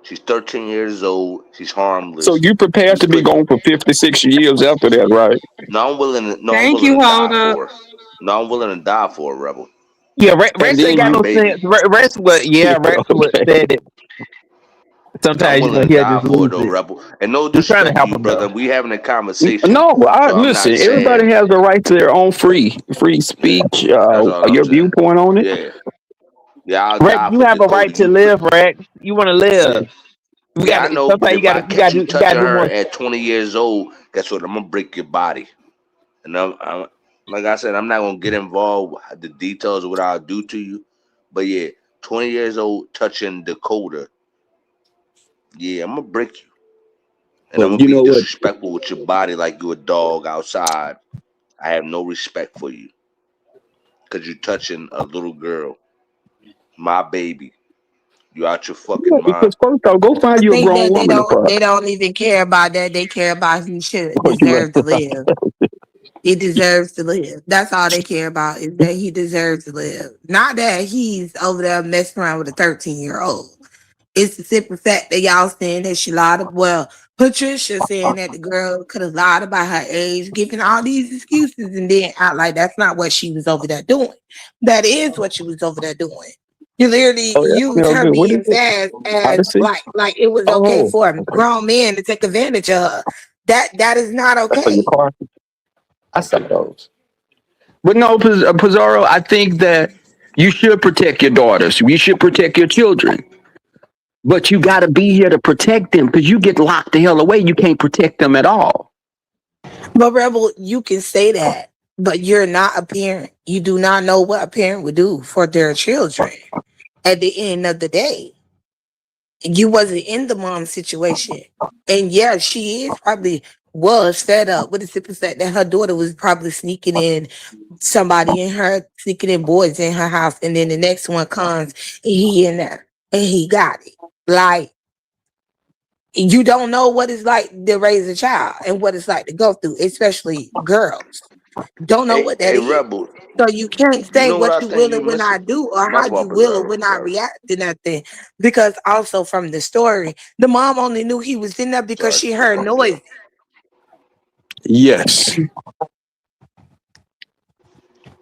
[SPEAKER 7] She's 13 years old. She's
[SPEAKER 6] So
[SPEAKER 7] harmless.
[SPEAKER 6] you prepared
[SPEAKER 7] You
[SPEAKER 6] to be
[SPEAKER 7] put
[SPEAKER 6] gone for 56 years after that, right?
[SPEAKER 7] no, I'm willing. To, no, I'm
[SPEAKER 1] Thank
[SPEAKER 7] willing
[SPEAKER 1] you,
[SPEAKER 7] to
[SPEAKER 1] hold
[SPEAKER 7] die
[SPEAKER 1] up.
[SPEAKER 7] for her. No, I'm willing to die for a rebel.
[SPEAKER 9] Yeah,
[SPEAKER 6] And
[SPEAKER 9] Rex ain't
[SPEAKER 6] then
[SPEAKER 9] got
[SPEAKER 7] My
[SPEAKER 9] no
[SPEAKER 6] you,
[SPEAKER 9] sense.
[SPEAKER 7] baby.
[SPEAKER 9] Rex what? Yeah, Rex what
[SPEAKER 6] okay.
[SPEAKER 9] said it.
[SPEAKER 7] I'm
[SPEAKER 9] Sometimes you
[SPEAKER 7] willing
[SPEAKER 9] know
[SPEAKER 7] to
[SPEAKER 9] he'll
[SPEAKER 7] die
[SPEAKER 9] just
[SPEAKER 7] for her
[SPEAKER 9] lose
[SPEAKER 7] though,
[SPEAKER 9] it.
[SPEAKER 7] rebel. And no
[SPEAKER 9] We're trying to
[SPEAKER 7] disrespect to
[SPEAKER 9] help
[SPEAKER 7] you,
[SPEAKER 9] him though.
[SPEAKER 7] brother. We having a conversation,
[SPEAKER 6] No,
[SPEAKER 7] so I'm
[SPEAKER 6] listen,
[SPEAKER 7] not saying.
[SPEAKER 6] everybody has the right to their own free speech,
[SPEAKER 7] That's all I'm
[SPEAKER 6] your
[SPEAKER 7] saying.
[SPEAKER 6] viewpoint on it.
[SPEAKER 7] Yeah, yeah. I'll
[SPEAKER 9] Rex,
[SPEAKER 7] die
[SPEAKER 9] you
[SPEAKER 7] for
[SPEAKER 9] have a right
[SPEAKER 7] Dakota.
[SPEAKER 9] to
[SPEAKER 7] You put.
[SPEAKER 9] live, Rex. You want to live. We
[SPEAKER 7] Yeah,
[SPEAKER 9] got
[SPEAKER 7] I
[SPEAKER 9] to.
[SPEAKER 7] know. But
[SPEAKER 9] Sometimes you
[SPEAKER 7] if
[SPEAKER 9] got
[SPEAKER 7] I
[SPEAKER 9] to.
[SPEAKER 7] catch you
[SPEAKER 9] You got
[SPEAKER 7] touching
[SPEAKER 9] to do
[SPEAKER 7] her
[SPEAKER 9] more.
[SPEAKER 7] at 20 years old, guess what? I'm gonna break your body. And like I said, I'm not gonna get involved with the details of what I'll do to you. But yeah, 20 years old touching Dakota, yeah, I'm gonna break you, and
[SPEAKER 6] Well,
[SPEAKER 7] I'm gonna
[SPEAKER 6] you
[SPEAKER 7] be
[SPEAKER 6] know what?
[SPEAKER 7] disrespectful with your body like you a dog outside. I have no respect for you because you're touching a little girl, my baby. You out your fucking
[SPEAKER 6] Yeah,
[SPEAKER 7] mind.
[SPEAKER 6] because first off, go
[SPEAKER 8] I
[SPEAKER 6] find you a
[SPEAKER 8] think
[SPEAKER 6] grown
[SPEAKER 8] that
[SPEAKER 6] woman to fuck.
[SPEAKER 8] they don't even care about that. They care about he should
[SPEAKER 6] Oh, you
[SPEAKER 8] deserve to live. He deserves to live. That's all they care about is that he deserves to live. Not that he's over there messing around with a 13-year-old. It's the simple fact that y'all saying that she lied. Well, Patricia saying that the girl could have lied about her age, giving all these excuses, and then out like that's not what she was over there doing. That is what she was over there doing. You literally
[SPEAKER 6] oh, yeah,
[SPEAKER 8] used
[SPEAKER 6] smell
[SPEAKER 8] her
[SPEAKER 6] good. What is
[SPEAKER 8] being
[SPEAKER 6] it?
[SPEAKER 8] fast as
[SPEAKER 6] Odyssey?
[SPEAKER 8] like it was okay
[SPEAKER 6] Oh,
[SPEAKER 8] for a
[SPEAKER 6] okay.
[SPEAKER 8] grown man to take advantage of her. That is not
[SPEAKER 6] That's for your
[SPEAKER 8] okay.
[SPEAKER 6] car. I saw those. But no, Pizarro, I think that you should protect your daughters. You should protect your children. But you got to be here to protect them because you get locked the hell away. You can't protect them at all.
[SPEAKER 8] But Rebel, you can say that, but you're not a parent. You do not know what a parent would do for their children. At the end of the day, you wasn't in the mom situation, and yeah, she is probably was fed up with the simple fact that her daughter was probably sneaking in somebody in her sneaking in boys in her house, and then the next one comes and he in there and he got it. Like you don't know what it's like to raise a child and what it's like to go through, especially girls. Don't know what that
[SPEAKER 7] Hey,
[SPEAKER 8] is.
[SPEAKER 7] rebel.
[SPEAKER 8] So you can't
[SPEAKER 7] You
[SPEAKER 8] say
[SPEAKER 7] know what
[SPEAKER 8] what
[SPEAKER 7] I
[SPEAKER 8] you
[SPEAKER 7] think
[SPEAKER 8] will
[SPEAKER 7] you
[SPEAKER 8] and will
[SPEAKER 7] missing?
[SPEAKER 8] not do or
[SPEAKER 7] My
[SPEAKER 8] how you
[SPEAKER 7] fault,
[SPEAKER 8] will or
[SPEAKER 7] Pizarro.
[SPEAKER 8] will not
[SPEAKER 7] Sorry,
[SPEAKER 8] react to nothing. Because also from the story, the mom only knew he was in there because
[SPEAKER 7] sorry
[SPEAKER 8] she
[SPEAKER 7] to cut
[SPEAKER 8] heard
[SPEAKER 7] you off.
[SPEAKER 8] noise.
[SPEAKER 6] Yes.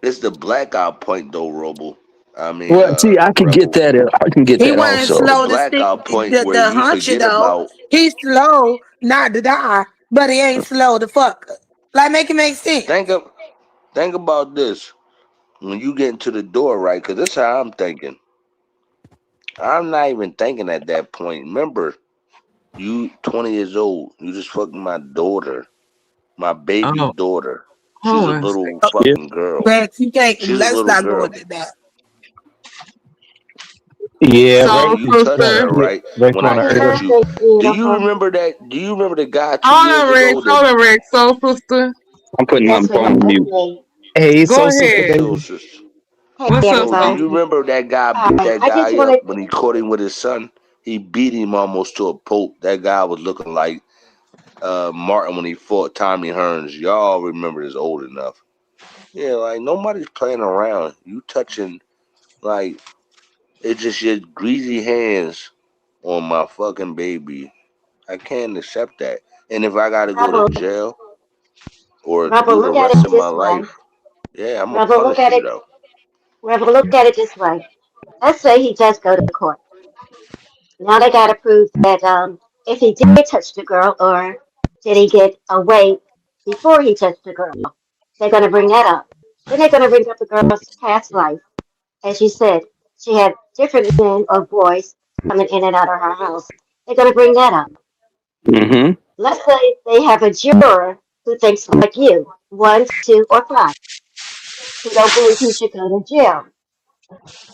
[SPEAKER 7] It's the blackout point though, Robo. I mean,
[SPEAKER 6] Well, see, I can get
[SPEAKER 7] Rebel.
[SPEAKER 6] that. I can get
[SPEAKER 8] He
[SPEAKER 6] that
[SPEAKER 8] wasn't
[SPEAKER 7] It's
[SPEAKER 6] also.
[SPEAKER 7] the
[SPEAKER 8] slow to stick
[SPEAKER 7] blackout point where
[SPEAKER 8] the
[SPEAKER 7] you
[SPEAKER 8] huncher
[SPEAKER 7] forget
[SPEAKER 8] though.
[SPEAKER 7] about.
[SPEAKER 8] He's slow not to die, but he ain't slow to fuck her. Like make it make sense.
[SPEAKER 7] Think of, think about this when you get into the door, right? Because this is how I'm thinking. I'm not even thinking at that point. Remember, you 20 years old. You just fucking my daughter, my baby
[SPEAKER 1] Oh,
[SPEAKER 7] daughter. She's a
[SPEAKER 1] horse.
[SPEAKER 7] little
[SPEAKER 6] Yeah.
[SPEAKER 7] fucking girl.
[SPEAKER 8] But you can't
[SPEAKER 7] She's a
[SPEAKER 8] let's
[SPEAKER 7] little
[SPEAKER 8] not go
[SPEAKER 7] girl.
[SPEAKER 8] into that.
[SPEAKER 9] Yeah,
[SPEAKER 7] So
[SPEAKER 1] So,
[SPEAKER 9] Rex
[SPEAKER 7] when you
[SPEAKER 9] is
[SPEAKER 7] touch
[SPEAKER 9] trying
[SPEAKER 1] sister.
[SPEAKER 7] her,
[SPEAKER 9] to hit.
[SPEAKER 7] right?
[SPEAKER 9] Rex
[SPEAKER 7] When
[SPEAKER 9] want
[SPEAKER 7] I
[SPEAKER 9] to
[SPEAKER 3] Happy
[SPEAKER 9] hurt her.
[SPEAKER 7] catch you,
[SPEAKER 3] birthday,
[SPEAKER 7] do you
[SPEAKER 3] beautiful.
[SPEAKER 7] remember that? Do you remember the guy two
[SPEAKER 1] Hold
[SPEAKER 7] years
[SPEAKER 1] on, Rex.
[SPEAKER 7] ago that
[SPEAKER 1] Hold on, Rex. So, sister.
[SPEAKER 6] I'm putting my
[SPEAKER 3] Yes,
[SPEAKER 6] phone
[SPEAKER 3] sweetie.
[SPEAKER 6] on
[SPEAKER 3] That's
[SPEAKER 6] mute.
[SPEAKER 3] me.
[SPEAKER 9] Hey, it's
[SPEAKER 1] Go
[SPEAKER 9] so sister
[SPEAKER 1] ahead.
[SPEAKER 7] so
[SPEAKER 9] baby.
[SPEAKER 7] sister?
[SPEAKER 3] Hey,
[SPEAKER 1] What's up,
[SPEAKER 7] So do
[SPEAKER 1] so?
[SPEAKER 3] everybody.
[SPEAKER 7] you remember that guy beat that
[SPEAKER 3] I just
[SPEAKER 7] guy up
[SPEAKER 3] wanted.
[SPEAKER 7] when he caught him with his son? He beat him almost to a pulp. That guy was looking like Martin when he fought Tommy Hearns. Y'all remember this old enough. Yeah, like nobody's playing around. You touching like it's just your greasy hands on my fucking baby. I can't accept that. And if I gotta go to
[SPEAKER 3] Rebel,
[SPEAKER 7] jail or
[SPEAKER 3] Rebel,
[SPEAKER 7] do the
[SPEAKER 3] look at
[SPEAKER 7] rest
[SPEAKER 3] it
[SPEAKER 7] of my
[SPEAKER 3] this way.
[SPEAKER 7] life, yeah, I'm gonna
[SPEAKER 3] Rebel, look
[SPEAKER 7] punish
[SPEAKER 3] at
[SPEAKER 7] you
[SPEAKER 3] it.
[SPEAKER 7] though.
[SPEAKER 3] Rebel, look at it this way. Let's say he does go to court. Now they got to prove that if he did touch the girl or did he get away before he touched the girl. They're going to bring that up. Then they're going to bring up the girl's past life. As you said, she had different men or boys coming in and out of her house. They're going to bring that up.
[SPEAKER 6] Mm-hmm.
[SPEAKER 3] Let's say they have a juror who thinks like you, one, two, or five, who don't believe he should go to jail.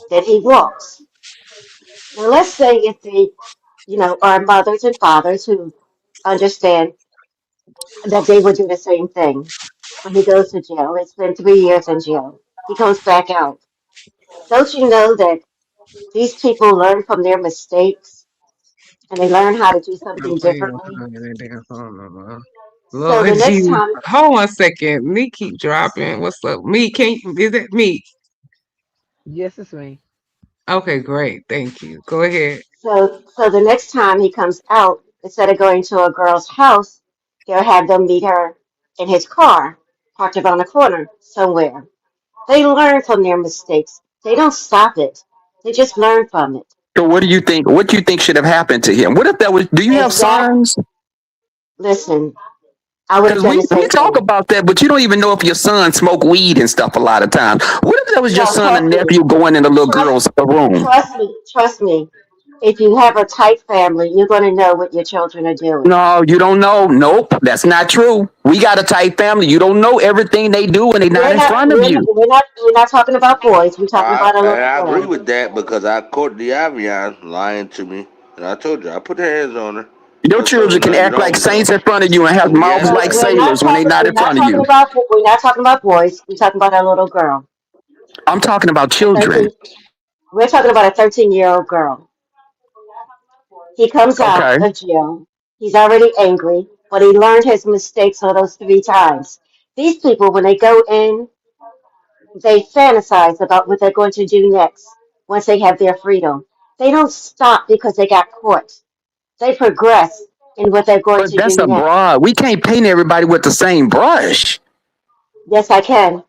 [SPEAKER 3] Then he walks. Now let's say if the, are mothers and fathers who
[SPEAKER 10] understand that they would do the same thing when he goes to jail. He spent 3 years in jail. He comes back out. Don't you know that these people learn from their mistakes and they learn how to do
[SPEAKER 1] I'm
[SPEAKER 10] something
[SPEAKER 1] playing on
[SPEAKER 10] differently?
[SPEAKER 1] time and damn phone no more.
[SPEAKER 10] So the
[SPEAKER 1] Lord
[SPEAKER 10] next
[SPEAKER 1] Jesus.
[SPEAKER 10] time,
[SPEAKER 1] Hold on a second. Me keep dropping. What's up? Me, is it me?
[SPEAKER 11] Yes, it's me.
[SPEAKER 1] Okay, great. Thank you. Go ahead.
[SPEAKER 10] so the next time he comes out, instead of going to a girl's house, he'll have them meet her in his car, parked around the corner somewhere. They learn from their mistakes. They don't stop it. They just learn from it.
[SPEAKER 6] So what do you think? What do you think should have happened to him? What if that was? Do you have
[SPEAKER 10] Exact.
[SPEAKER 6] sons?
[SPEAKER 10] Listen, I would have
[SPEAKER 6] Because
[SPEAKER 10] done the
[SPEAKER 6] we
[SPEAKER 10] same
[SPEAKER 6] talk
[SPEAKER 10] thing.
[SPEAKER 6] about that, but you don't even know if your son smoke weed and stuff a lot of times. What if that was your
[SPEAKER 10] No,
[SPEAKER 6] son and
[SPEAKER 10] trust me.
[SPEAKER 6] nephew going in the little
[SPEAKER 10] Trust,
[SPEAKER 6] girl's room?
[SPEAKER 10] trust me. Trust me. If you have a tight family, you're going to know what your children are doing.
[SPEAKER 6] No, you don't know. Nope, that's not true. We got a tight family. You don't know everything they do when they're not
[SPEAKER 10] We're
[SPEAKER 6] in
[SPEAKER 10] not.
[SPEAKER 6] front of
[SPEAKER 10] We're not.
[SPEAKER 6] you.
[SPEAKER 10] We're not talking about boys. We're talking about a
[SPEAKER 7] And
[SPEAKER 10] little
[SPEAKER 7] I agree
[SPEAKER 10] girl.
[SPEAKER 7] with that because I caught the Avion lying to me, and I told you I put hands on her.
[SPEAKER 6] Your
[SPEAKER 7] So
[SPEAKER 6] children
[SPEAKER 7] no,
[SPEAKER 6] can
[SPEAKER 7] you
[SPEAKER 6] act like
[SPEAKER 7] don't know.
[SPEAKER 6] saints in front of you and have
[SPEAKER 7] So
[SPEAKER 6] mouths
[SPEAKER 7] yes,
[SPEAKER 10] No,
[SPEAKER 6] like
[SPEAKER 7] that's
[SPEAKER 10] we're
[SPEAKER 7] true.
[SPEAKER 10] not
[SPEAKER 6] sailors when they're
[SPEAKER 10] talking.
[SPEAKER 6] not
[SPEAKER 10] We're
[SPEAKER 6] in
[SPEAKER 10] not
[SPEAKER 6] front of
[SPEAKER 10] talking
[SPEAKER 6] you.
[SPEAKER 10] about. We're not talking about boys. We're talking about a little girl,
[SPEAKER 6] I'm talking about
[SPEAKER 10] a
[SPEAKER 6] children.
[SPEAKER 10] 13. We're talking about a 13-year-old girl. He comes out
[SPEAKER 6] Okay.
[SPEAKER 10] of jail. He's already angry, but he learned his mistakes all those 3 times. These people, when they go in, they fantasize about what they're going to do next once they have their freedom. They don't stop because they got caught. They progress in what they're going
[SPEAKER 6] But
[SPEAKER 10] to
[SPEAKER 6] that's
[SPEAKER 10] do
[SPEAKER 6] a
[SPEAKER 10] next.
[SPEAKER 6] broad. We can't paint everybody with the same brush.
[SPEAKER 10] Yes, I can.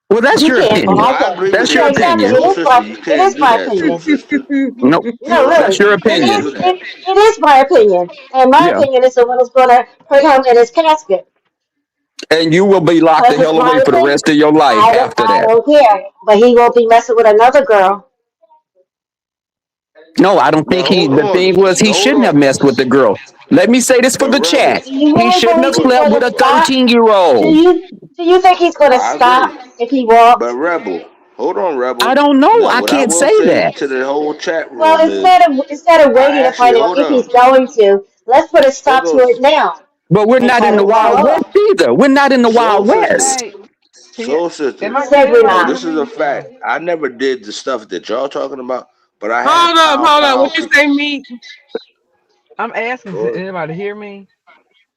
[SPEAKER 6] Well, that's
[SPEAKER 10] You
[SPEAKER 6] your
[SPEAKER 10] can't, but
[SPEAKER 7] Well,
[SPEAKER 6] opinion.
[SPEAKER 10] I
[SPEAKER 7] I
[SPEAKER 10] can.
[SPEAKER 7] agree with
[SPEAKER 6] That's
[SPEAKER 10] Yeah,
[SPEAKER 6] your
[SPEAKER 7] that too,
[SPEAKER 10] exactly.
[SPEAKER 6] opinion.
[SPEAKER 7] Soul Sister. You
[SPEAKER 10] It
[SPEAKER 7] can't
[SPEAKER 10] is
[SPEAKER 7] do
[SPEAKER 10] my
[SPEAKER 7] that, Soul
[SPEAKER 10] opinion.
[SPEAKER 7] Sister.
[SPEAKER 6] Nope.
[SPEAKER 10] No,
[SPEAKER 7] No,
[SPEAKER 6] That's
[SPEAKER 10] really,
[SPEAKER 6] your
[SPEAKER 10] it
[SPEAKER 7] you
[SPEAKER 6] opinion.
[SPEAKER 7] can't
[SPEAKER 10] is.
[SPEAKER 7] do that.
[SPEAKER 10] It is my opinion, and my
[SPEAKER 6] Yeah.
[SPEAKER 10] opinion is the one that's going to put him in his casket
[SPEAKER 6] And you will be locked the
[SPEAKER 10] because it's
[SPEAKER 6] hell away
[SPEAKER 10] my
[SPEAKER 6] for the
[SPEAKER 10] opinion.
[SPEAKER 6] rest of your life after
[SPEAKER 10] I
[SPEAKER 6] that.
[SPEAKER 10] don't care, but he won't be messing with another girl.
[SPEAKER 6] No, I don't
[SPEAKER 7] But
[SPEAKER 6] think
[SPEAKER 7] hold
[SPEAKER 6] the
[SPEAKER 7] on,
[SPEAKER 6] thing was he
[SPEAKER 7] hold
[SPEAKER 6] shouldn't have
[SPEAKER 7] on.
[SPEAKER 6] messed with the girl. Let me say this for
[SPEAKER 7] But
[SPEAKER 6] the
[SPEAKER 7] Rebel,
[SPEAKER 6] chat.
[SPEAKER 10] Do you
[SPEAKER 6] He
[SPEAKER 10] really
[SPEAKER 6] shouldn't have
[SPEAKER 10] believe he's
[SPEAKER 6] slept
[SPEAKER 10] going
[SPEAKER 6] with
[SPEAKER 10] to
[SPEAKER 6] a
[SPEAKER 10] stop?
[SPEAKER 6] 13-year-old.
[SPEAKER 10] Do you think he's going to
[SPEAKER 7] I agree.
[SPEAKER 10] stop if he
[SPEAKER 7] But
[SPEAKER 10] walked?
[SPEAKER 7] Rebel, hold on,
[SPEAKER 6] I
[SPEAKER 7] Rebel.
[SPEAKER 6] don't know.
[SPEAKER 7] Now,
[SPEAKER 6] I
[SPEAKER 7] what I
[SPEAKER 6] can't
[SPEAKER 7] will
[SPEAKER 6] say
[SPEAKER 7] say
[SPEAKER 6] that.
[SPEAKER 7] to the whole chat
[SPEAKER 10] Well,
[SPEAKER 7] room is,
[SPEAKER 10] instead of
[SPEAKER 7] I
[SPEAKER 10] waiting to
[SPEAKER 7] actually
[SPEAKER 10] find out
[SPEAKER 7] hold
[SPEAKER 10] if he's
[SPEAKER 7] on,
[SPEAKER 10] going to, let's put a
[SPEAKER 7] hold
[SPEAKER 10] stop to
[SPEAKER 7] on,
[SPEAKER 10] it now
[SPEAKER 6] But we're
[SPEAKER 10] and
[SPEAKER 6] not
[SPEAKER 10] cut
[SPEAKER 6] in the
[SPEAKER 10] it right
[SPEAKER 6] Wild West
[SPEAKER 10] off.
[SPEAKER 6] either. We're not in the
[SPEAKER 7] Soul
[SPEAKER 6] Wild
[SPEAKER 7] Sister,
[SPEAKER 6] West.
[SPEAKER 11] Hey, can you?
[SPEAKER 7] Soul
[SPEAKER 11] Am
[SPEAKER 7] Sister.
[SPEAKER 10] Who
[SPEAKER 11] I?
[SPEAKER 10] said
[SPEAKER 11] Can
[SPEAKER 10] we're
[SPEAKER 7] Now,
[SPEAKER 11] anybody
[SPEAKER 10] not?
[SPEAKER 11] hear
[SPEAKER 7] this is a
[SPEAKER 11] me?
[SPEAKER 7] fact. I never did the stuff that y'all talking about, but I had
[SPEAKER 1] Hold up.
[SPEAKER 7] pow
[SPEAKER 1] What you
[SPEAKER 7] people.
[SPEAKER 1] say, me?
[SPEAKER 11] I'm asking. Can
[SPEAKER 7] Or,
[SPEAKER 11] anybody hear me?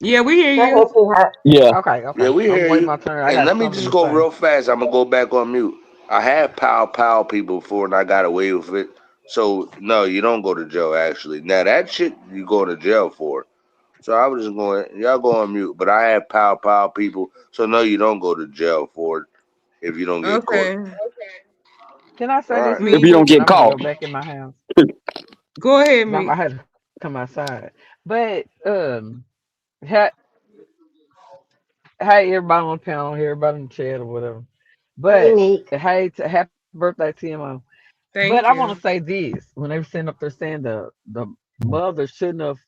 [SPEAKER 1] Yeah, we hear
[SPEAKER 10] Go
[SPEAKER 1] you.
[SPEAKER 10] ahead, sweetheart.
[SPEAKER 6] Yeah.
[SPEAKER 11] Okay,
[SPEAKER 7] yeah,
[SPEAKER 11] okay.
[SPEAKER 7] we
[SPEAKER 11] I'm
[SPEAKER 7] hear
[SPEAKER 11] waiting
[SPEAKER 7] you.
[SPEAKER 11] my turn. I
[SPEAKER 7] And
[SPEAKER 11] got
[SPEAKER 7] let me
[SPEAKER 11] something
[SPEAKER 7] just
[SPEAKER 11] to
[SPEAKER 7] go
[SPEAKER 11] say.
[SPEAKER 7] real fast. I'm gonna go back on mute. I had pow people before, and I got away with it. So no, you don't go to jail. Actually, now that shit you go to jail for. So I was just going, y'all go on mute. But I had pow people. So no, you don't go to jail for it if you don't get caught.
[SPEAKER 1] Okay.
[SPEAKER 11] Can I
[SPEAKER 7] All
[SPEAKER 11] say this
[SPEAKER 7] right.
[SPEAKER 11] real
[SPEAKER 6] If
[SPEAKER 1] Me.
[SPEAKER 6] you don't
[SPEAKER 11] quick? And
[SPEAKER 6] get
[SPEAKER 11] I'm gonna
[SPEAKER 6] caught.
[SPEAKER 11] go back in my house.
[SPEAKER 1] Go ahead,
[SPEAKER 11] 'Cause I
[SPEAKER 1] me.
[SPEAKER 11] had to come outside. But hey, hey, everybody on the panel, everybody in the chat or whatever.
[SPEAKER 10] Hey,
[SPEAKER 11] But
[SPEAKER 10] Meek.
[SPEAKER 11] hey, happy birthday, TMO. But I
[SPEAKER 1] Thank
[SPEAKER 11] want to
[SPEAKER 1] you.
[SPEAKER 11] say this: when they were sitting up there saying the mother shouldn't have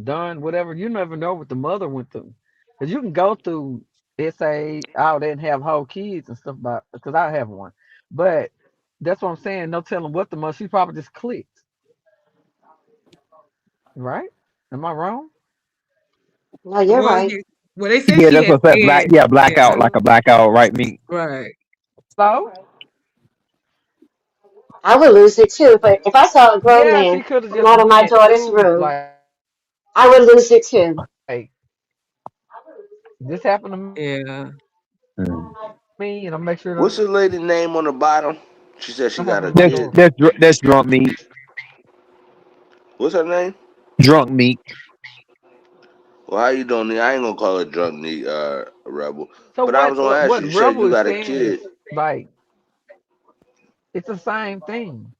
[SPEAKER 11] done whatever, you never know what the mother went through, because you can go through say, oh, they didn't have whole kids and stuff, about because I have one, but that's what I'm saying. No telling what the mother. She probably just clicked, right? Am I wrong?
[SPEAKER 10] No, you're
[SPEAKER 1] Well,
[SPEAKER 10] right.
[SPEAKER 1] yeah. Well, they said
[SPEAKER 9] Yeah,
[SPEAKER 1] she
[SPEAKER 9] that's
[SPEAKER 1] had
[SPEAKER 9] what's that black.
[SPEAKER 1] said,
[SPEAKER 9] Yeah, blackout,
[SPEAKER 1] yeah,
[SPEAKER 9] like a blackout, right? Me.
[SPEAKER 1] right.
[SPEAKER 11] So
[SPEAKER 10] I would lose it too. But if I saw a grown
[SPEAKER 11] yeah,
[SPEAKER 10] man
[SPEAKER 11] she could have
[SPEAKER 10] come
[SPEAKER 11] just
[SPEAKER 10] out of my
[SPEAKER 11] went
[SPEAKER 10] daughter's
[SPEAKER 11] through
[SPEAKER 10] room,
[SPEAKER 11] like
[SPEAKER 10] I would lose it too.
[SPEAKER 11] this happened to
[SPEAKER 1] Yeah.
[SPEAKER 9] Mm.
[SPEAKER 11] me, and I make sure it
[SPEAKER 7] What's the lady name on the bottom? She said she
[SPEAKER 11] don't
[SPEAKER 7] got
[SPEAKER 11] happen
[SPEAKER 7] a
[SPEAKER 11] to my
[SPEAKER 9] That's
[SPEAKER 7] kid.
[SPEAKER 11] daughter.
[SPEAKER 9] that's that's drunk meat.
[SPEAKER 7] What's her name?
[SPEAKER 9] Drunk meat.
[SPEAKER 7] Well, how you doing? I ain't gonna call her drunk, neat, rebel.
[SPEAKER 11] So
[SPEAKER 7] But I was gonna ask
[SPEAKER 11] what
[SPEAKER 7] you. You said
[SPEAKER 11] Rebel
[SPEAKER 7] you
[SPEAKER 11] is
[SPEAKER 7] got a
[SPEAKER 11] saying
[SPEAKER 7] kid.
[SPEAKER 11] is like it's the same thing,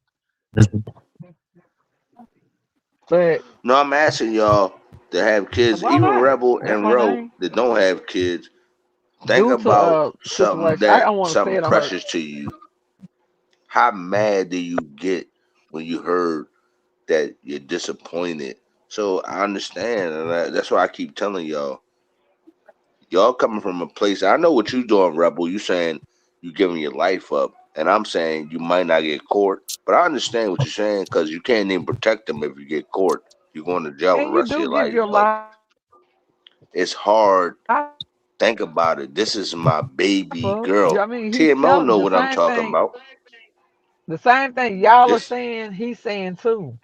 [SPEAKER 11] but
[SPEAKER 7] No, I'm asking y'all that have kids,
[SPEAKER 11] why
[SPEAKER 7] even
[SPEAKER 11] not?
[SPEAKER 7] Rebel
[SPEAKER 11] That's
[SPEAKER 7] and
[SPEAKER 11] my
[SPEAKER 7] Ro
[SPEAKER 11] name.
[SPEAKER 7] that don't have kids. Think
[SPEAKER 11] Due to
[SPEAKER 7] about something
[SPEAKER 11] situation, I
[SPEAKER 7] that
[SPEAKER 11] don't want to say
[SPEAKER 7] something
[SPEAKER 11] it on her.
[SPEAKER 7] precious to you. How mad do you get when you heard that you're disappointed? So I understand, and that's why I keep telling y'all. Y'all coming from a place. I know what you doing, Rebel. You saying you giving your life up, and I'm saying you might not get caught. But I understand what you're saying because you can't even protect them if you get caught. You're going to jail for the
[SPEAKER 11] And you
[SPEAKER 7] rest of
[SPEAKER 11] do
[SPEAKER 7] your
[SPEAKER 11] give
[SPEAKER 7] life.
[SPEAKER 11] your
[SPEAKER 7] But
[SPEAKER 11] life
[SPEAKER 7] It's hard.
[SPEAKER 11] I
[SPEAKER 7] Think about it. This is my baby
[SPEAKER 11] fuck.
[SPEAKER 7] girl.
[SPEAKER 11] I mean, he's
[SPEAKER 7] TMO
[SPEAKER 11] telling
[SPEAKER 7] know what I'm talking about.
[SPEAKER 11] the same thing y'all are
[SPEAKER 7] This
[SPEAKER 11] saying. He's saying too.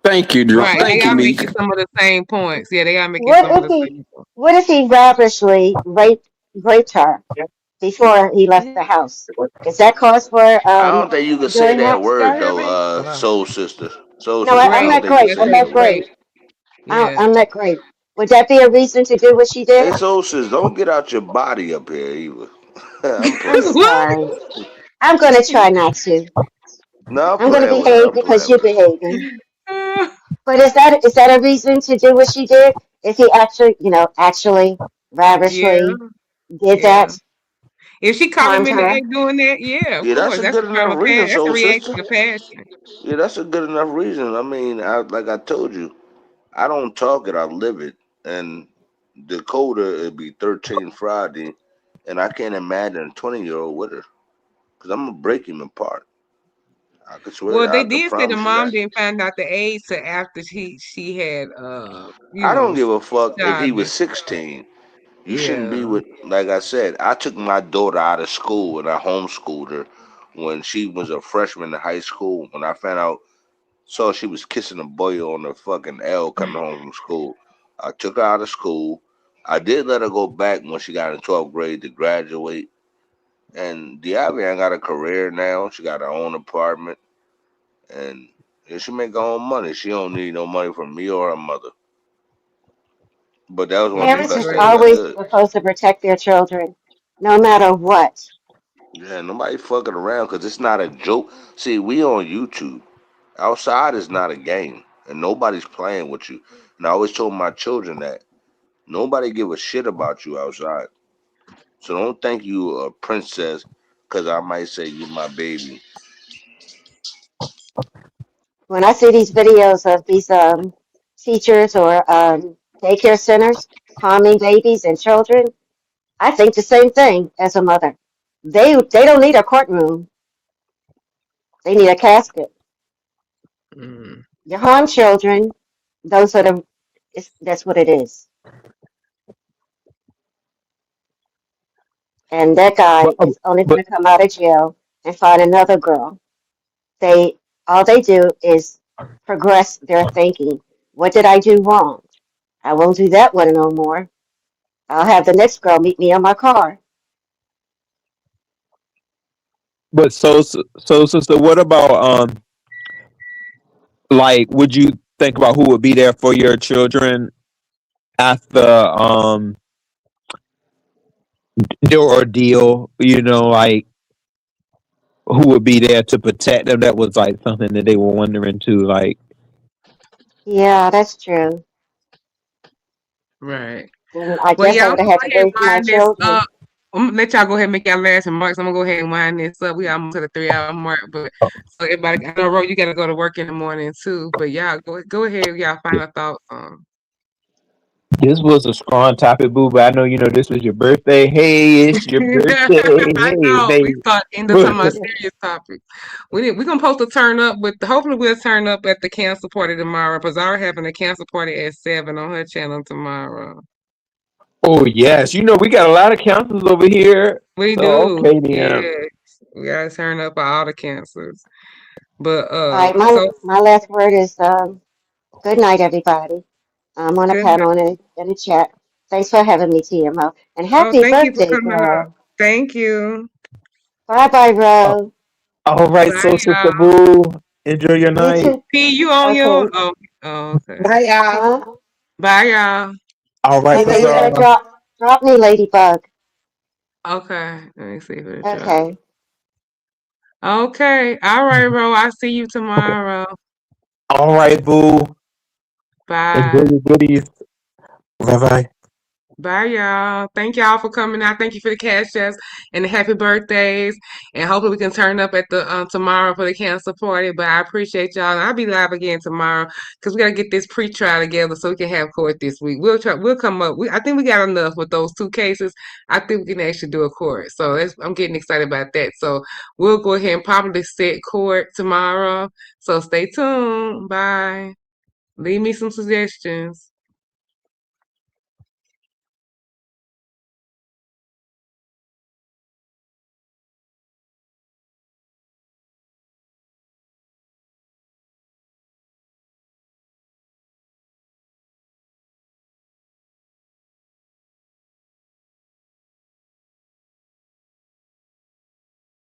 [SPEAKER 6] Thank you,
[SPEAKER 1] Right. They
[SPEAKER 6] thank you,
[SPEAKER 1] are
[SPEAKER 6] Meek.
[SPEAKER 1] making some of the same points. Yeah, they are making
[SPEAKER 10] What
[SPEAKER 1] some of
[SPEAKER 10] if
[SPEAKER 1] the
[SPEAKER 10] he
[SPEAKER 1] same points.
[SPEAKER 10] what if he ravishly raped her before he left the
[SPEAKER 11] Yeah,
[SPEAKER 10] house? Is that cause for
[SPEAKER 7] I don't think you could say
[SPEAKER 10] doing
[SPEAKER 7] that
[SPEAKER 10] that?
[SPEAKER 7] word
[SPEAKER 11] scare
[SPEAKER 7] though,
[SPEAKER 11] me. But
[SPEAKER 7] soul sister. Soul
[SPEAKER 10] No,
[SPEAKER 7] sister. I
[SPEAKER 10] I'm
[SPEAKER 7] don't
[SPEAKER 1] Right.
[SPEAKER 10] not
[SPEAKER 7] think you could
[SPEAKER 10] great.
[SPEAKER 1] Let's
[SPEAKER 10] I'm
[SPEAKER 7] say
[SPEAKER 1] say
[SPEAKER 10] not
[SPEAKER 7] that word.
[SPEAKER 1] rape.
[SPEAKER 10] great.
[SPEAKER 1] Yeah.
[SPEAKER 10] I'm not great. Would that be a reason to do what she
[SPEAKER 7] Hey,
[SPEAKER 10] did?
[SPEAKER 7] soul sister, don't get out your body up here either. I'm
[SPEAKER 10] I'm
[SPEAKER 7] playing with you.
[SPEAKER 1] What?
[SPEAKER 10] sorry. I'm gonna try not to.
[SPEAKER 7] No, I'm
[SPEAKER 10] I'm gonna
[SPEAKER 7] playing with her.
[SPEAKER 10] behave
[SPEAKER 7] I'm
[SPEAKER 10] because
[SPEAKER 7] playing
[SPEAKER 10] you're
[SPEAKER 7] with her.
[SPEAKER 10] behaving. But is that a reason to do what she did? If he actually, actually
[SPEAKER 1] Yeah.
[SPEAKER 10] ravishly did
[SPEAKER 1] Yeah.
[SPEAKER 10] that,
[SPEAKER 1] If she caught him
[SPEAKER 10] harmed
[SPEAKER 1] in the
[SPEAKER 10] her?
[SPEAKER 1] act doing that, yeah, of
[SPEAKER 7] Yeah, that's
[SPEAKER 1] course.
[SPEAKER 7] a
[SPEAKER 1] That's
[SPEAKER 7] good
[SPEAKER 1] a crime
[SPEAKER 7] enough
[SPEAKER 1] of
[SPEAKER 7] reason,
[SPEAKER 1] passion. That's a
[SPEAKER 7] soul sister.
[SPEAKER 1] reaction of passion.
[SPEAKER 7] Yeah, that's a good enough reason. I mean, like I told you, I don't talk it, I live it. And Dakota, it'd be 13 Friday, and I can't imagine a 20-year-old with her, because I'm going to break him apart. I could
[SPEAKER 1] Well,
[SPEAKER 7] swear,
[SPEAKER 1] they
[SPEAKER 7] I could
[SPEAKER 1] did say the
[SPEAKER 7] promise you
[SPEAKER 1] mom
[SPEAKER 7] that.
[SPEAKER 1] didn't find out the age till after she had
[SPEAKER 7] I don't give a fuck if he
[SPEAKER 1] child.
[SPEAKER 7] was 16. You shouldn't be
[SPEAKER 1] Yeah.
[SPEAKER 7] with, like I said, I took my daughter out of school and I homeschooled her when she was a freshman in high school. When I found out, saw she was kissing a boy on the fucking L coming home from school, I took her out of school. I did let her go back when she got in 12th grade to graduate. And Diabian got a career now. She got her own apartment. And she make her own money. She don't need no money from me or her mother. But that was
[SPEAKER 1] Well,
[SPEAKER 7] one of the
[SPEAKER 10] Parents
[SPEAKER 1] that's
[SPEAKER 10] are
[SPEAKER 7] best things
[SPEAKER 1] great.
[SPEAKER 7] I
[SPEAKER 10] always
[SPEAKER 7] did.
[SPEAKER 10] supposed to protect their children, no matter what.
[SPEAKER 7] Yeah, nobody fucking around because it's not a joke. See, we on YouTube. Outside is not a game, and nobody's playing with you. And I always told my children that nobody give a shit about you outside. So don't think you a princess because I might say you my baby.
[SPEAKER 10] When I see these videos of these teachers or daycare centers harming babies and children, I think the same thing as a mother. They don't need a courtroom. They need a casket.
[SPEAKER 1] Mm.
[SPEAKER 10] You harm children, those are that's what it is. And that
[SPEAKER 9] But,
[SPEAKER 10] guy is only
[SPEAKER 9] but
[SPEAKER 10] going to come out of jail and find another girl. They all they do is progress their thinking. What did I do wrong? I won't do that one no more. I'll have the next girl meet me in my car.
[SPEAKER 9] so sister, what about like would you think about who would be there for your children after their ordeal? You know, like who would be there to protect them? That was like something that they were wondering too. Like,
[SPEAKER 10] Yeah, that's true.
[SPEAKER 1] Right.
[SPEAKER 10] Then I
[SPEAKER 1] Well,
[SPEAKER 10] guess
[SPEAKER 1] yeah,
[SPEAKER 10] I
[SPEAKER 1] I'm
[SPEAKER 10] would
[SPEAKER 1] gonna
[SPEAKER 10] have had to
[SPEAKER 1] go ahead
[SPEAKER 10] raise
[SPEAKER 1] and
[SPEAKER 10] my
[SPEAKER 1] wind this
[SPEAKER 10] children.
[SPEAKER 1] up. I'm gonna let y'all go ahead and make y'all last remarks. I'm gonna go ahead and wind this up. We almost at the 3 hour mark, but so everybody, I know, Ro, you gotta go to work in the morning too. But y'all go ahead with y'all final thoughts.
[SPEAKER 9] this was a strong topic, boo. But I know you know this was your birthday. Hey, it's your birthday.
[SPEAKER 1] I
[SPEAKER 9] Hey,
[SPEAKER 1] know we
[SPEAKER 9] baby.
[SPEAKER 1] start end up
[SPEAKER 9] But
[SPEAKER 1] talking about serious topics. We're gonna post a turn up, but hopefully we'll turn up at the cancer party tomorrow. Bazaar having a cancer party at 7 on her channel tomorrow.
[SPEAKER 9] oh yes, you know we got a lot of counselors over here.
[SPEAKER 1] We
[SPEAKER 9] So
[SPEAKER 1] do,
[SPEAKER 9] okay
[SPEAKER 1] yeah.
[SPEAKER 9] then.
[SPEAKER 1] We gotta turn up for all the cancers. But
[SPEAKER 10] All right, my
[SPEAKER 1] so
[SPEAKER 10] my last word is good night, everybody. I'm on a
[SPEAKER 1] good
[SPEAKER 10] panel
[SPEAKER 1] night.
[SPEAKER 10] in the chat. Thanks for having me, TMO, and
[SPEAKER 1] Oh,
[SPEAKER 10] happy
[SPEAKER 1] thank you for
[SPEAKER 10] birthday,
[SPEAKER 1] coming up.
[SPEAKER 10] girl.
[SPEAKER 1] Thank you.
[SPEAKER 10] Bye, bye,
[SPEAKER 9] Oh,
[SPEAKER 10] Ro.
[SPEAKER 9] all right,
[SPEAKER 1] Bye,
[SPEAKER 9] so sister
[SPEAKER 1] y'all.
[SPEAKER 9] boo. Enjoy your
[SPEAKER 10] You
[SPEAKER 9] night.
[SPEAKER 10] too.
[SPEAKER 1] P, you on your?
[SPEAKER 10] Okay.
[SPEAKER 1] Oh, okay.
[SPEAKER 8] Bye, y'all.
[SPEAKER 10] Huh?
[SPEAKER 1] Bye, y'all.
[SPEAKER 9] All right,
[SPEAKER 8] See you
[SPEAKER 10] Okay, you
[SPEAKER 8] later.
[SPEAKER 10] gotta
[SPEAKER 9] Bazaar.
[SPEAKER 10] drop me, Ladybug.
[SPEAKER 1] Okay. Let me see who to drop.
[SPEAKER 10] Okay.
[SPEAKER 1] Okay. All right, Ro. I'll see you tomorrow.
[SPEAKER 9] All right, boo. Enjoy
[SPEAKER 1] Bye.
[SPEAKER 9] your goodies. Bye bye.
[SPEAKER 1] Bye, y'all. Thank y'all for coming out. Thank you for the cash apps and the happy birthdays. And hopefully we can turn up at the tomorrow for the cancer party. But I appreciate y'all. And I'll be live again tomorrow because we gotta get this pre-trial together so we can have court this week. We'll try. We'll come up. I think we got enough with those two cases. I think we can actually do a court. So I'm getting excited about that. So we'll go ahead and probably set court tomorrow. So stay tuned. Bye. Leave me some suggestions.